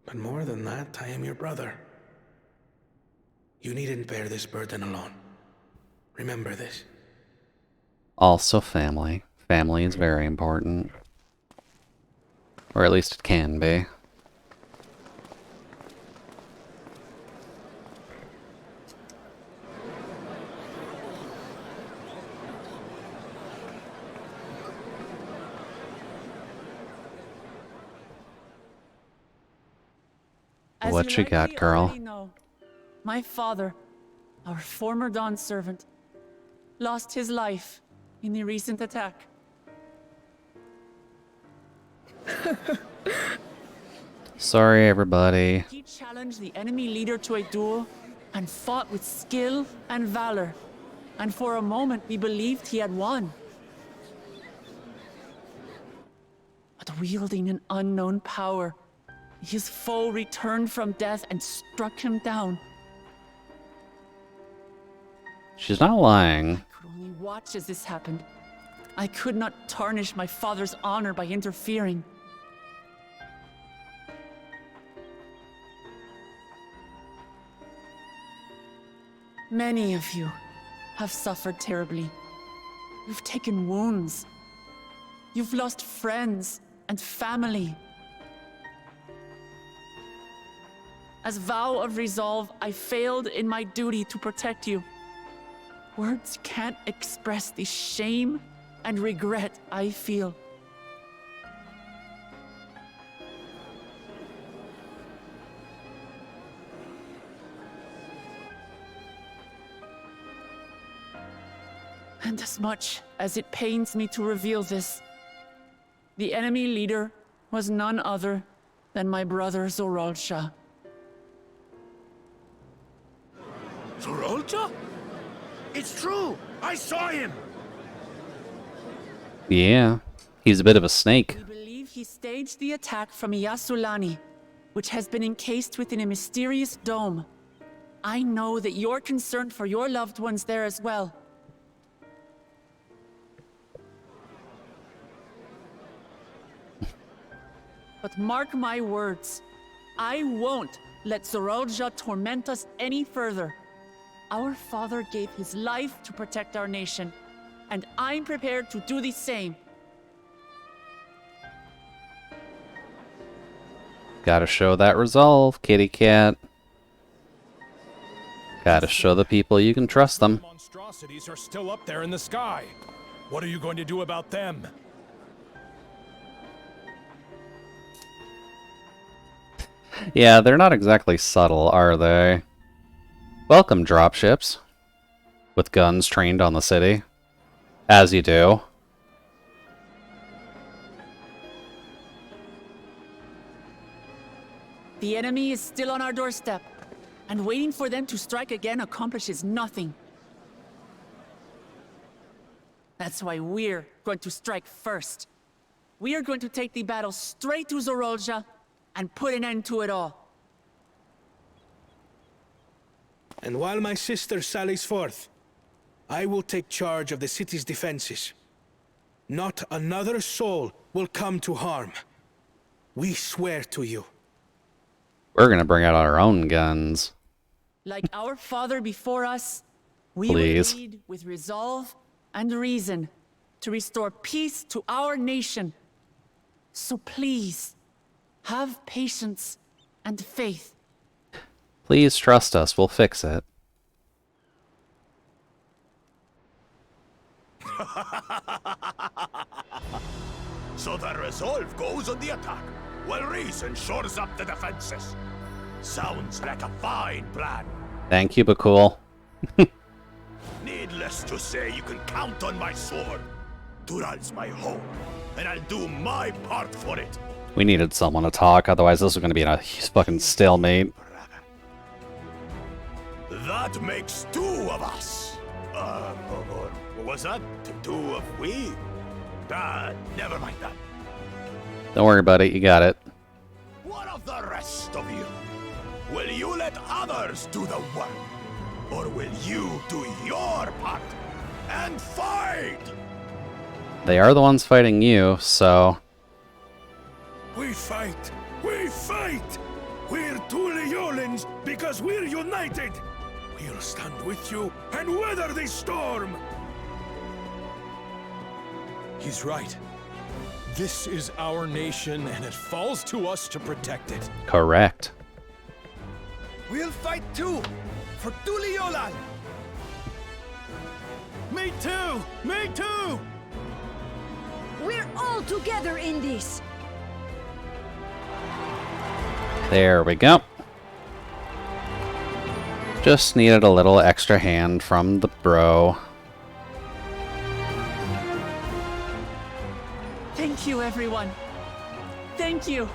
But more than that, I am your brother. You needn't bear this burden alone. Remember this. Also family. Family is very important. Or at least it can be. what you got, girl? Know, my father, our former Dawn servant, lost his life in the recent attack. Sorry, everybody. He challenged the enemy leader to a duel and fought with skill and valor. And for a moment, we believed he had won. But wielding an unknown power, his foe returned from death and struck him down. She's not lying. I could only watch as this happened. I could not tarnish my father's honor by interfering. Many of you have suffered terribly. You've taken wounds. You've lost friends and family. As vow of resolve, I failed in my duty to protect you. Words can't express the shame and regret I feel. And as much as it pains me to reveal this, the enemy leader was none other than my brother Zorolcha. Zorolcha? It's true! I saw him! Yeah, he's a bit of a snake. We believe he staged the attack from Yasulani, which has been encased within a mysterious dome. I know that you're concerned for your loved ones there as well. But mark my words, I won't let Zorolja torment us any further. Our father gave his life to protect our nation, and I'm prepared to do the same. Gotta show that resolve, kitty cat. Gotta show the people you can trust them. Monstrosities are still up there in the sky. What are you going to do about them? Yeah, they're not exactly subtle, are they? Welcome, dropships. With guns trained on the city. As you do. The enemy is still on our doorstep, and waiting for them to strike again accomplishes nothing. That's why we're going to strike first. We are going to take the battle straight to Zorolja and put an end to it all. And while my sister sallies forth, I will take charge of the city's defenses. Not another soul will come to harm. We swear to you. We're gonna bring out our own guns. Like our father before us, we Please. will lead with resolve and reason to restore peace to our nation. So please, have patience and faith. Please trust us, we'll fix it. So the resolve goes on the attack, while reason shores up the defenses. Sounds like a fine plan. Thank you, Bakul. Needless to say, you can count on my sword. Dural's my home, and I'll do my part for it. We needed someone to talk, otherwise this was gonna be in a fucking stalemate. That makes two of us. Or was that two of we? Never mind that. Don't worry about it, you got it. What of the rest of you? Will you let others do the work? Or will you do your part and fight? They are the ones fighting you, so... We fight! We fight! We're two Leolins because we're united! We'll stand with you and weather this storm! He's right. This is our nation, and it falls to us to protect it. Correct. We'll fight too! For Tuliolan! Me too! Me too! We're all together in this! There we go. Just needed a little extra hand from the bro. Thank you, everyone. Thank you.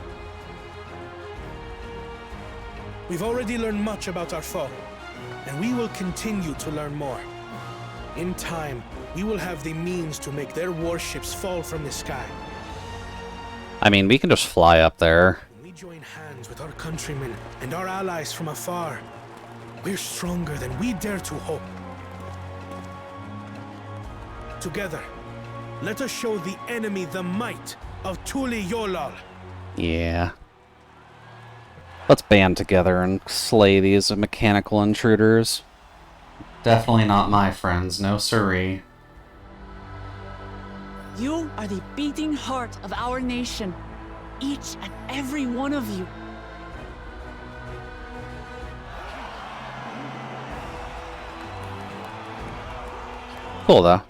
We've already learned much about our foe, and we will continue to learn more. In time, we will have the means to make their warships fall from the sky. I mean, we can just fly up there. When we join hands with our countrymen and our allies from afar, we're stronger than we dare to hope. Together, let us show the enemy the might of Tuli-Yolal. Yeah. Let's band together and slay these mechanical intruders. Definitely not my friends, no siree. You are the beating heart of our nation. Each and every one of you. Cool, though.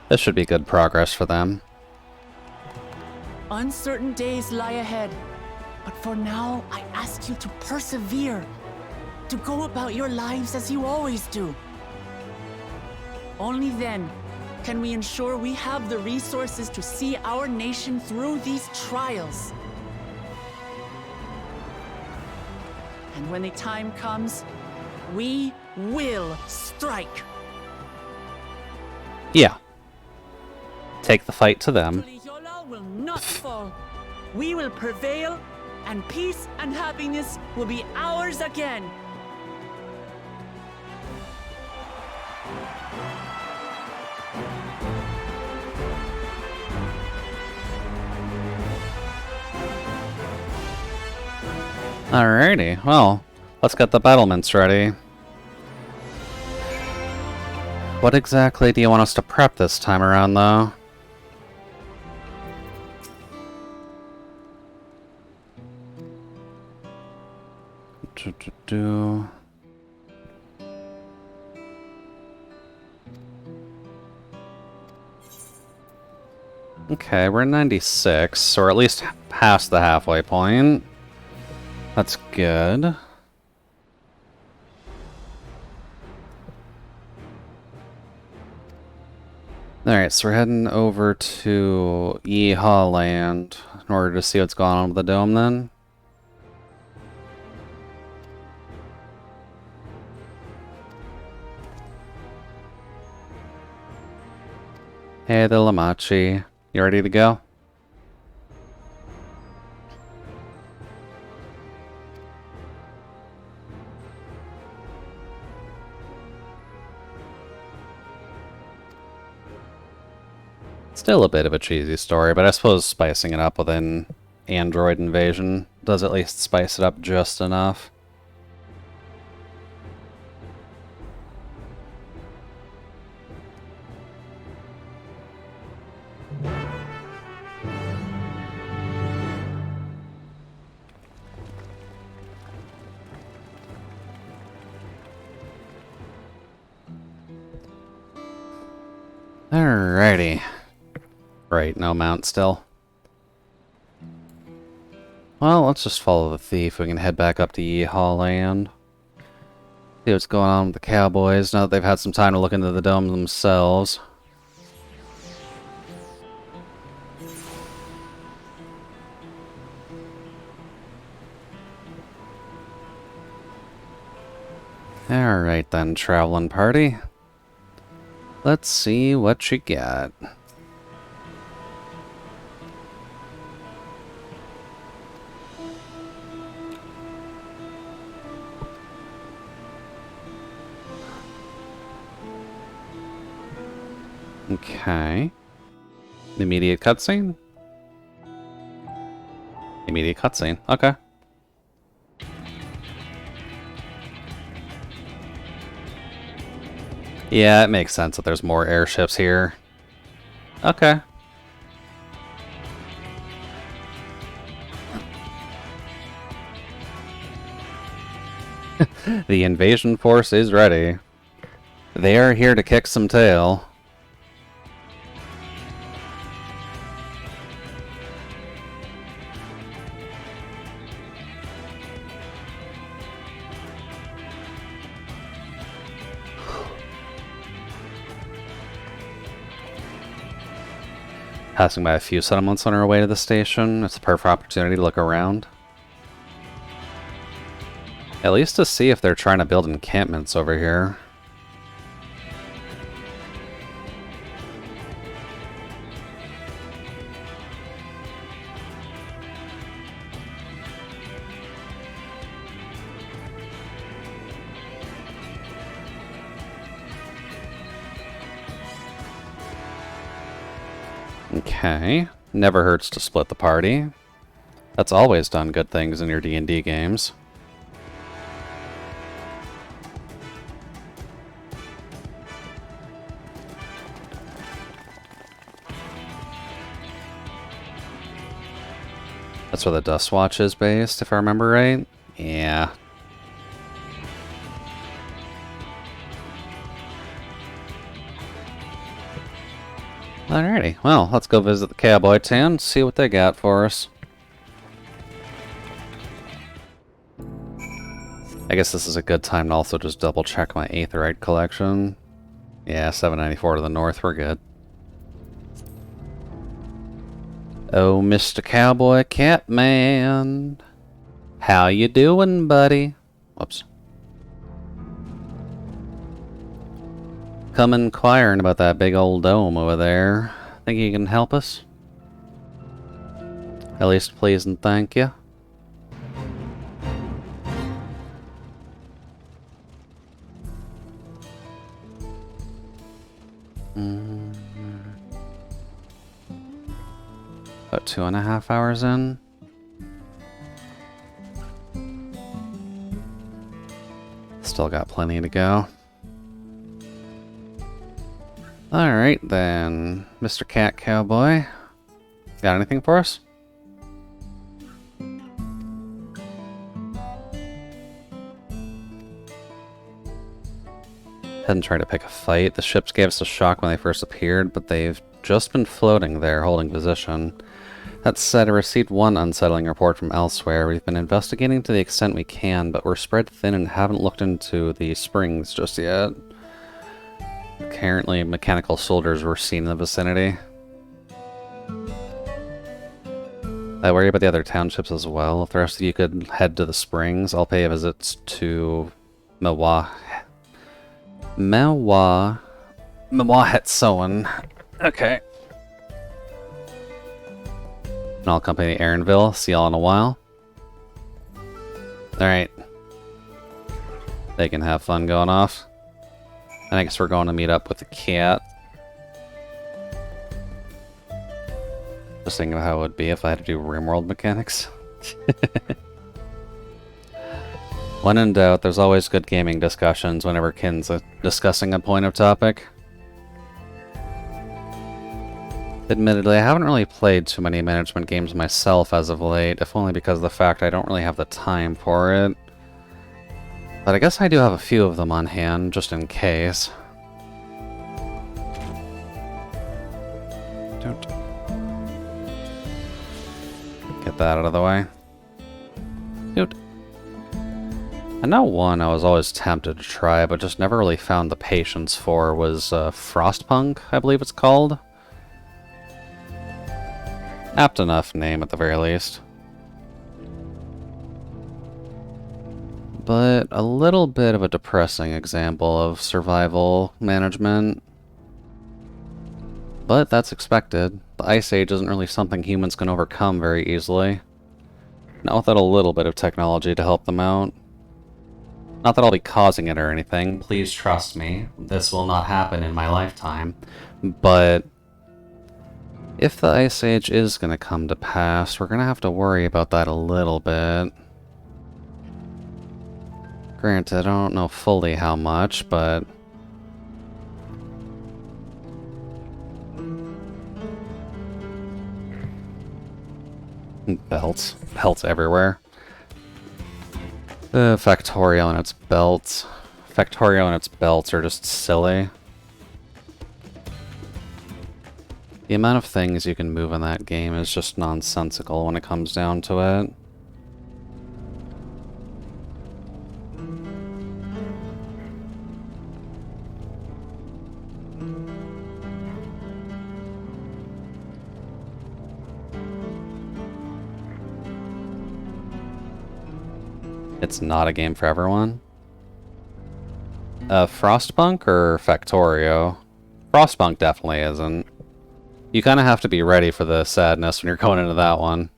This should be good progress for them. Uncertain days lie ahead. But for now, I ask you to persevere. To go about your lives as you always do. Only then can we ensure we have the resources to see our nation through these trials. And when the time comes, we will strike. Yeah. Take the fight to them. Tuli-Yolal will not fall. We will prevail, and peace and happiness will be ours again. Alrighty, well, let's get the battlements ready. What exactly do you want us to prep this time around, though? Okay, we're 96, or at least past the halfway point. That's good. Alright, so we're heading over to Yeehaw Land in order to see what's going on with the dome then. Hey, the Lamachi. You ready to go? Still a bit of a cheesy story, but I suppose spicing it up with an android invasion does at least spice it up just enough. Alrighty. Right, no mount still. Well, let's just follow the thief. We can head back up to Yeehaw Land. See what's going on with the cowboys now that they've had some time to look into the dome themselves. Alright then, traveling party. Let's see what you got. Okay. Immediate cutscene? Immediate cutscene. Okay. Yeah, it makes sense that there's more airships here. Okay. The invasion force is ready. They are here to kick some tail. Passing by a few settlements on our way to the station, it's a perfect opportunity to look around. At least to see if they're trying to build encampments over here. Okay, never hurts to split the party. That's always done good things in your D&D games. That's where the Dust Watch is based, if I remember right. Yeah. Alrighty, well, let's go visit the cowboy town, see what they got for us. I guess this is a good time to also just double check my aetheryte collection. Yeah, 794 to the north, we're good. Oh, Mr. Cowboy Catman. How you doing, buddy? Whoops. Come inquiring about that big old dome over there. Think you can help us? At least please and thank you. About 2.5 hours in. Still got plenty to go. Alright then, Mr. Cat Cowboy. Got anything for us? Hadn't tried to pick a fight. The ships gave us a shock when they first appeared, but they've just been floating there, holding position. That said, I received one unsettling report from elsewhere. We've been investigating to the extent we can, but we're spread thin and haven't looked into the springs just yet. Apparently, mechanical soldiers were seen in the vicinity. I worry about the other townships as well. If the rest of you could head to the springs, I'll pay visits to Mewahetsowin. Okay. And I'll accompany Aaronville. See y'all in a while. Alright. They can have fun going off. And I guess we're going to meet up with the cat. Just thinking of how it would be if I had to do RimWorld mechanics. When in doubt, there's always good gaming discussions whenever Kin's discussing a point of topic. Admittedly, I haven't really played too many management games myself as of late, if only because of the fact I don't really have the time for it. But I guess I do have a few of them on hand, just in case. Don't get that out of the way. Dude. I know one I was always tempted to try, but just never really found the patience for was Frostpunk, I believe it's called. Apt enough name at the very least. But a little bit of a depressing example of survival management. But that's expected. The Ice Age isn't really something humans can overcome very easily. Not without a little bit of technology to help them out. Not that I'll be causing it or anything. Please trust me, this will not happen in my lifetime. But if the Ice Age is going to come to pass, we're going to have to worry about that a little bit. Granted, I don't know fully how much, but belts. Belts everywhere. Factorio and its belts. Factorio and its belts are just silly. The amount of things you can move in that game is just nonsensical when it comes down to it. It's not a game for everyone. Frostpunk or Factorio? Frostpunk definitely isn't. You kind of have to be ready for the sadness when you're going into that one.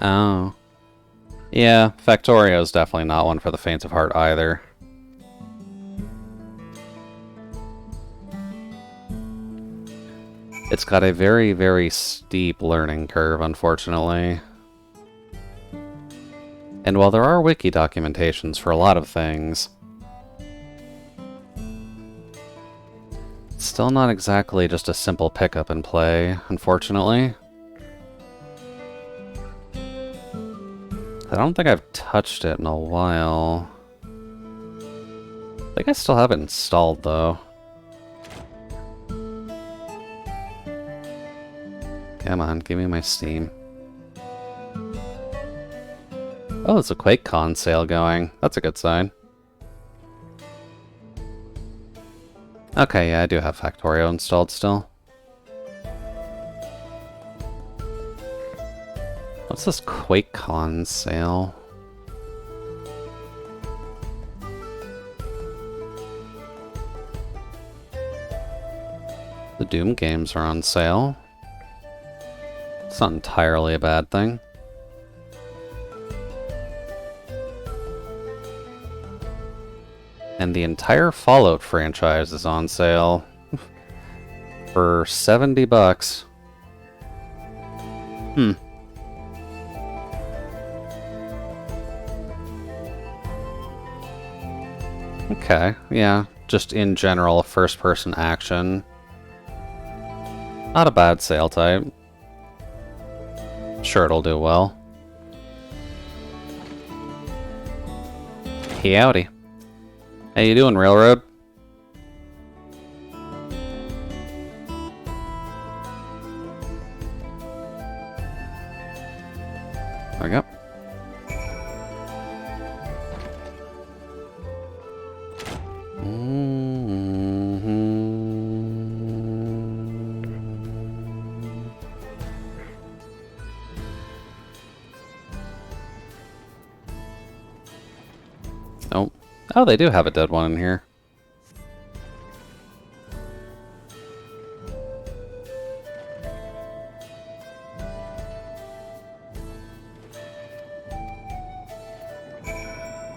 Oh. Yeah, Factorio is definitely not one for the faint of heart either. It's got a very, very steep learning curve, unfortunately. And while there are wiki documentations for a lot of things, it's still not exactly just a simple pick up and play, unfortunately. I don't think I've touched it in a while. I think I still have it installed, though. Come on, give me my Steam. Oh, there's a QuakeCon sale going. That's a good sign. Okay, yeah, I do have Factorio installed still. What's this QuakeCon sale? The Doom games are on sale. It's not entirely a bad thing. And the entire Fallout franchise is on sale for $70. Okay, yeah, just in general, first-person action. Not a bad sale type. Sure, it'll do well. Howdy. How you doing, Railroad? There we go. Nope. Oh, they do have a dead one in here.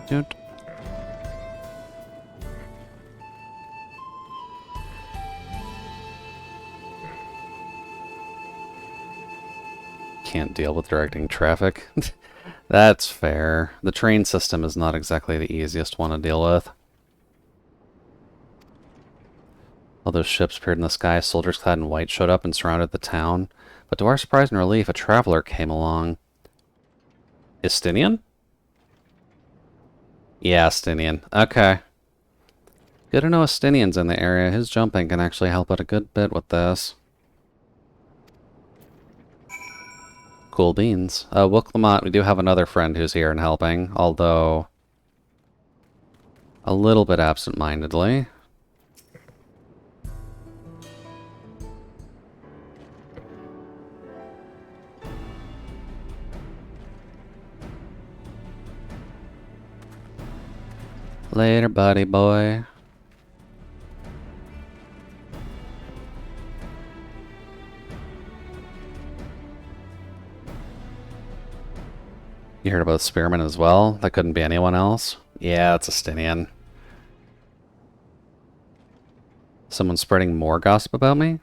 Dude. Can't deal with directing traffic. That's fair. The train system is not exactly the easiest one to deal with. All those ships appeared in the sky, soldiers clad in white showed up and surrounded the town. But to our surprise and relief, a traveler came along. Estinian? Yeah, Estinian. Okay. Good to know Estinian's in the area. His jumping can actually help out a good bit with this. Cool beans. Wilklamont, we do have another friend who's here and helping, although a little bit absent-mindedly. Later, buddy boy. You heard about Spearman as well? That couldn't be anyone else? Yeah, it's Estinian. Someone spreading more gossip about me?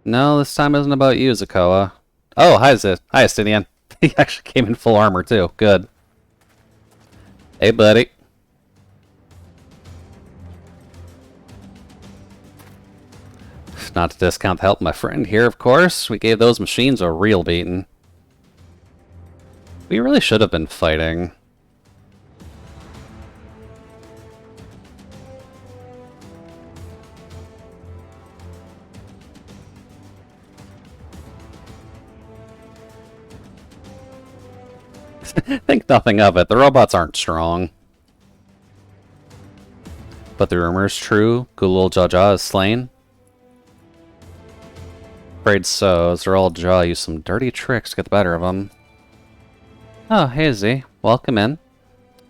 No, this time isn't about you, Zakoa. Oh, hi, hi, Estinian. He actually came in full armor, too. Good. Hey, buddy. Not to discount the help of my friend here, of course. We gave those machines a real beating. We really should have been fighting. Think nothing of it. The robots aren't strong. But the rumor is true. Gulul Jaja is slain. Afraid so, as Earl Jaw used some dirty tricks to get the better of him. Oh, hey Z. Welcome in.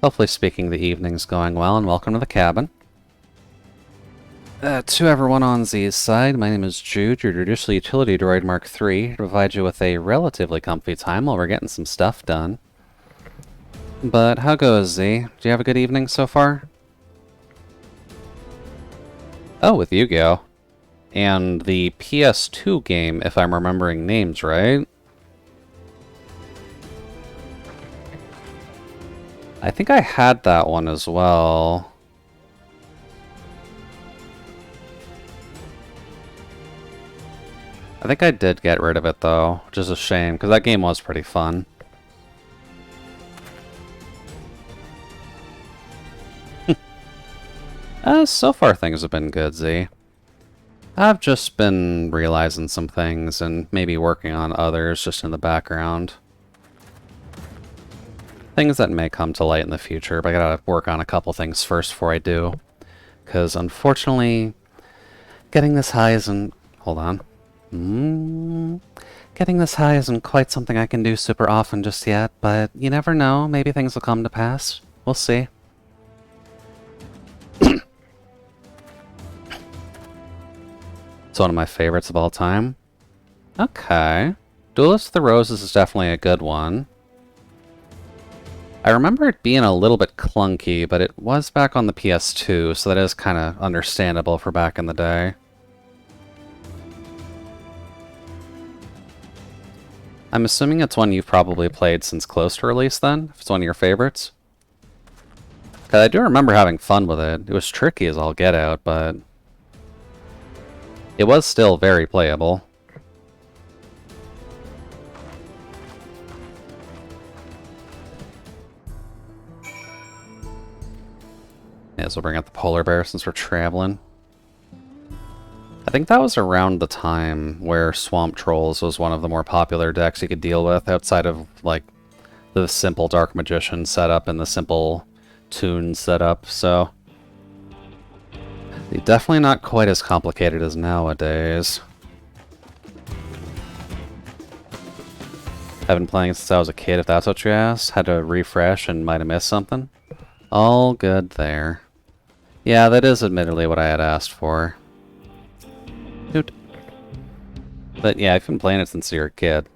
Hopefully speaking the evening's going well, and welcome to the cabin. To everyone on Z's side, my name is Jude, your traditional utility droid Mark III, to provide you with a relatively comfy time while we're getting some stuff done. But how goes Z? Do you have a good evening so far? Oh, with Yu-Gi-Oh! And the PS2 game, if I'm remembering names right. I think I had that one as well. I think I did get rid of it though, which is a shame, because that game was pretty fun. So far things have been good, Z. I've just been realizing some things and maybe working on others just in the background. Things that may come to light in the future, but I gotta work on a couple things first before I do. Because unfortunately, getting this high isn't... Hold on. Getting this high isn't quite something I can do super often just yet, but you never know. Maybe things will come to pass. We'll see. It's one of my favorites of all time. Okay. Duelist of the Roses is definitely a good one. I remember it being a little bit clunky, but it was back on the PS2, so that is kind of understandable for back in the day. I'm assuming it's one you've probably played since close to release then, if it's one of your favorites. 'Cause I do remember having fun with it. It was tricky as all get out, but it was still very playable. Yeah, so we'll bring out the polar bear since we're traveling. I think that was around the time where Swamp Trolls was one of the more popular decks you could deal with outside of, like, the simple Dark Magician setup and the simple Toon setup, so... Definitely not quite as complicated as nowadays. I've been playing since I was a kid, if that's what you asked. Had to refresh and might have missed something. All good there. Yeah, that is admittedly what I had asked for. Dude. But yeah, I've been playing it since you were a kid.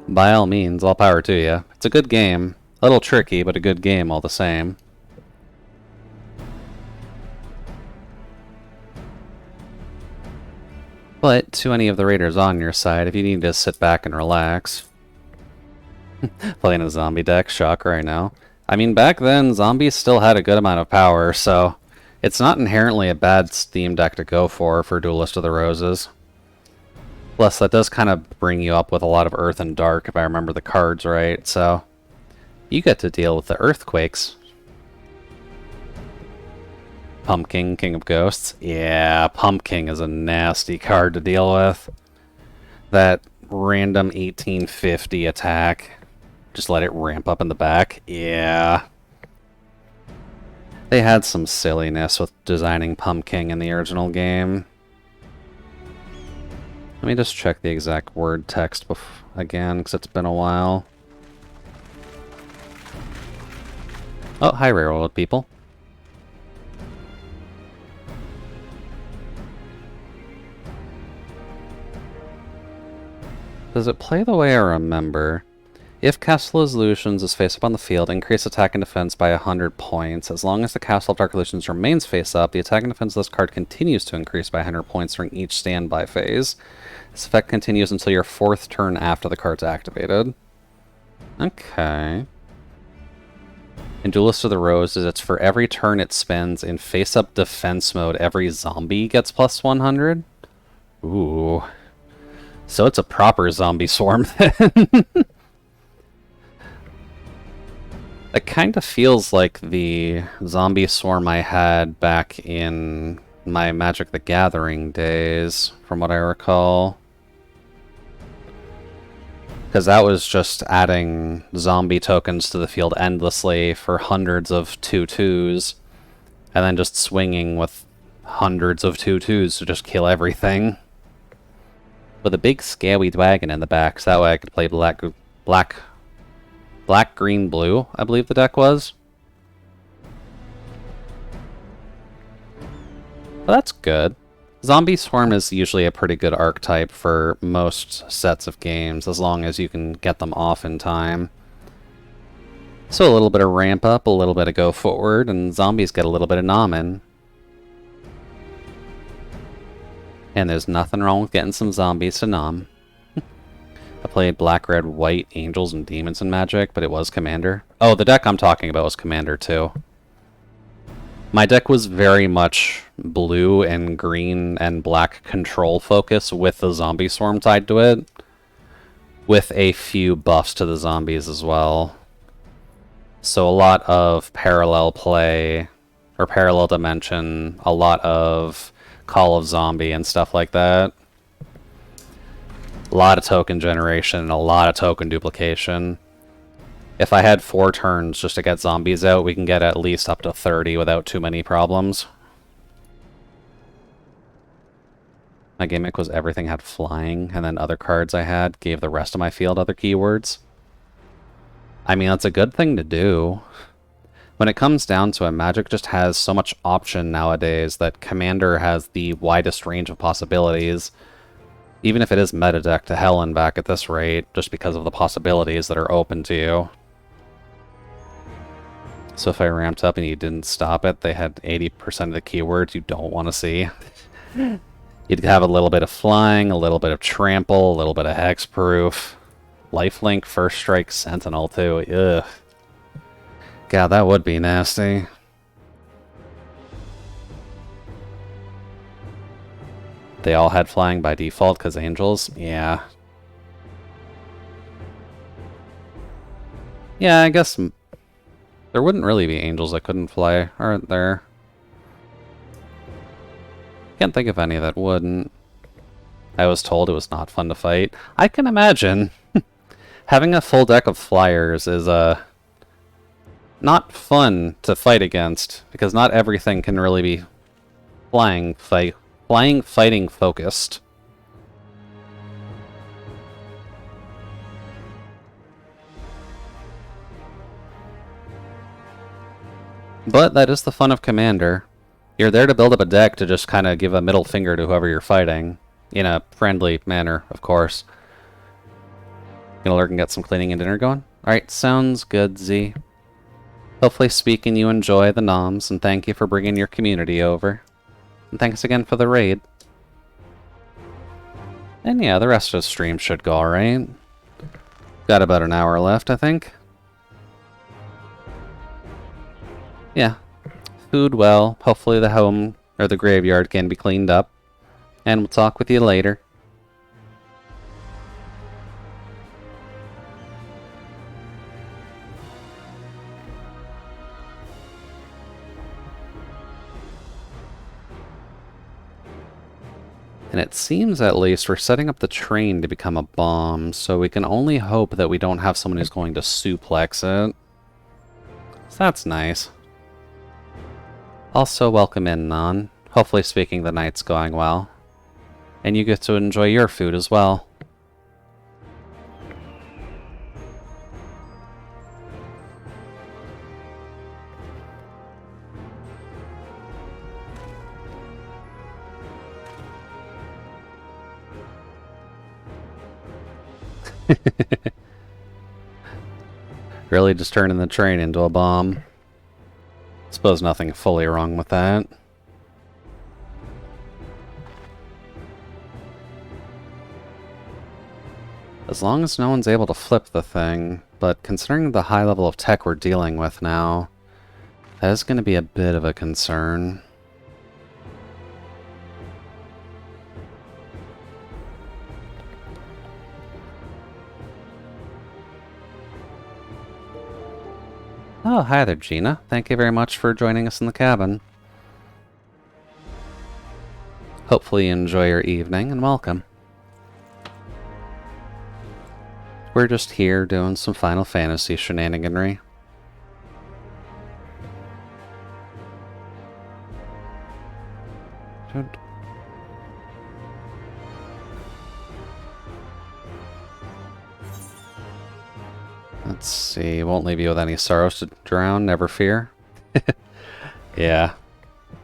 By all means, all power to you. It's a good game. A little tricky, but a good game all the same. But to any of the raiders on your side, if you need to sit back and relax. Playing a zombie deck, shocker, I know. I mean, back then, zombies still had a good amount of power, so it's not inherently a bad Steam deck to go for Duelist of the Roses. Plus, that does kind of bring you up with a lot of Earth and Dark, if I remember the cards right, so you get to deal with the Earthquakes. Pumpkin, King of Ghosts. Yeah, Pumpkin is a nasty card to deal with. That random 1850 attack. Just let it ramp up in the back. Yeah. They had some silliness with designing Pumpkin in the original game. Let me just check the exact word text again, because it's been a while. Oh, hi Railroad people. Does it play the way I remember? If Castle of Illusions is face up on the field, increase attack and defense by 100 points. As long as the Castle of Dark Illusions remains face up, the attack and defense of this card continues to increase by 100 points during each standby phase. This effect continues until your 4th turn after the card's activated. Okay. In Duelist of the Roses, it's for every turn it spends in face-up defense mode, every zombie gets plus 100? Ooh. So it's a proper zombie swarm then. It kind of feels like the zombie swarm I had back in my Magic the Gathering days, from what I recall. Because that was just adding zombie tokens to the field endlessly for hundreds of 2/2s, and then just swinging with hundreds of 2/2s to just kill everything. With a big scaly dragon in the back, so that way I could play Black Black, green, blue, I believe the deck was. Well, that's good. Zombie Swarm is usually a pretty good archetype for most sets of games, as long as you can get them off in time. So a little bit of ramp up, a little bit of go forward, and zombies get a little bit of nom in. And there's nothing wrong with getting some zombies to nom. I played black, red, white, angels, and demons in Magic, but it was Commander. Oh, the deck I'm talking about was Commander too. My deck was very much blue and green and black control focus with the zombie swarm tied to it, with a few buffs to the zombies as well. So a lot of parallel play, or parallel dimension, a lot of Call of Zombie and stuff like that. A lot of token generation, a lot of token duplication. If I had 4 turns just to get zombies out, we can get at least up to 30 without too many problems. My gimmick was everything had flying, and then other cards I had gave the rest of my field other keywords. I mean, that's a good thing to do. When it comes down to it, Magic just has so much option nowadays that Commander has the widest range of possibilities. Even if it is meta deck to hell and back at this rate, just because of the possibilities that are open to you. So if I ramped up and you didn't stop it, they had 80% of the keywords you don't want to see. You'd have a little bit of flying, a little bit of trample, a little bit of hexproof. Lifelink, first strike, sentinel too. Ugh. God, that would be nasty. They all had flying by default because angels? Yeah. Yeah, I guess there wouldn't really be angels that couldn't fly, aren't there? Can't think of any that wouldn't. I was told it was not fun to fight. I can imagine. Having a full deck of flyers is not fun to fight against, because not everything can really be flying fighting focused. But that is the fun of Commander. You're there to build up a deck to just kind of give a middle finger to whoever you're fighting. In a friendly manner, of course. Gonna lurk and get some cleaning and dinner going? Alright, sounds good, Z. Hopefully speaking you enjoy the noms, and thank you for bringing your community over. And thanks again for the raid. And yeah, the rest of the stream should go alright. Got about an hour left, I think. Yeah. Food well. Hopefully the home, or the graveyard, can be cleaned up. And we'll talk with you later. And it seems, at least, we're setting up the train to become a bomb, so we can only hope that we don't have someone who's going to suplex it. So that's nice. Also, welcome in, Non. Hopefully speaking the night's going well. And you get to enjoy your food as well. Really just turning the train into a bomb. Suppose nothing fully wrong with that. As long as no one's able to flip the thing, but considering the high level of tech we're dealing with now, that is going to be a bit of a concern. Oh, hi there, Gina. Thank you very much for joining us in the cabin. Hopefully you enjoy your evening, and welcome. We're just here doing some Final Fantasy shenaniganry. Let's see. Won't leave you with any sorrows to drown, never fear. Yeah.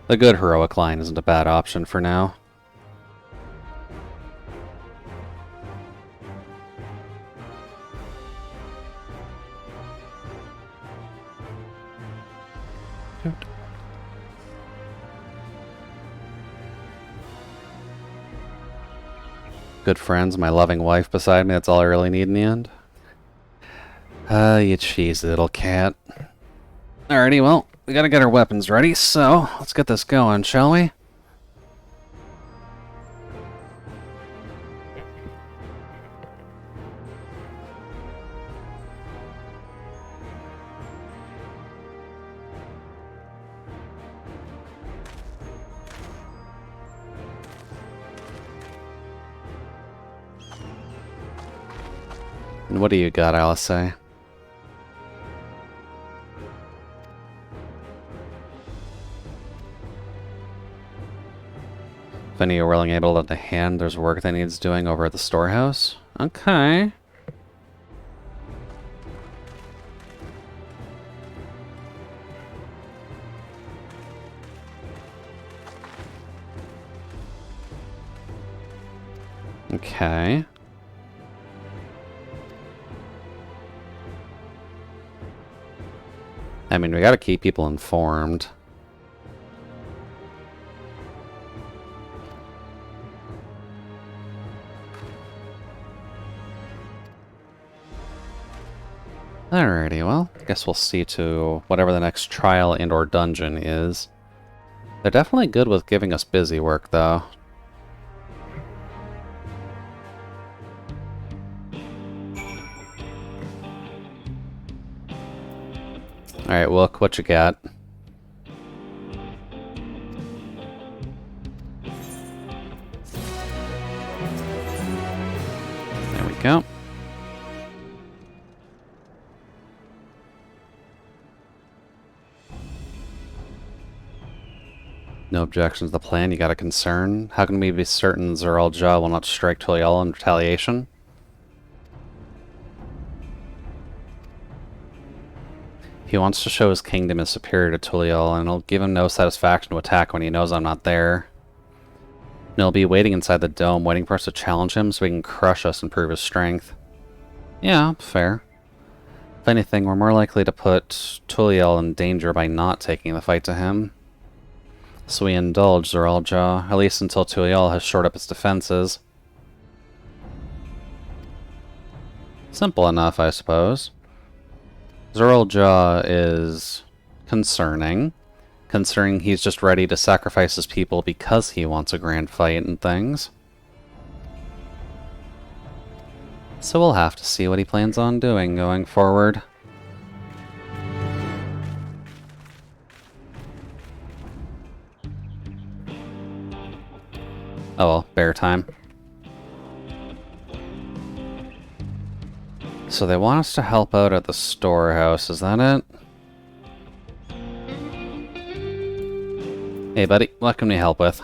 The good heroic line isn't a bad option for now. Good friends, my loving wife beside me, that's all I really need in the end. You cheesy little cat. Alrighty, well, we gotta get our weapons ready, so let's get this going, shall we? And what do you got, Alice? Say? If any are willing able to lend a hand, there's work that needs doing over at the storehouse. Okay. Okay. I mean, we gotta keep people informed. Alrighty, well, I guess we'll see to whatever the next trial and or dungeon is. They're definitely good with giving us busy work, though. Alright, look, what you got? There we go. No objections to the plan, you got a concern? How can we be certain Zeral Jah will not strike Tulial in retaliation? He wants to show his kingdom is superior to Tulial, and it'll give him no satisfaction to attack when he knows I'm not there. And he'll be waiting inside the dome, waiting for us to challenge him so he can crush us and prove his strength. Yeah, fair. If anything, we're more likely to put Tulial in danger by not taking the fight to him. So we indulge Zeral Jah, at least until Tulial has shored up its defenses. Simple enough, I suppose. Zeral Jah is concerning, considering he's just ready to sacrifice his people because he wants a grand fight and things. So we'll have to see what he plans on doing going forward. Oh well, bear time. So they want us to help out at the storehouse, is that it? Hey buddy, what can we help with?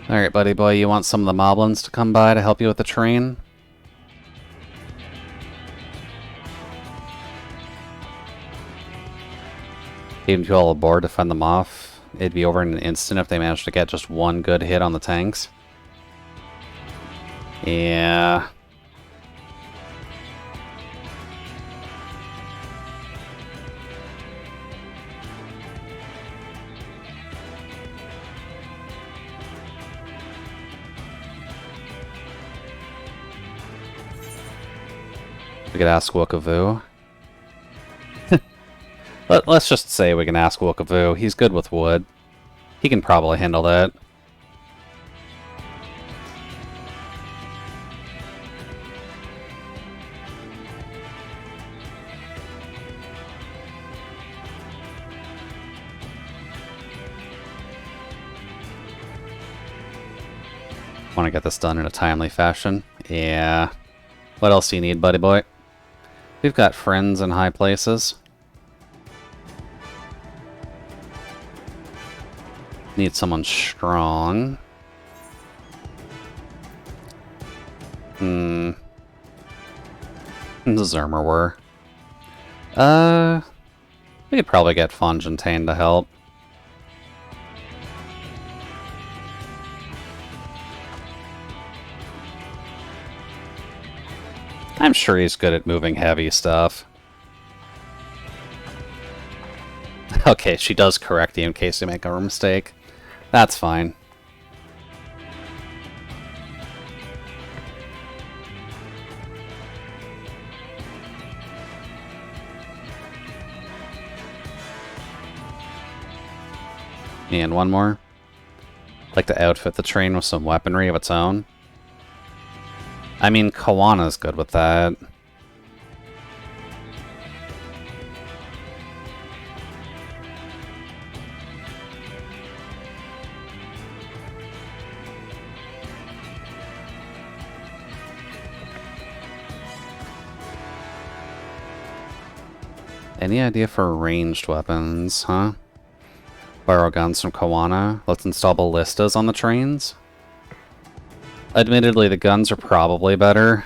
Alright, buddy boy, you want some of the moblins to come by to help you with the train? Even if you all aboard to fend them off, it'd be over in an instant if they managed to get just one good hit on the tanks. Yeah. We could ask Wookavu. Let's just say we can ask Wookavu. He's good with wood. He can probably handle that. Want to get this done in a timely fashion. Yeah. What else do you need, buddy boy? We've got friends in high places. Need someone strong. Zermer. We could probably get Fontaine to help. I'm sure he's good at moving heavy stuff. Okay, she does correct you in case you make a mistake. That's fine. And one more. I'd like to outfit the train with some weaponry of its own. I mean, Kawana's good with that. Any idea for ranged weapons, huh? Borrow guns from Kawana. Let's install ballistas on the trains. Admittedly, the guns are probably better.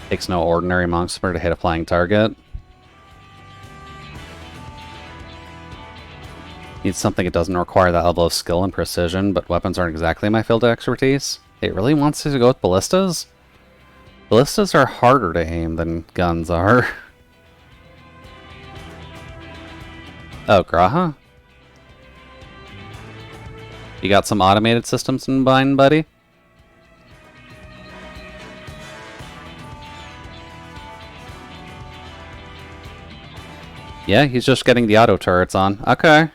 Takes no ordinary monk spur to hit a flying target. Needs something that doesn't require that level of skill and precision, but weapons aren't exactly my field of expertise. It really wants to go with ballistas? Ballistas are harder to aim than guns are. Oh, Graha? You got some automated systems in mind, buddy? Yeah, he's just getting the auto turrets on. Okay.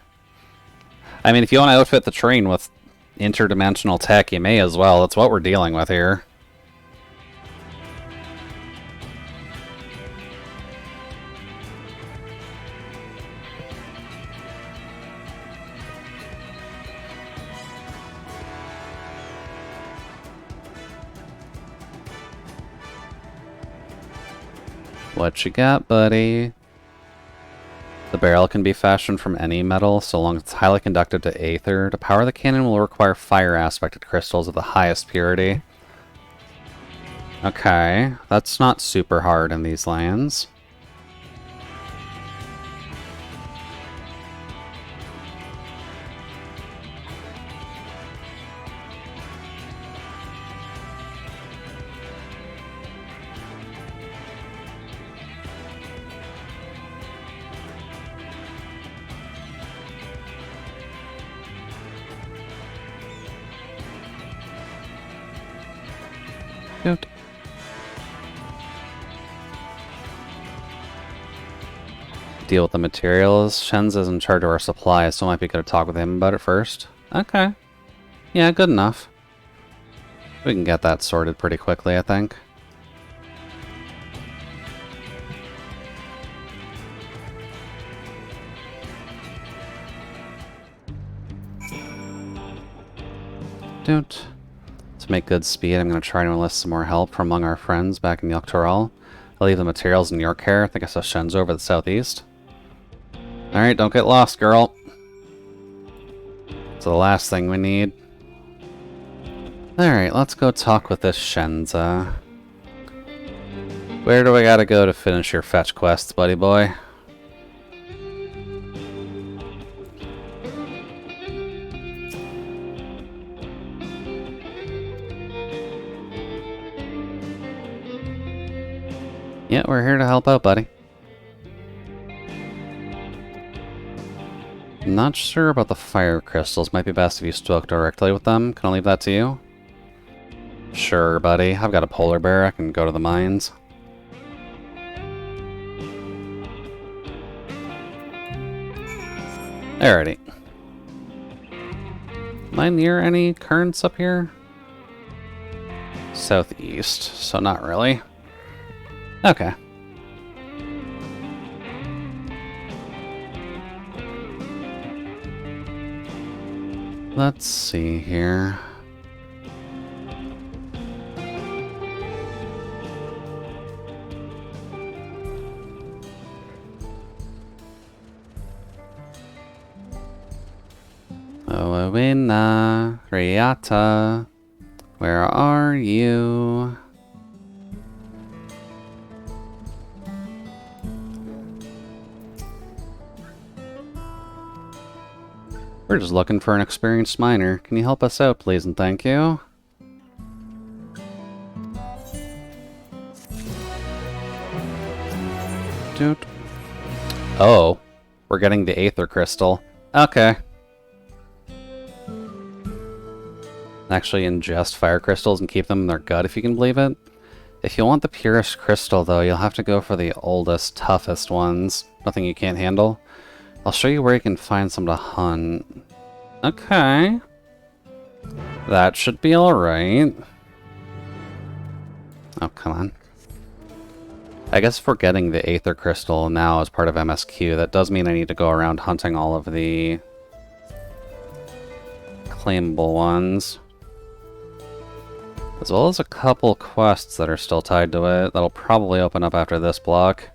I mean, if you want to outfit the train with interdimensional tech, you may as well. That's what we're dealing with here. What you got, buddy? The barrel can be fashioned from any metal, so long as it's highly conductive to aether. To power the cannon will require fire-aspected crystals of the highest purity. Okay, that's not super hard in these lands. Good. Deal with the materials. Shenza's in charge of our supplies, so it might be good to talk with him about it first. Okay. Yeah, good enough. We can get that sorted pretty quickly, I think. Don't. To make good speed, I'm going to try to enlist some more help from among our friends back in the Octoral. I'll leave the materials in your care. I think I saw Shenzo over the southeast. Alright, don't get lost, girl. It's the last thing we need. Alright, let's go talk with this Shenza. Where do I gotta go to finish your fetch quests, buddy boy? Yeah, we're here to help out, buddy. Not sure about the fire crystals. Might be best if you spoke directly with them. Can I leave that to you? Sure, buddy. I've got a polar bear. I can go to the mines. Alrighty. Am I near any currents up here? Southeast, so not really. Okay. Let's see here. Oawina, Riata, where are you? We're just looking for an experienced miner. Can you help us out, please, and thank you? Dude. Oh, we're getting the Aether Crystal. Okay. Actually ingest fire crystals and keep them in their gut, if you can believe it. If you want the purest crystal, though, you'll have to go for the oldest, toughest ones. Nothing you can't handle. I'll show you where you can find some to hunt. Okay. That should be alright. Oh, come on. I guess if we're getting the Aether Crystal now as part of MSQ, that does mean I need to go around hunting all of the claimable ones. As well as a couple quests that are still tied to it. That'll probably open up after this block.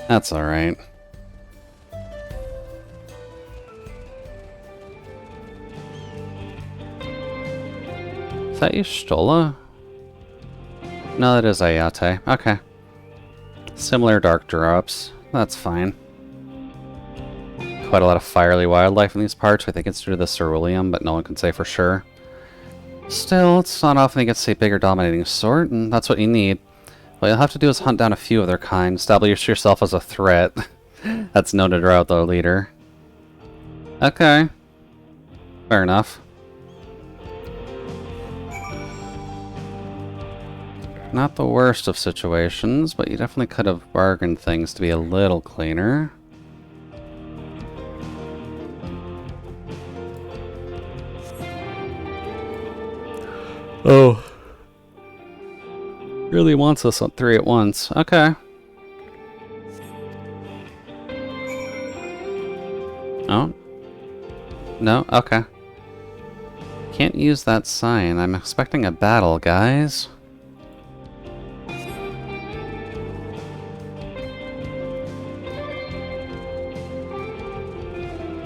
That's alright. Is that Y'shtola? No, that is Ayate. Okay. Similar dark drops. That's fine. Quite a lot of fiery wildlife in these parts. We think it's due to the ceruleum, but no one can say for sure. Still, it's not often you get to see a bigger dominating sort, and that's what you need. What you'll have to do is hunt down a few of their kind, establish yourself as a threat. That's known to draw out the leader. Okay. Fair enough. Not the worst of situations, but you definitely could have bargained things to be a little cleaner. Oh. Really wants us on 3 at once. Okay. Oh. No? Okay. Can't use that sign. I'm expecting a battle, guys.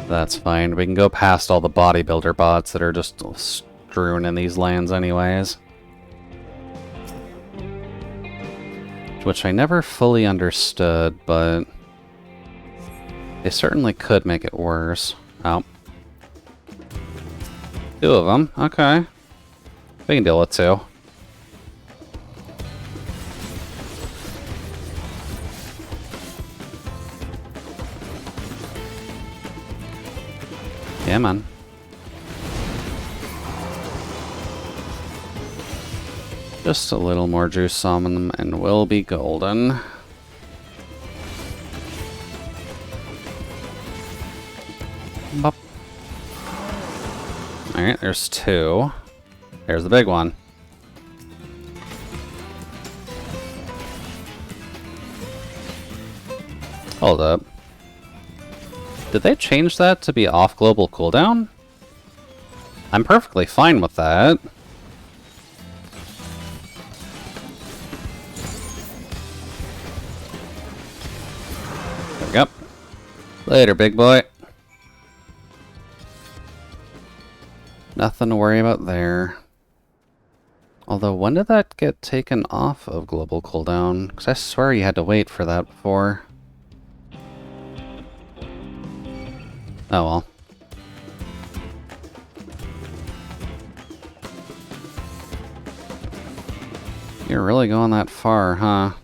That's fine. We can go past all the bodybuilder bots that are just strewn in these lands anyways. Which I never fully understood, but they certainly could make it worse. Oh. 2 of them. Okay. We can deal with 2. Yeah, man. Just a little more juice on them and we'll be golden. Bop. Alright, there's 2. There's the big one. Hold up. Did they change that to be off global cooldown? I'm perfectly fine with that. There we go. Later, big boy. Nothing to worry about there. Although, when did that get taken off of global cooldown? Because I swear you had to wait for that before. Oh well. You're really going that far, huh?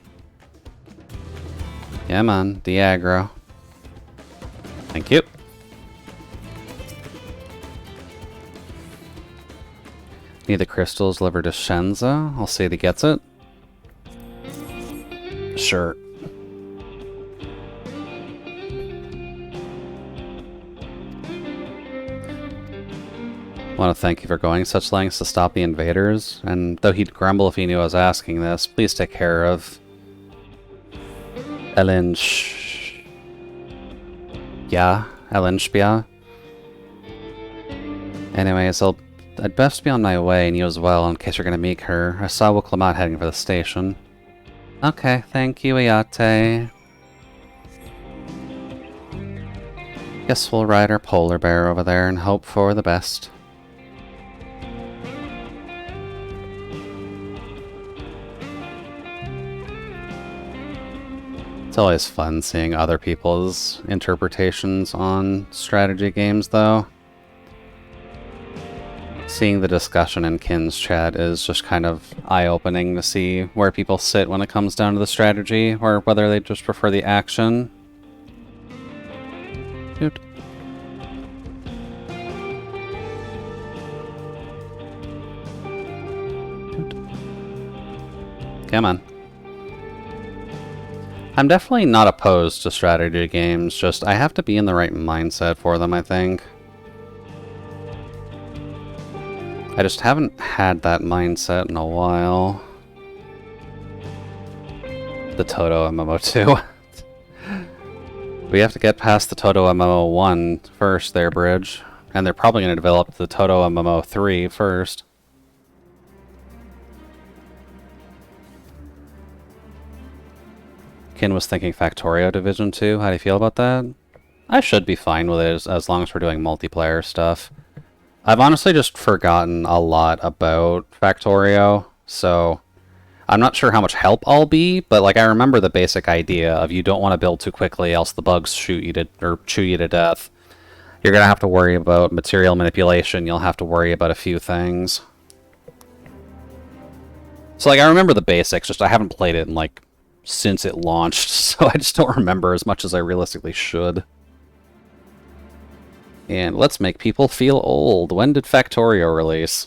Yeah, man. The aggro. Thank you. Need the crystals delivered to Shenza. I'll see that he gets it. Sure. I want to thank you for going such lengths to stop the invaders, and though he'd grumble if he knew I was asking this, please take care of Ellen Yeah, Elenspia. Anyways, I'd best be on my way, and you as well, in case you're gonna meet her. I saw Wiklamat heading for the station. Okay, thank you, Ayate. Guess we'll ride our polar bear over there and hope for the best. It's always fun seeing other people's interpretations on strategy games, though. Seeing the discussion in Kin's chat is just kind of eye-opening to see where people sit when it comes down to the strategy, or whether they just prefer the action. Dude. Come on. I'm definitely not opposed to strategy games, just I have to be in the right mindset for them, I think. I just haven't had that mindset in a while. The Toto MMO 2. We have to get past the Toto MMO 1 first there, Bridge. And they're probably going to develop the Toto MMO 3 first. Kin was thinking Factorio Division 2. How do you feel about that? I should be fine with it as long as we're doing multiplayer stuff. I've honestly just forgotten a lot about Factorio, so I'm not sure how much help I'll be, but like I remember the basic idea of you don't want to build too quickly, else the bugs shoot you to, or chew you to death. You're gonna have to worry about material manipulation. You'll have to worry about a few things. So like I remember the basics, just I haven't played it in like since it launched, so I just don't remember as much as I realistically should. And let's make people feel old. When did Factorio release?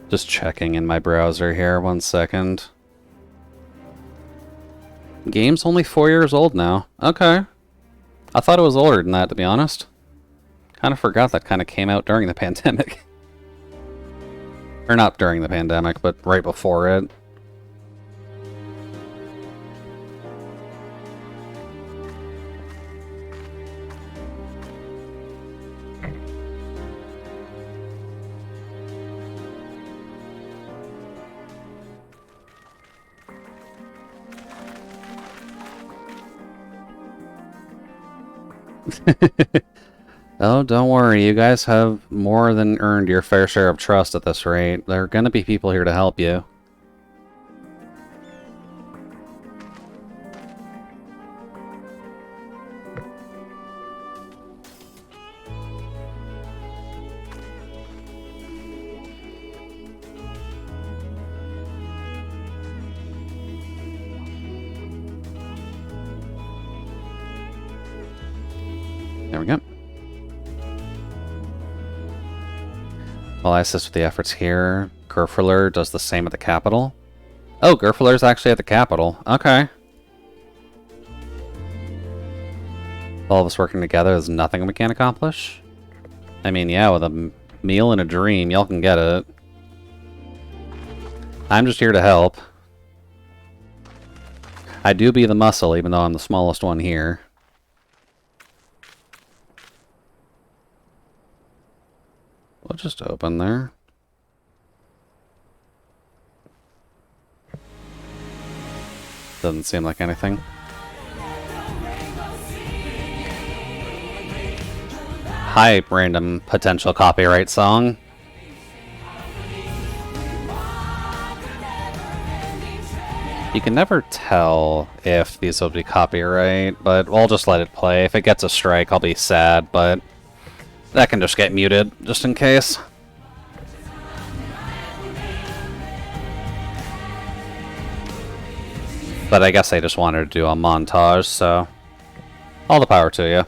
Just checking in my browser here, 1 second. Game's only 4 years old now. Okay. I thought it was older than that, to be honest. Kind of forgot that kind of came out during the pandemic. Or not during the pandemic, but right before it. Oh, don't worry. You guys have more than earned your fair share of trust at this rate. There are gonna be people here to help you. There we go. While I assist with the efforts here, Gerfler does the same at the capital. Oh, Gerfler's actually at the capital. Okay. All of us working together, there's nothing we can't accomplish? I mean, yeah, with a meal and a dream, y'all can get it. I'm just here to help. I do be the muscle, even though I'm the smallest one here. We'll just open there. Doesn't seem like anything. Hi, random potential copyright song. You can never tell if these will be copyright, but we'll just let it play. If it gets a strike, I'll be sad, but that can just get muted, just in case. But I guess I just wanted to do a montage, so all the power to you.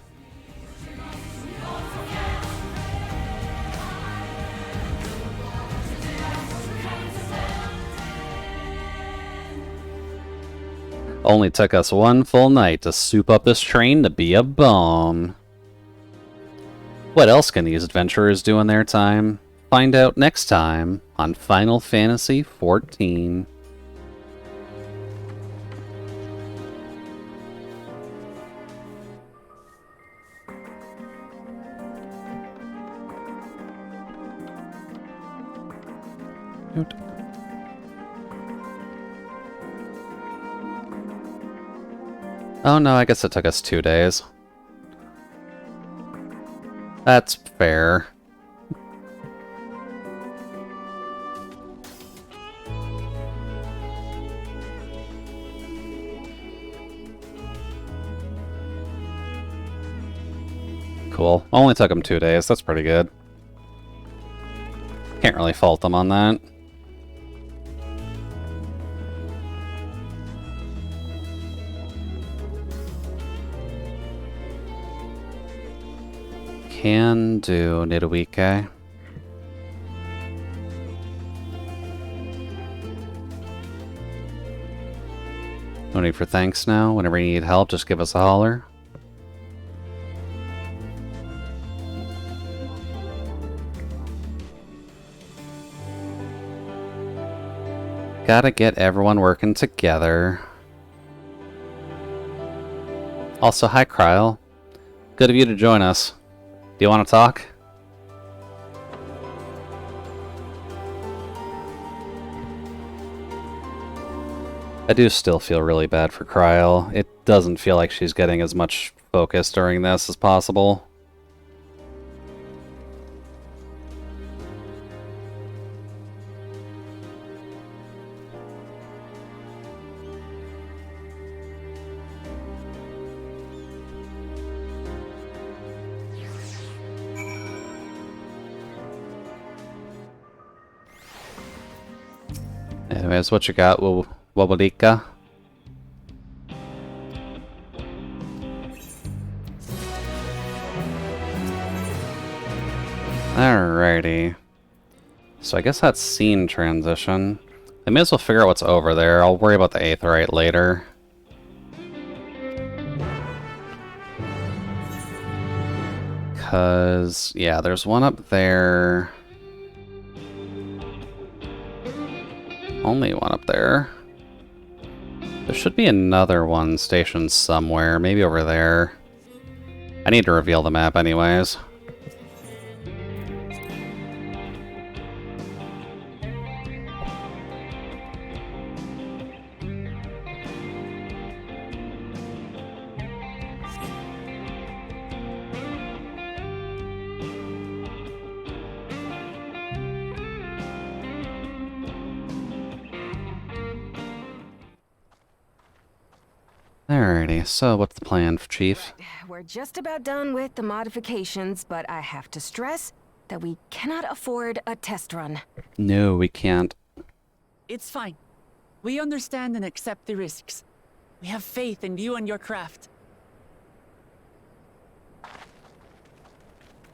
Only took us one full night to soup up this train to be a bomb. What else can these adventurers do in their time? Find out next time on Final Fantasy XIV. Oh no, I guess it took us 2 days. That's fair. Cool. Only took them 2 days. That's pretty good. Can't really fault them on that. Can do Nidoike. No need for thanks now. Whenever you need help, just give us a holler. Gotta get everyone working together. Also, hi Kryl. Good of you to join us. Do you want to talk? I do still feel really bad for Kryl. It doesn't feel like she's getting as much focus during this as possible. Anyways, what you got, Wobblika? Alrighty. So I guess that's scene transition. I may as well figure out what's over there. I'll worry about the Aetheryte later. Cause, yeah, there's one up there. Only one up there. There should be another one stationed somewhere, maybe over there. I need to reveal the map anyways. Alrighty, so what's the plan, Chief? We're just about done with the modifications, but I have to stress that we cannot afford a test run. No, we can't. It's fine. We understand and accept the risks. We have faith in you and your craft.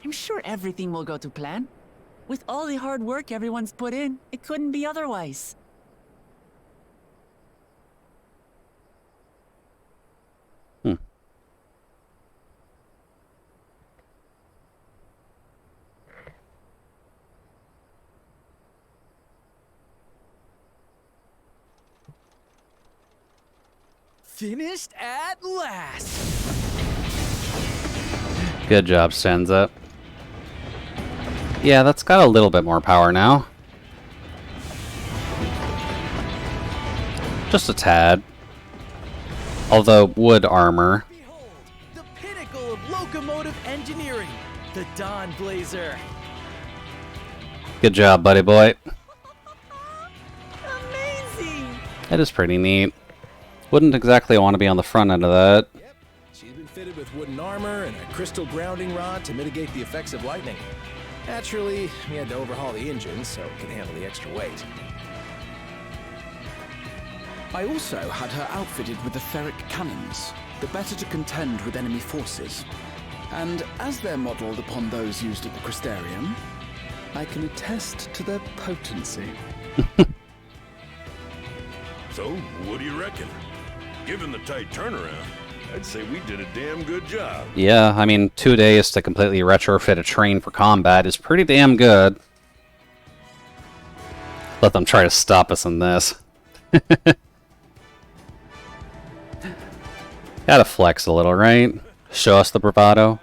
I'm sure everything will go to plan. With all the hard work everyone's put in, it couldn't be otherwise. Finished at last! Good job, Senza. Yeah, that's got a little bit more power now. Just a tad. Although, wood armor. Behold, the pinnacle of locomotive engineering, the Dawn Blazer. Good job, buddy boy. Amazing! That is pretty neat. Wouldn't exactly want to be on the front end of that. Yep, she's been fitted with wooden armor and a crystal grounding rod to mitigate the effects of lightning. Naturally, we had to overhaul the engine so it could handle the extra weight. I also had her outfitted with the ferric cannons, the better to contend with enemy forces. And as they're modelled upon those used at the Crystarium, I can attest to their potency. So, what do you reckon? Given the tight turnaround, I'd say we did a damn good job. Yeah, I mean, 2 days to completely retrofit a train for combat is pretty damn good. Let them try to stop us in this. Gotta flex a little, right? Show us the bravado.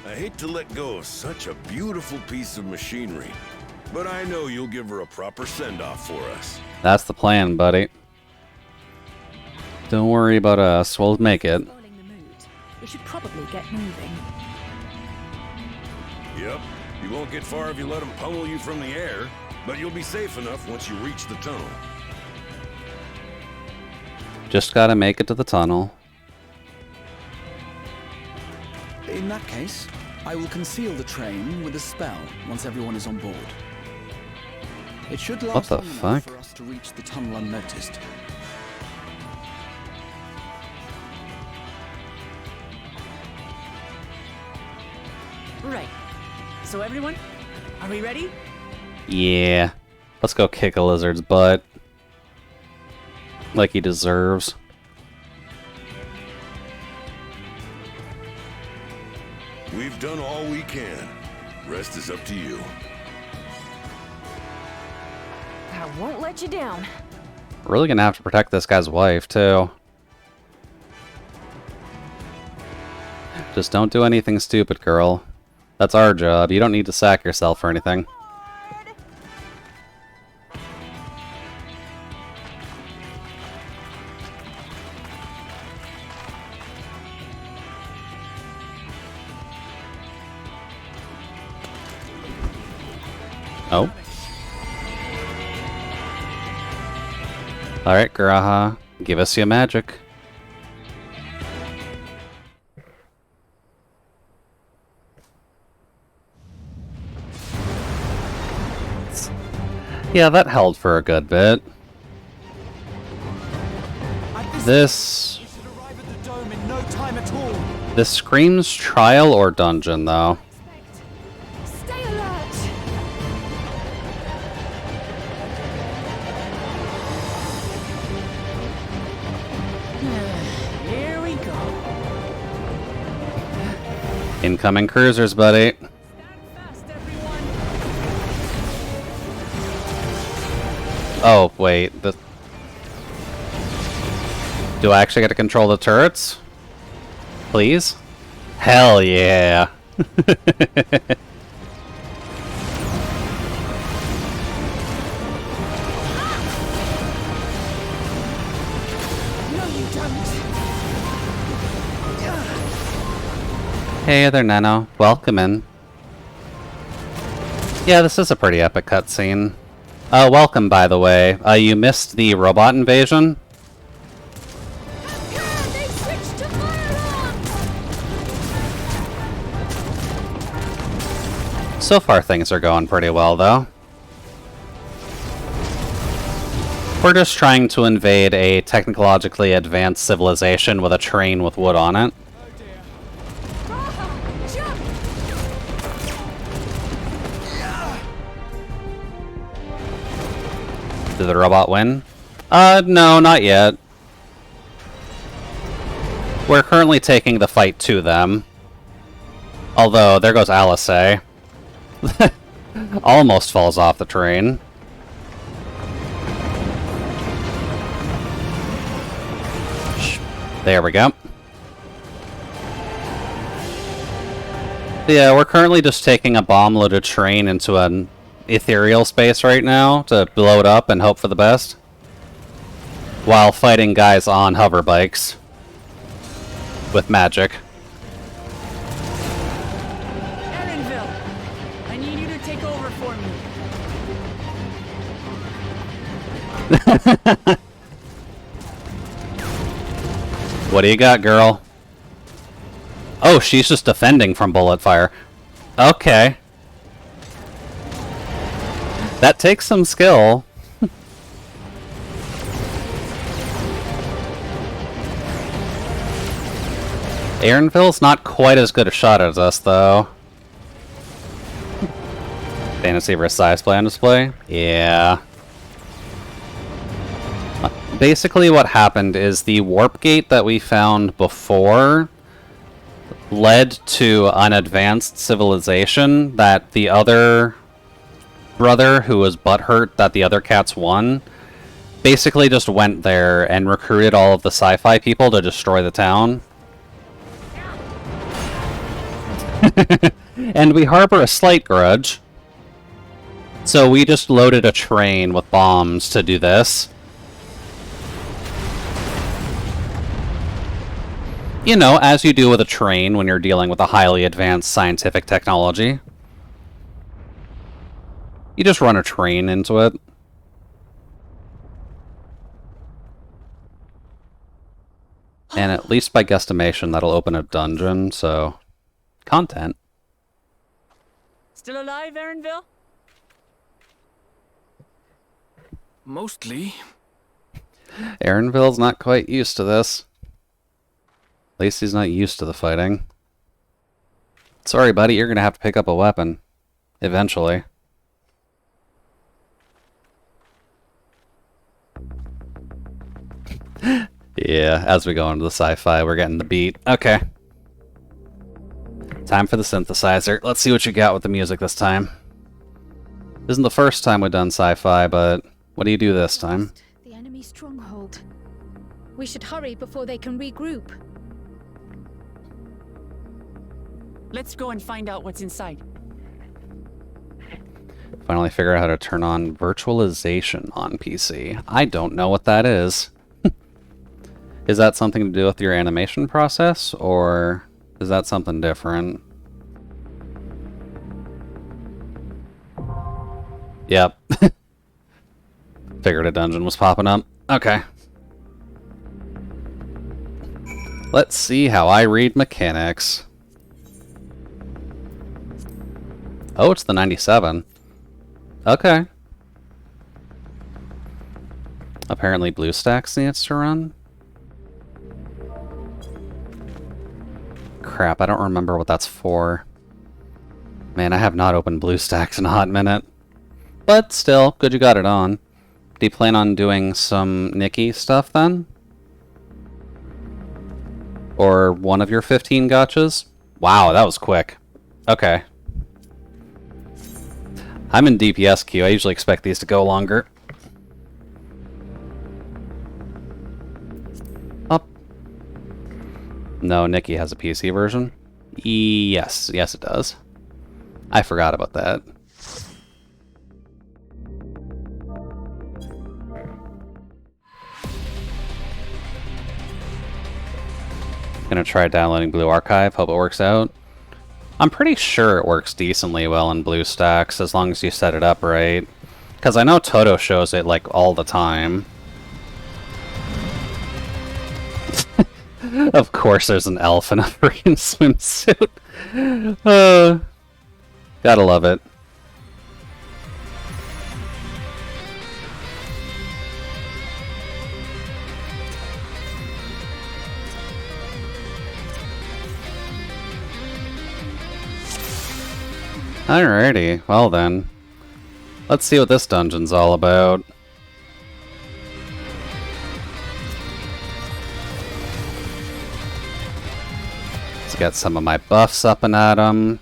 I hate to let go of such a beautiful piece of machinery, but I know you'll give her a proper send-off for us. That's the plan, buddy. Don't worry about us. We'll make it. We should probably get moving. Yep. You won't get far if you let them pummel you from the air, but you'll be safe enough once you reach the tunnel. Just gotta make it to the tunnel. In that case, I will conceal the train with a spell once everyone is on board. It should What last the long enough fuck? for us to reach the tunnel unnoticed. Right. So everyone, are we ready? Yeah. Let's go kick a lizard's butt. Like he deserves. We've done all we can. Rest is up to you. I won't let you down. Really gonna have to protect this guy's wife, too. Just don't do anything stupid, girl. That's our job. You don't need to sack yourself or anything. Oh. Alright, Graha. Give us your magic. Yeah, that held for a good bit. This screams trial or dungeon, though. Stay alert! Here we go. Incoming cruisers, buddy. Oh, wait. Do I actually get to control the turrets? Please? Hell yeah. No, you don't. Hey there, Nano. Welcome in. Yeah, this is a pretty epic cutscene. Welcome, by the way. You missed the robot invasion? So far, things are going pretty well, though. We're just trying to invade a technologically advanced civilization with a train with wood on it. Did the robot win? No, not yet. We're currently taking the fight to them. Although, there goes Alice. Almost falls off the train. There we go. Yeah, we're currently just taking a bomb-loaded train into an ethereal space right now to blow it up and hope for the best. While fighting guys on hover bikes. With magic. Erinville, I need you to take over for me. What do you got, girl? Oh, she's just defending from bullet fire. Okay. That takes some skill. Erinville's not quite as good a shot as us, though. Fantasy Versailles play on display? Yeah. Basically what happened is the warp gate that we found before led to an advanced civilization that the other brother, who was butthurt that the other cats won, basically just went there and recruited all of the sci-fi people to destroy the town. And we harbor a slight grudge. So we just loaded a train with bombs to do this. You know, as you do with a train when you're dealing with a highly advanced scientific technology. You just run a train into it. And at least by guesstimation, that'll open a dungeon, so... content. Still alive, Aaronville? Mostly. Aaronville's not quite used to this. At least he's not used to the fighting. Sorry, buddy, you're gonna have to pick up a weapon. Eventually. Yeah, as we go into the sci-fi, we're getting the beat. Okay. Time for the synthesizer. Let's see what you got with the music this time. This isn't the first time we've done sci-fi, but what do you do this time? The enemy stronghold. We should hurry before they can regroup. Let's go and find out what's inside. Finally figure out how to turn on virtualization on PC. I don't know what that is. Is that something to do with your animation process, or is that something different? Yep. Figured a dungeon was popping up. Okay. Let's see how I read mechanics. Oh, it's the 97. Okay. Apparently BlueStacks needs to run. Crap, I don't remember what that's for. Man, I have not opened BlueStacks in a hot minute. But still, good you got it on. Do you plan on doing some Nikki stuff then? Or one of your 15 gotchas? Wow, that was quick. Okay. I'm in DPS queue. I usually expect these to go longer. Up. No, Nikki has a PC version. Yes, yes it does. I forgot about that. Gonna try downloading Blue Archive, hope it works out. I'm pretty sure it works decently well in BlueStacks as long as you set it up right. Because I know Toto shows it like all the time. Of course there's an elf in a freaking swimsuit. Gotta love it. Alrighty, well then. Let's see what this dungeon's all about. Let's get some of my buffs up and at 'em.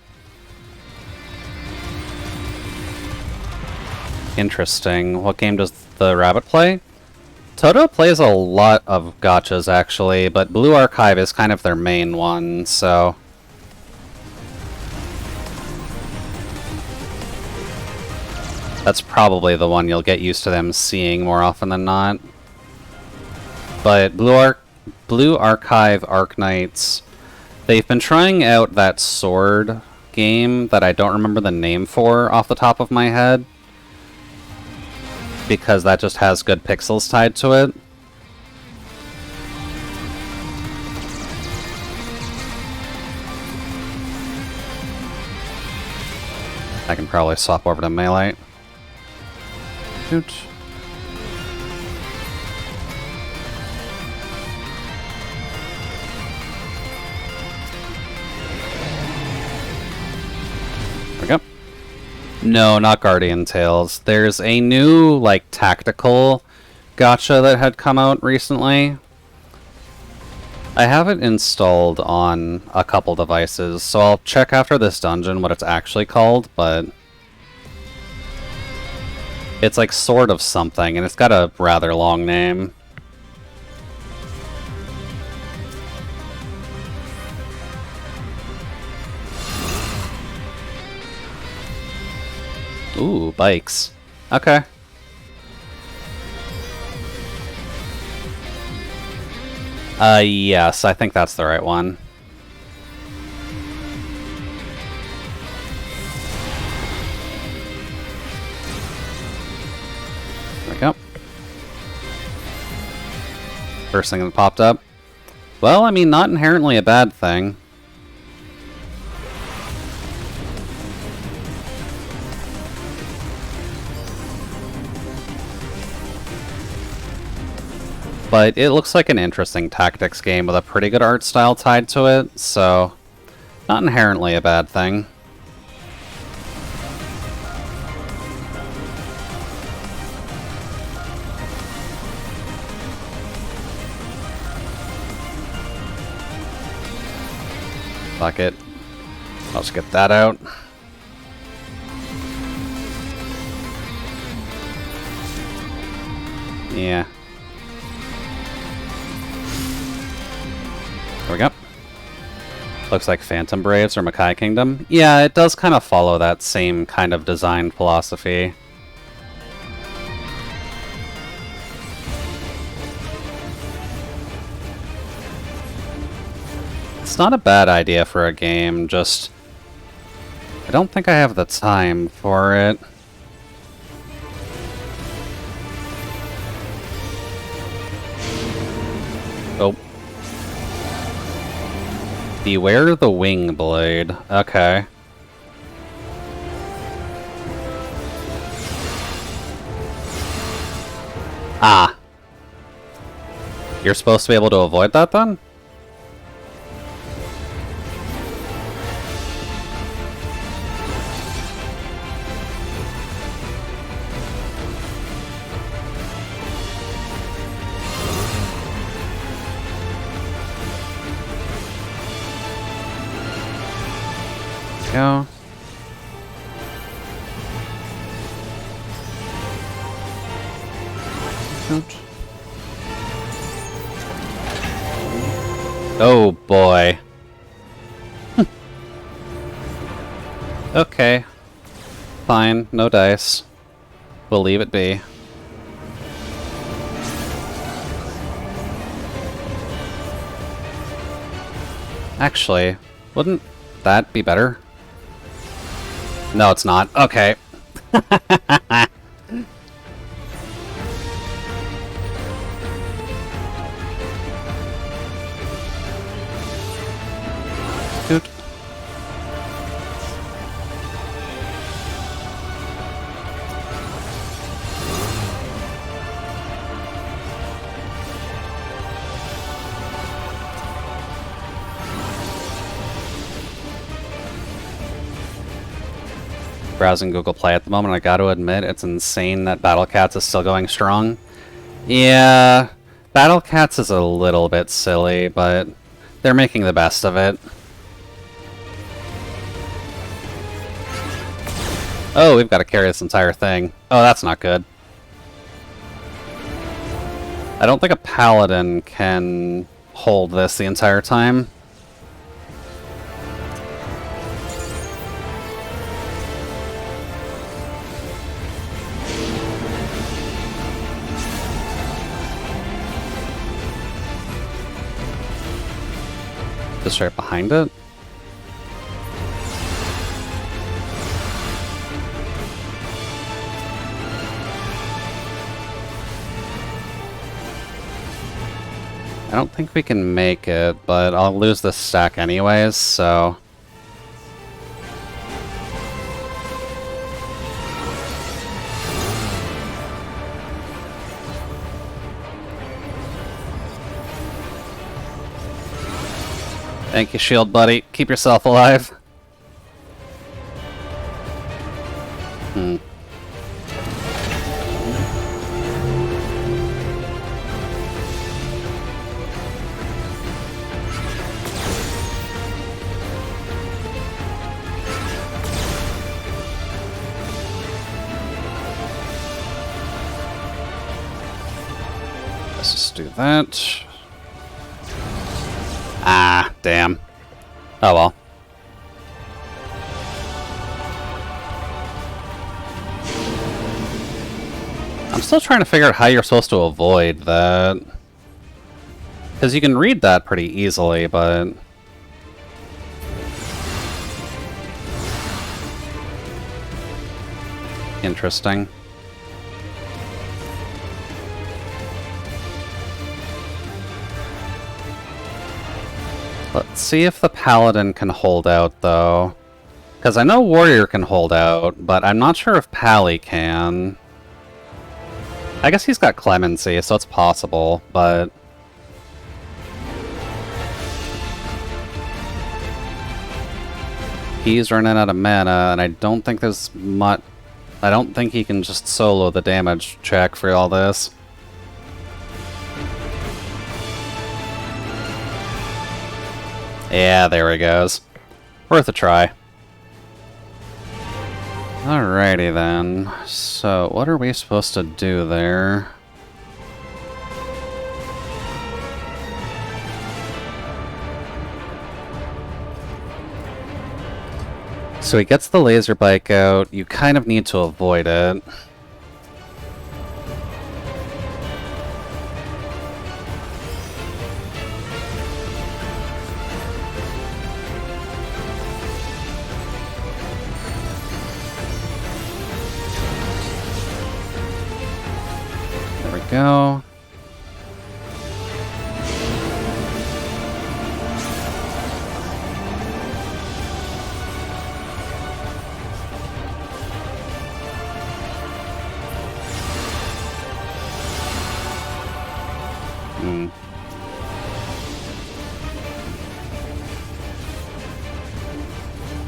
Interesting. What game does the rabbit play? Toto plays a lot of gachas actually, but Blue Archive is kind of their main one, so... that's probably the one you'll get used to them seeing more often than not. But Blue Archive Arknights, they've been trying out that sword game that I don't remember the name for off the top of my head. Because that just has good pixels tied to it. I can probably swap over to melee. Shoot. There we go. No, not Guardian Tales. There's a new, like, tactical gacha that had come out recently. I have it installed on a couple devices, so I'll check after this dungeon what it's actually called, but it's like Sword of something, and it's got a rather long name. Ooh, bikes. Okay. Yes, I think that's the right one. There we go. First thing that popped up. Well, I mean, not inherently a bad thing. But it looks like an interesting tactics game with a pretty good art style tied to it, so not inherently a bad thing. Fuck it. I'll just get that out. Yeah. There we go. Looks like Phantom Braves or Makai Kingdom. Yeah, it does kind of follow that same kind of design philosophy. It's not a bad idea for a game, just I don't think I have the time for it. Oh. Beware the wing blade. Okay. Ah. You're supposed to be able to avoid that then? Go. Ouch. Oh boy. Okay. Fine, no dice. We'll leave it be. Actually, wouldn't that be better? No, it's not. Okay. Dude. Browsing Google Play at the moment, I gotta admit, it's insane that Battle Cats is still going strong. Yeah, Battle Cats is a little bit silly, but they're making the best of it. Oh, we've got to carry this entire thing. Oh, that's not good. I don't think a paladin can hold this the entire time. Just right behind it. I don't think we can make it, but I'll lose this stack anyways, so... Thank you, shield buddy. Keep yourself alive. do that. Ah, damn. Oh well. I'm still trying to figure out how you're supposed to avoid that. Because you can read that pretty easily, but... Interesting. Let's see if the Paladin can hold out, though. Because I know Warrior can hold out, but I'm not sure if Pally can. I guess he's got Clemency, so it's possible, but... He's running out of mana, and I don't think there's much... I don't think he can just solo the damage check for all this. Yeah, there he goes. Worth a try. Alrighty then. So, what are we supposed to do there? So he gets the laser bike out. You kind of need to avoid it. There we go.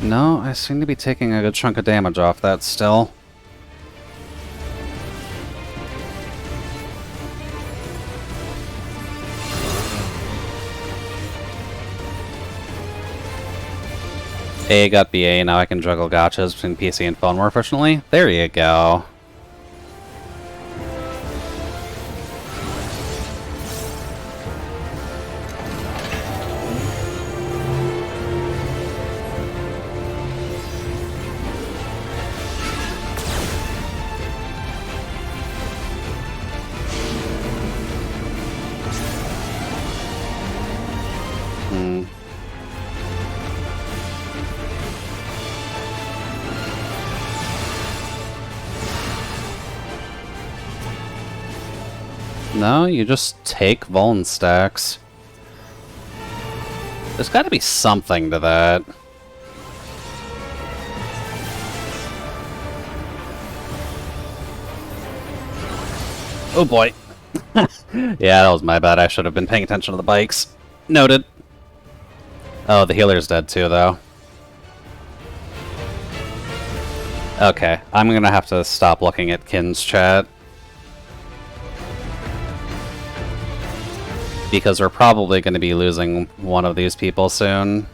No, I seem to be taking a good chunk of damage off that still. A got BA, now I can juggle gotchas between PC and phone more efficiently. There you go. No, you just take Vuln stacks. There's gotta be something to that. Oh boy. Yeah, that was my bad. I should have been paying attention to the bikes. Noted. Oh, the healer's dead too, though. Okay, I'm gonna have to stop looking at Kin's chat. Because we're probably going to be losing one of these people soon.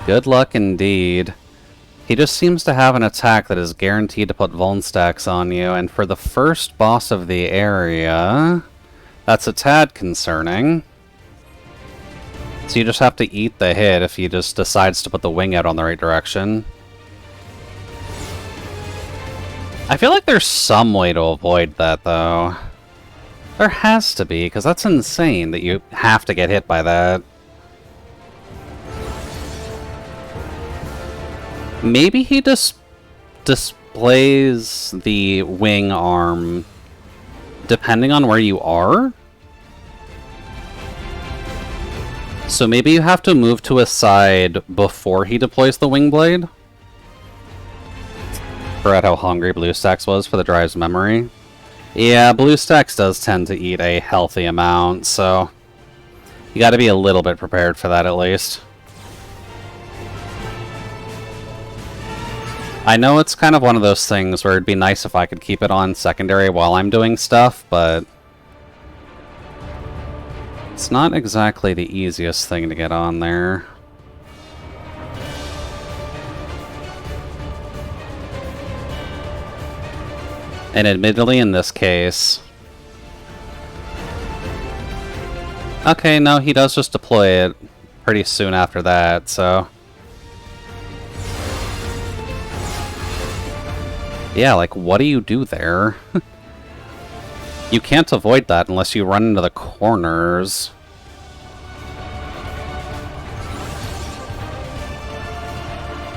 Good luck indeed. He just seems to have an attack that is guaranteed to put Vuln stacks on you, and for the first boss of the area... That's a tad concerning. So you just have to eat the hit if he just decides to put the wing out on the right direction. I feel like there's some way to avoid that, though. There has to be, because that's insane that you have to get hit by that. Maybe he just displays the wing arm depending on where you are? So maybe you have to move to a side before he deploys the wing blade? Forgot how hungry BlueStacks was for the drive's memory. Yeah, BlueStacks does tend to eat a healthy amount, so you gotta be a little bit prepared for that at least. I know it's kind of one of those things where it'd be nice if I could keep it on secondary while I'm doing stuff, but It's not exactly the easiest thing to get on there. And admittedly, in this case... Okay, no, he does just deploy it pretty soon after that, so... Yeah, like, what do you do there? You can't avoid that unless you run into the corners.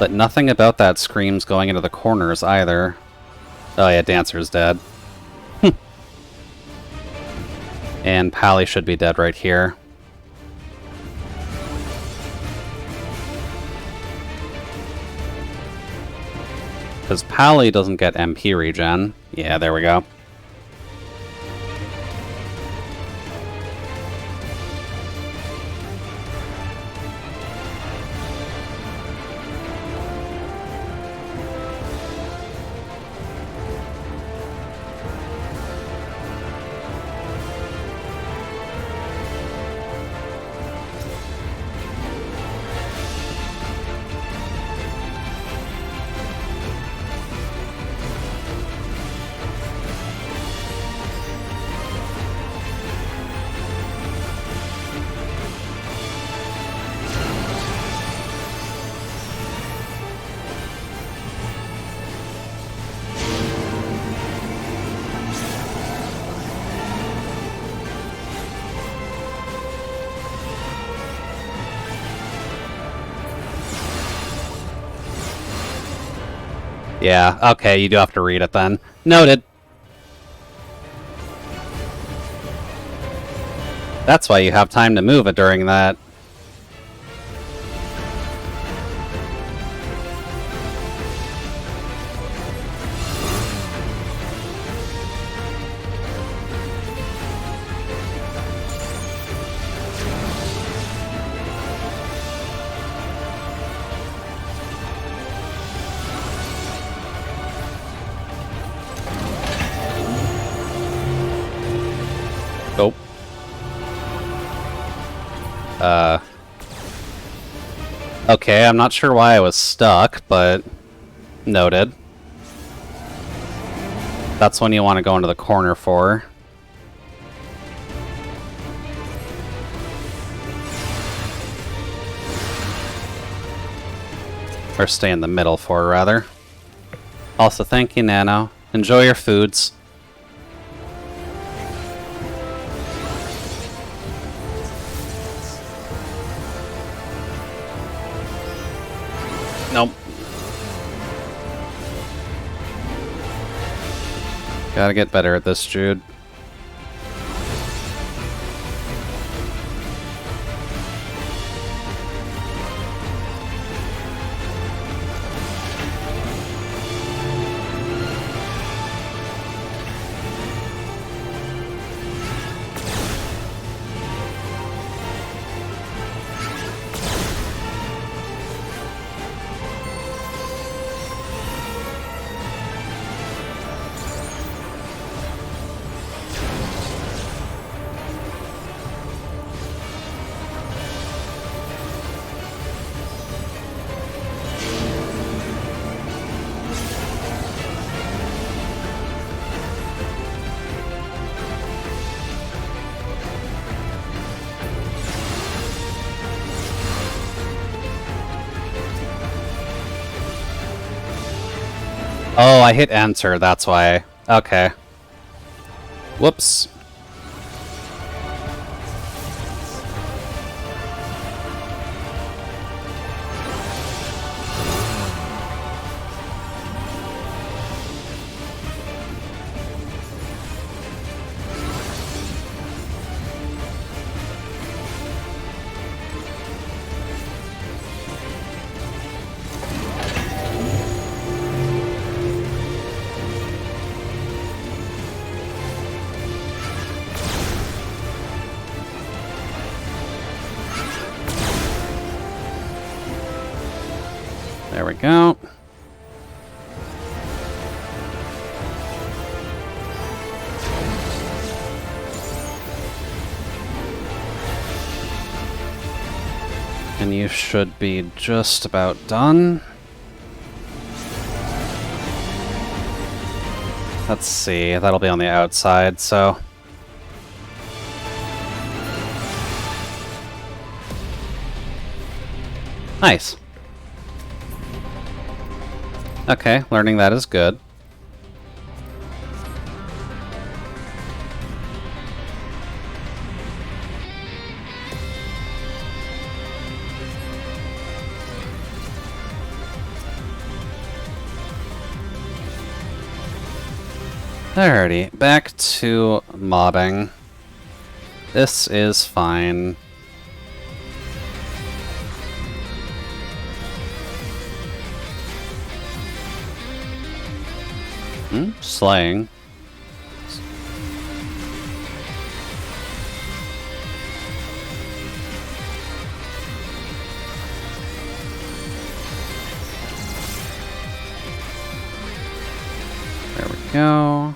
But nothing about that screams going into the corners either. Oh yeah, Dancer's dead. And Pally should be dead right here. Because Pally doesn't get MP regen. Yeah, there we go. Yeah, okay, you do have to read it then. Noted. That's why you have time to move it during that. Oh. Okay, I'm not sure why I was stuck, but noted. That's when you want to go into the corner for. Or stay in the middle for, rather. Also, thank you, Nano. Enjoy your foods. Nope. Gotta get better at this, Jude. Oh, I hit enter, that's why. Okay. Whoops. There we go. you should be just about done. Let's see, that'll be on the outside, so... Nice. Okay, learning that is good. Alrighty, back to mobbing. This is fine. Slaying. There we go.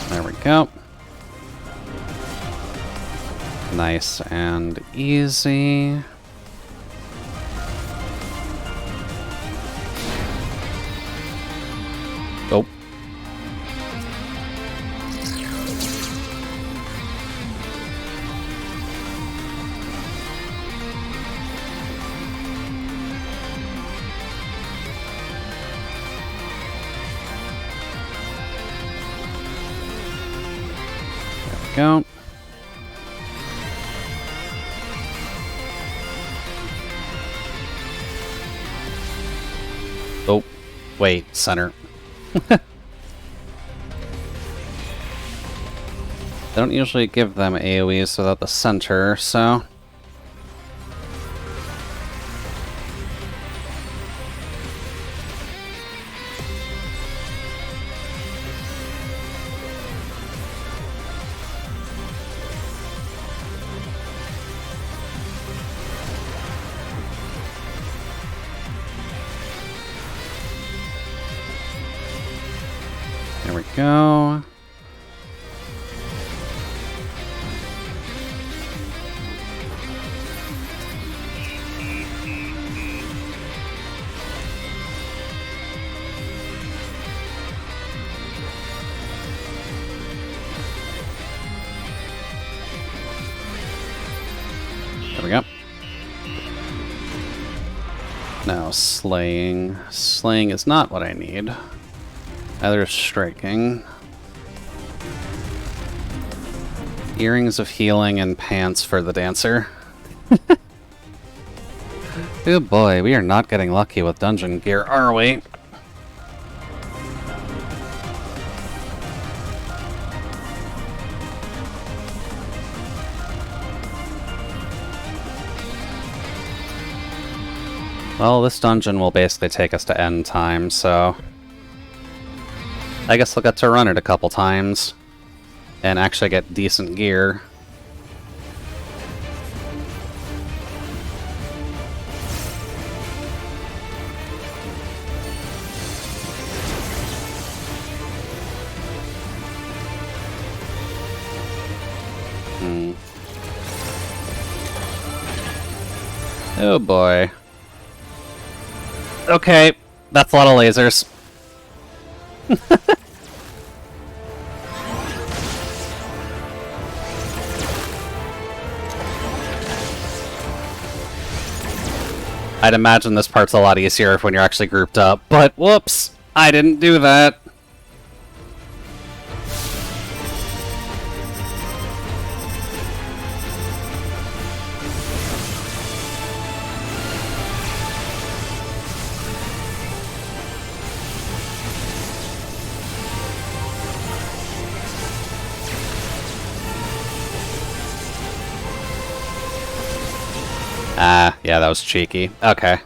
There we go. Nice and easy. Oh. Go. Oh, wait, center. They don't usually give them AoEs without the center, so... There we go. There we go. Now slaying. Slaying is not what I need. Either striking. Earrings of healing and pants for the dancer. Oh boy, we are not getting lucky with dungeon gear, are we? Well, this dungeon will basically take us to end time, so... I guess I'll get to run it a couple times. And actually get decent gear. Oh boy. Okay, that's a lot of lasers. I'd imagine this part's a lot easier when you're actually grouped up, but whoops, I didn't do that. Ah, yeah, that was cheeky. Okay.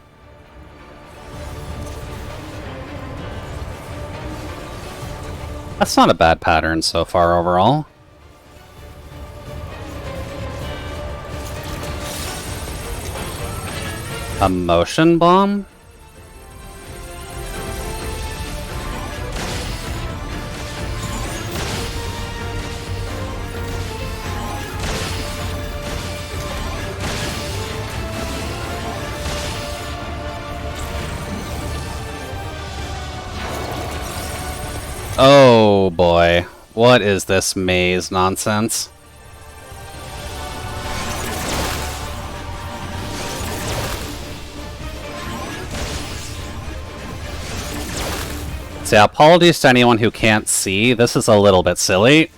That's not a bad pattern so far overall. A motion bomb? Oh boy, what is this maze nonsense? So yeah, apologies to anyone who can't see, this is a little bit silly.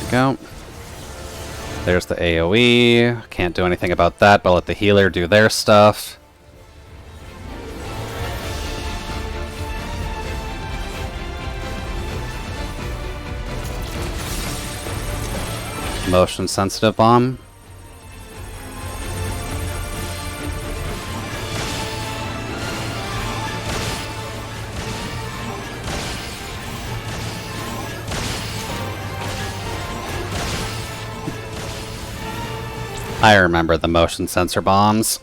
Go. There's the AoE. Can't do anything about that, but let the healer do their stuff. Motion sensitive bomb. I remember the motion sensor bombs.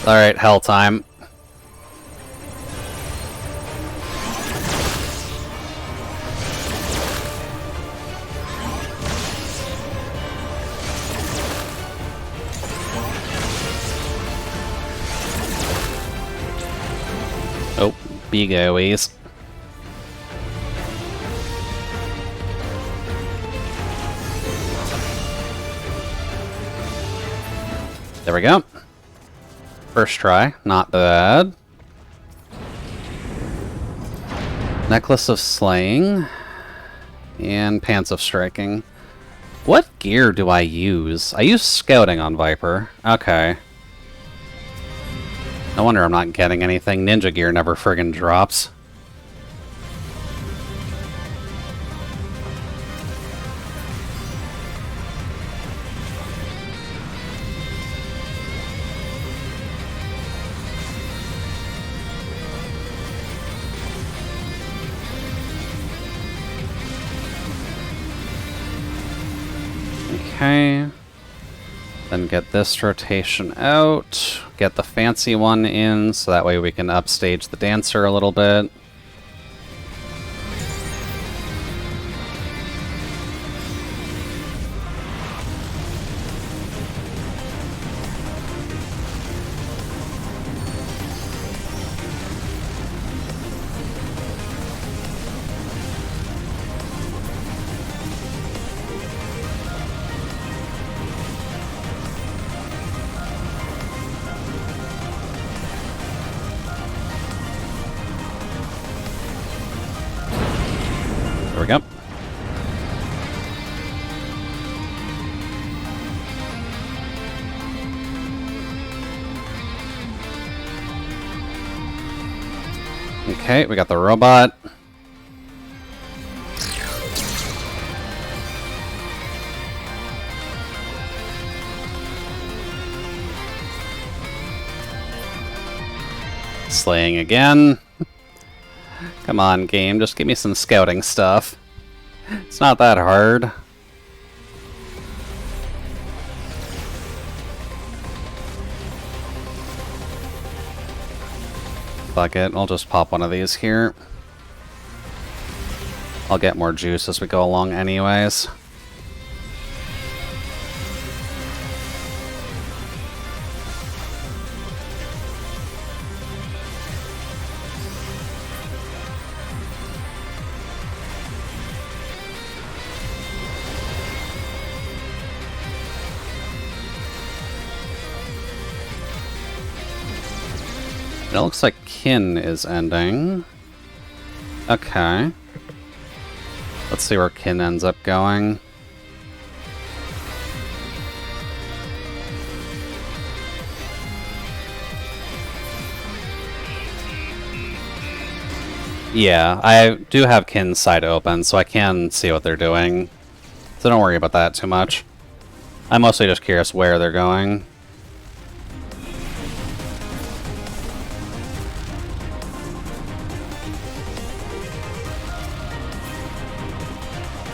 Alright, hell time. Oh, big AoEs. There we go. First try, not bad. Necklace of Slaying and Pants of Striking. What gear do I use? I use Scouting on Viper. Okay. No wonder I'm not getting anything. Ninja gear never friggin' drops. Okay, then get this rotation out, get the fancy one in, so that way we can upstage the dancer a little bit. There we go. Okay, we got the robot. Slaying again. Come on, game, just give me some scouting stuff. It's not that hard. Fuck it, I'll just pop one of these here. I'll get more juice as we go along anyways. It looks like Kin is ending. Okay. Let's see where Kin ends up going. Yeah, I do have Kin's side open, so I can see what they're doing. So don't worry about that too much. I'm mostly just curious where they're going.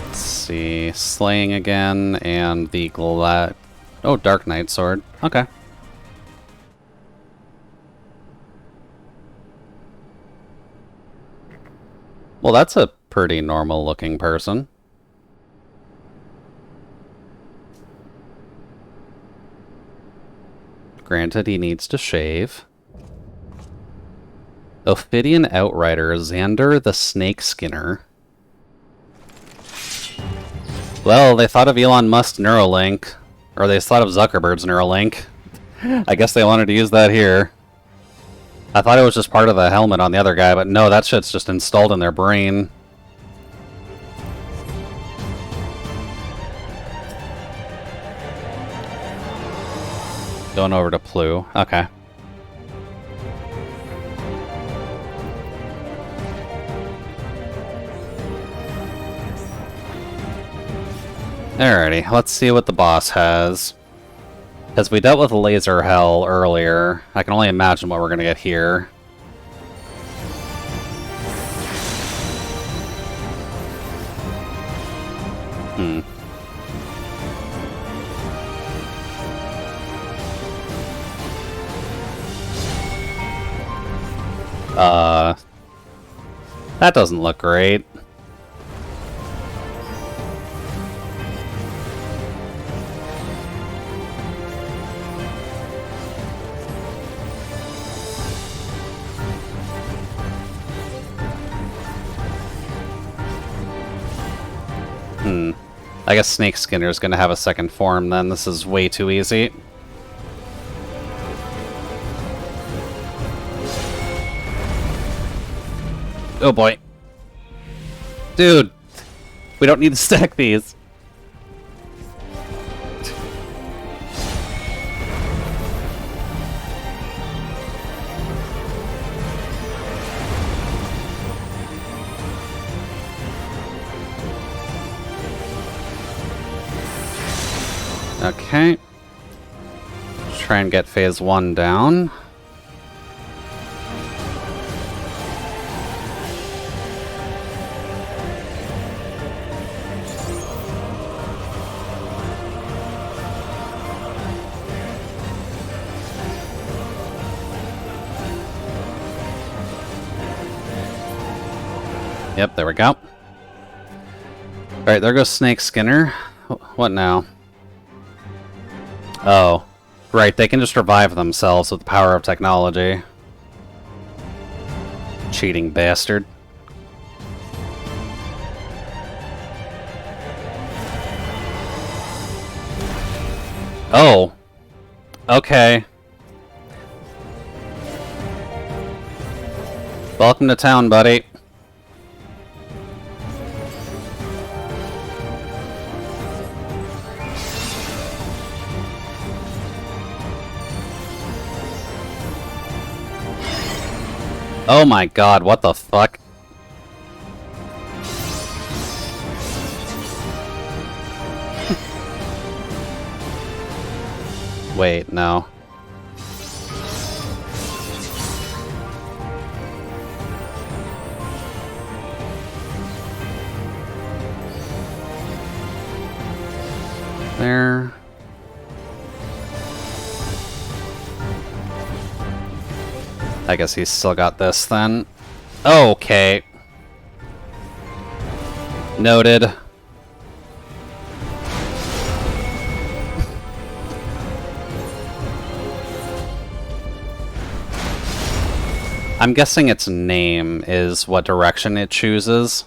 Let's see, slaying again, and the oh, Dark Knight sword. Okay. Well, that's a pretty normal looking person. Granted, he needs to shave. Ophidian Outrider, Xander the Snake Skinner. Well, they thought of Elon Musk's Neuralink. Or they thought of Zuckerberg's Neuralink. I guess they wanted to use that here. I thought it was just part of the helmet on the other guy, but no, that shit's just installed in their brain. Going over to Plu. Okay. Alrighty, let's see what the boss has. Because we dealt with Laser Hell earlier, I can only imagine what we're gonna get here. That doesn't look great. I guess Snake Skinner is going to have a second form then. This is way too easy. Oh boy. Dude! We don't need to stack these. Okay. Try and get phase 1 down. Yep, there we go. Alright, there goes Snake Skinner. What now? Oh, right, they can just revive themselves with the power of technology. Cheating bastard. Oh. Okay. Welcome to town, buddy. Oh my god, what the fuck? Wait, no. There. I guess he's still got this then. Okay. Noted. I'm guessing its name is what direction it chooses.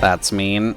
That's mean.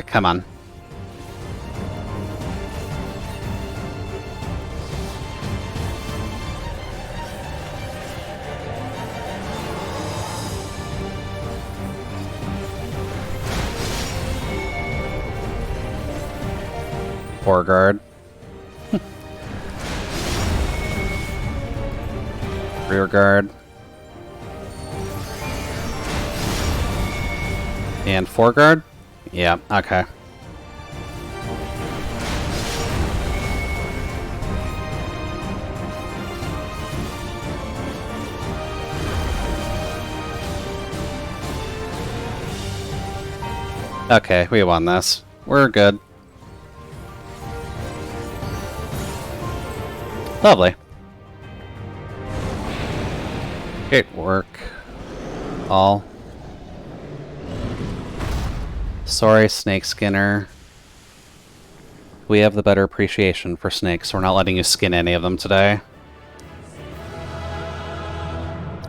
Come on. Poor guard. Rear guard. And foreguard? Yeah, okay. Okay, we won this. We're good. Lovely. Great work. All. Sorry, Snake Skinner. We have the better appreciation for snakes. We're not letting you skin any of them today.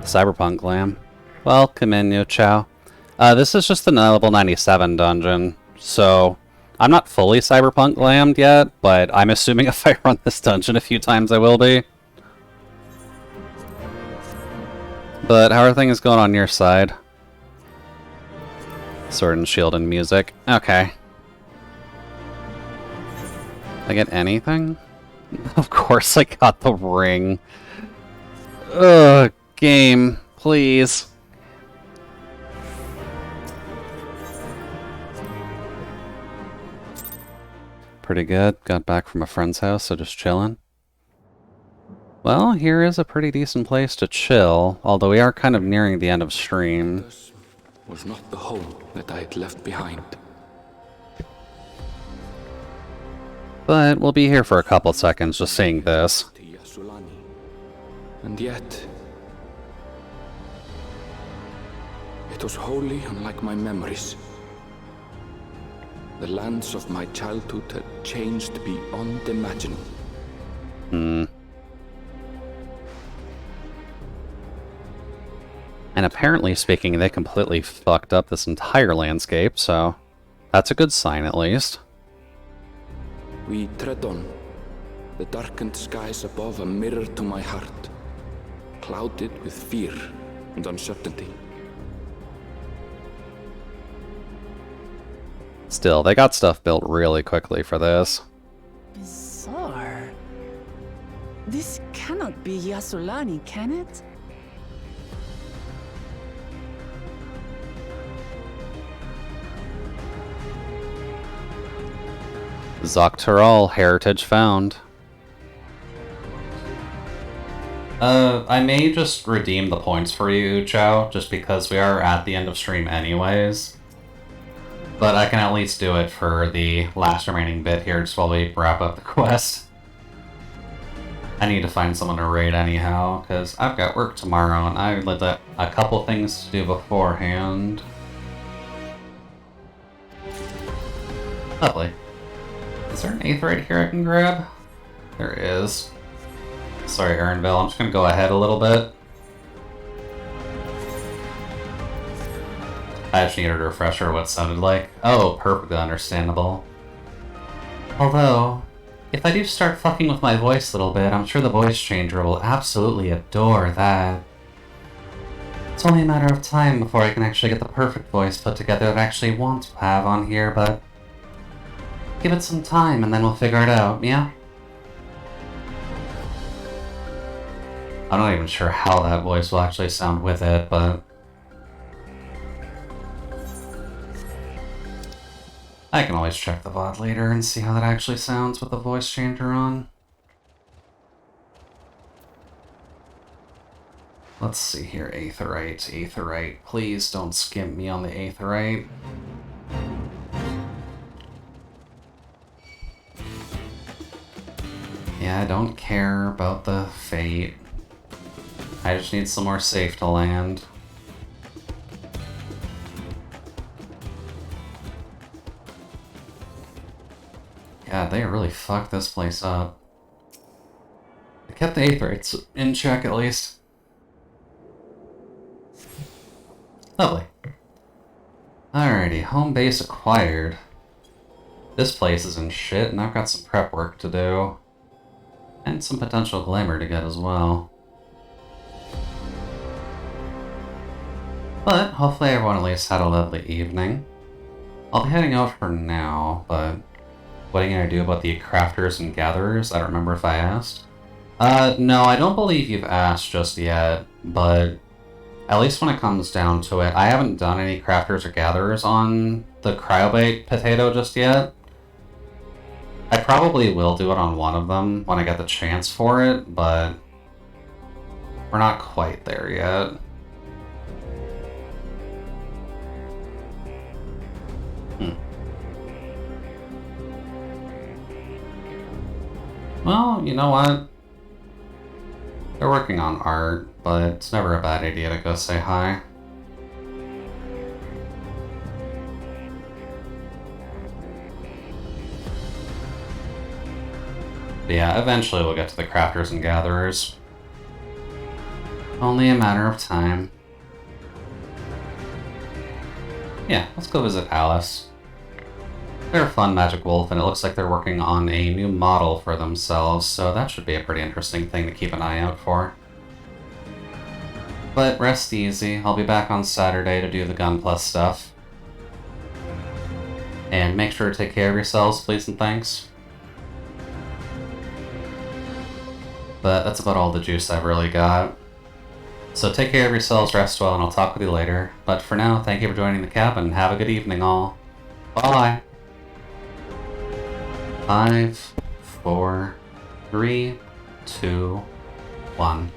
Cyberpunk Glam. Welcome in, Yu Chow. This is just the level 97 dungeon, so I'm not fully Cyberpunk Glammed yet, but I'm assuming if I run this dungeon a few times I will be. But how are things going on your side? Sword and Shield and music. Okay. I get anything? Of course I got the ring. Ugh, game, please. Pretty good. Got back from a friend's house, so just chilling. Well, here is a pretty decent place to chill, although we are kind of nearing the end of stream. This was not the home that I had left behind. But we'll be here for a couple seconds just seeing this. And yet, it was wholly unlike my memories. The lands of my childhood had changed beyond imagining. And apparently speaking, they completely fucked up this entire landscape, so that's a good sign at least. We tread on. The darkened skies above a mirror to my heart, clouded with fear and uncertainty. Still, they got stuff built really quickly for this. Bizarre. This cannot be Yassolani, can it? Zoctaral heritage found. I may just redeem the points for you, Chow, just because we are at the end of stream anyways. But I can at least do it for the last remaining bit here just while we wrap up the quest. I need to find someone to raid anyhow, because I've got work tomorrow and I've got a couple things to do beforehand. Lovely. Is there an aetherite here I can grab? There is. Sorry, Aaronville, I'm just gonna go ahead a little bit. I just needed a refresher of what it sounded like. Oh, perfectly understandable. Although, if I do start fucking with my voice a little bit, I'm sure the voice changer will absolutely adore that. It's only a matter of time before I can actually get the perfect voice put together that I actually want to have on here, but give it some time and then we'll figure it out, yeah? I'm not even sure how that voice will actually sound with it, but I can always check the VOD later and see how that actually sounds with the voice changer on. Let's see here, aetherite, aetherite. Please don't skimp me on the aetherite. Yeah, I don't care about the fate. I just need some more safe to land. God, they really fucked this place up. I kept the aetherites in check at least. Lovely. Alrighty, home base acquired. This place isn't shit, and I've got some prep work to do. And some potential glamour to get as well. But hopefully everyone at least had a lovely evening. I'll be heading out for now, but what are you gonna do about the crafters and gatherers? I don't remember if I asked. No, I don't believe you've asked just yet, but at least when it comes down to it, I haven't done any crafters or gatherers on the cryobait potato just yet. I probably will do it on one of them when I get the chance for it, but we're not quite there yet. Well, you know what? They're working on art, but it's never a bad idea to go say hi. But yeah, eventually we'll get to the crafters and gatherers. Only a matter of time. Yeah, let's go visit Alice. They're a fun magic wolf, and it looks like they're working on a new model for themselves, so that should be a pretty interesting thing to keep an eye out for. But rest easy, I'll be back on Saturday to do the Gun Plus stuff. And make sure to take care of yourselves, please and thanks. But that's about all the juice I've really got. So take care of yourselves, rest well, and I'll talk with you later. But for now, thank you for joining the cabin. Have a good evening, all. Bye! 5, 4, 3, 2, 1.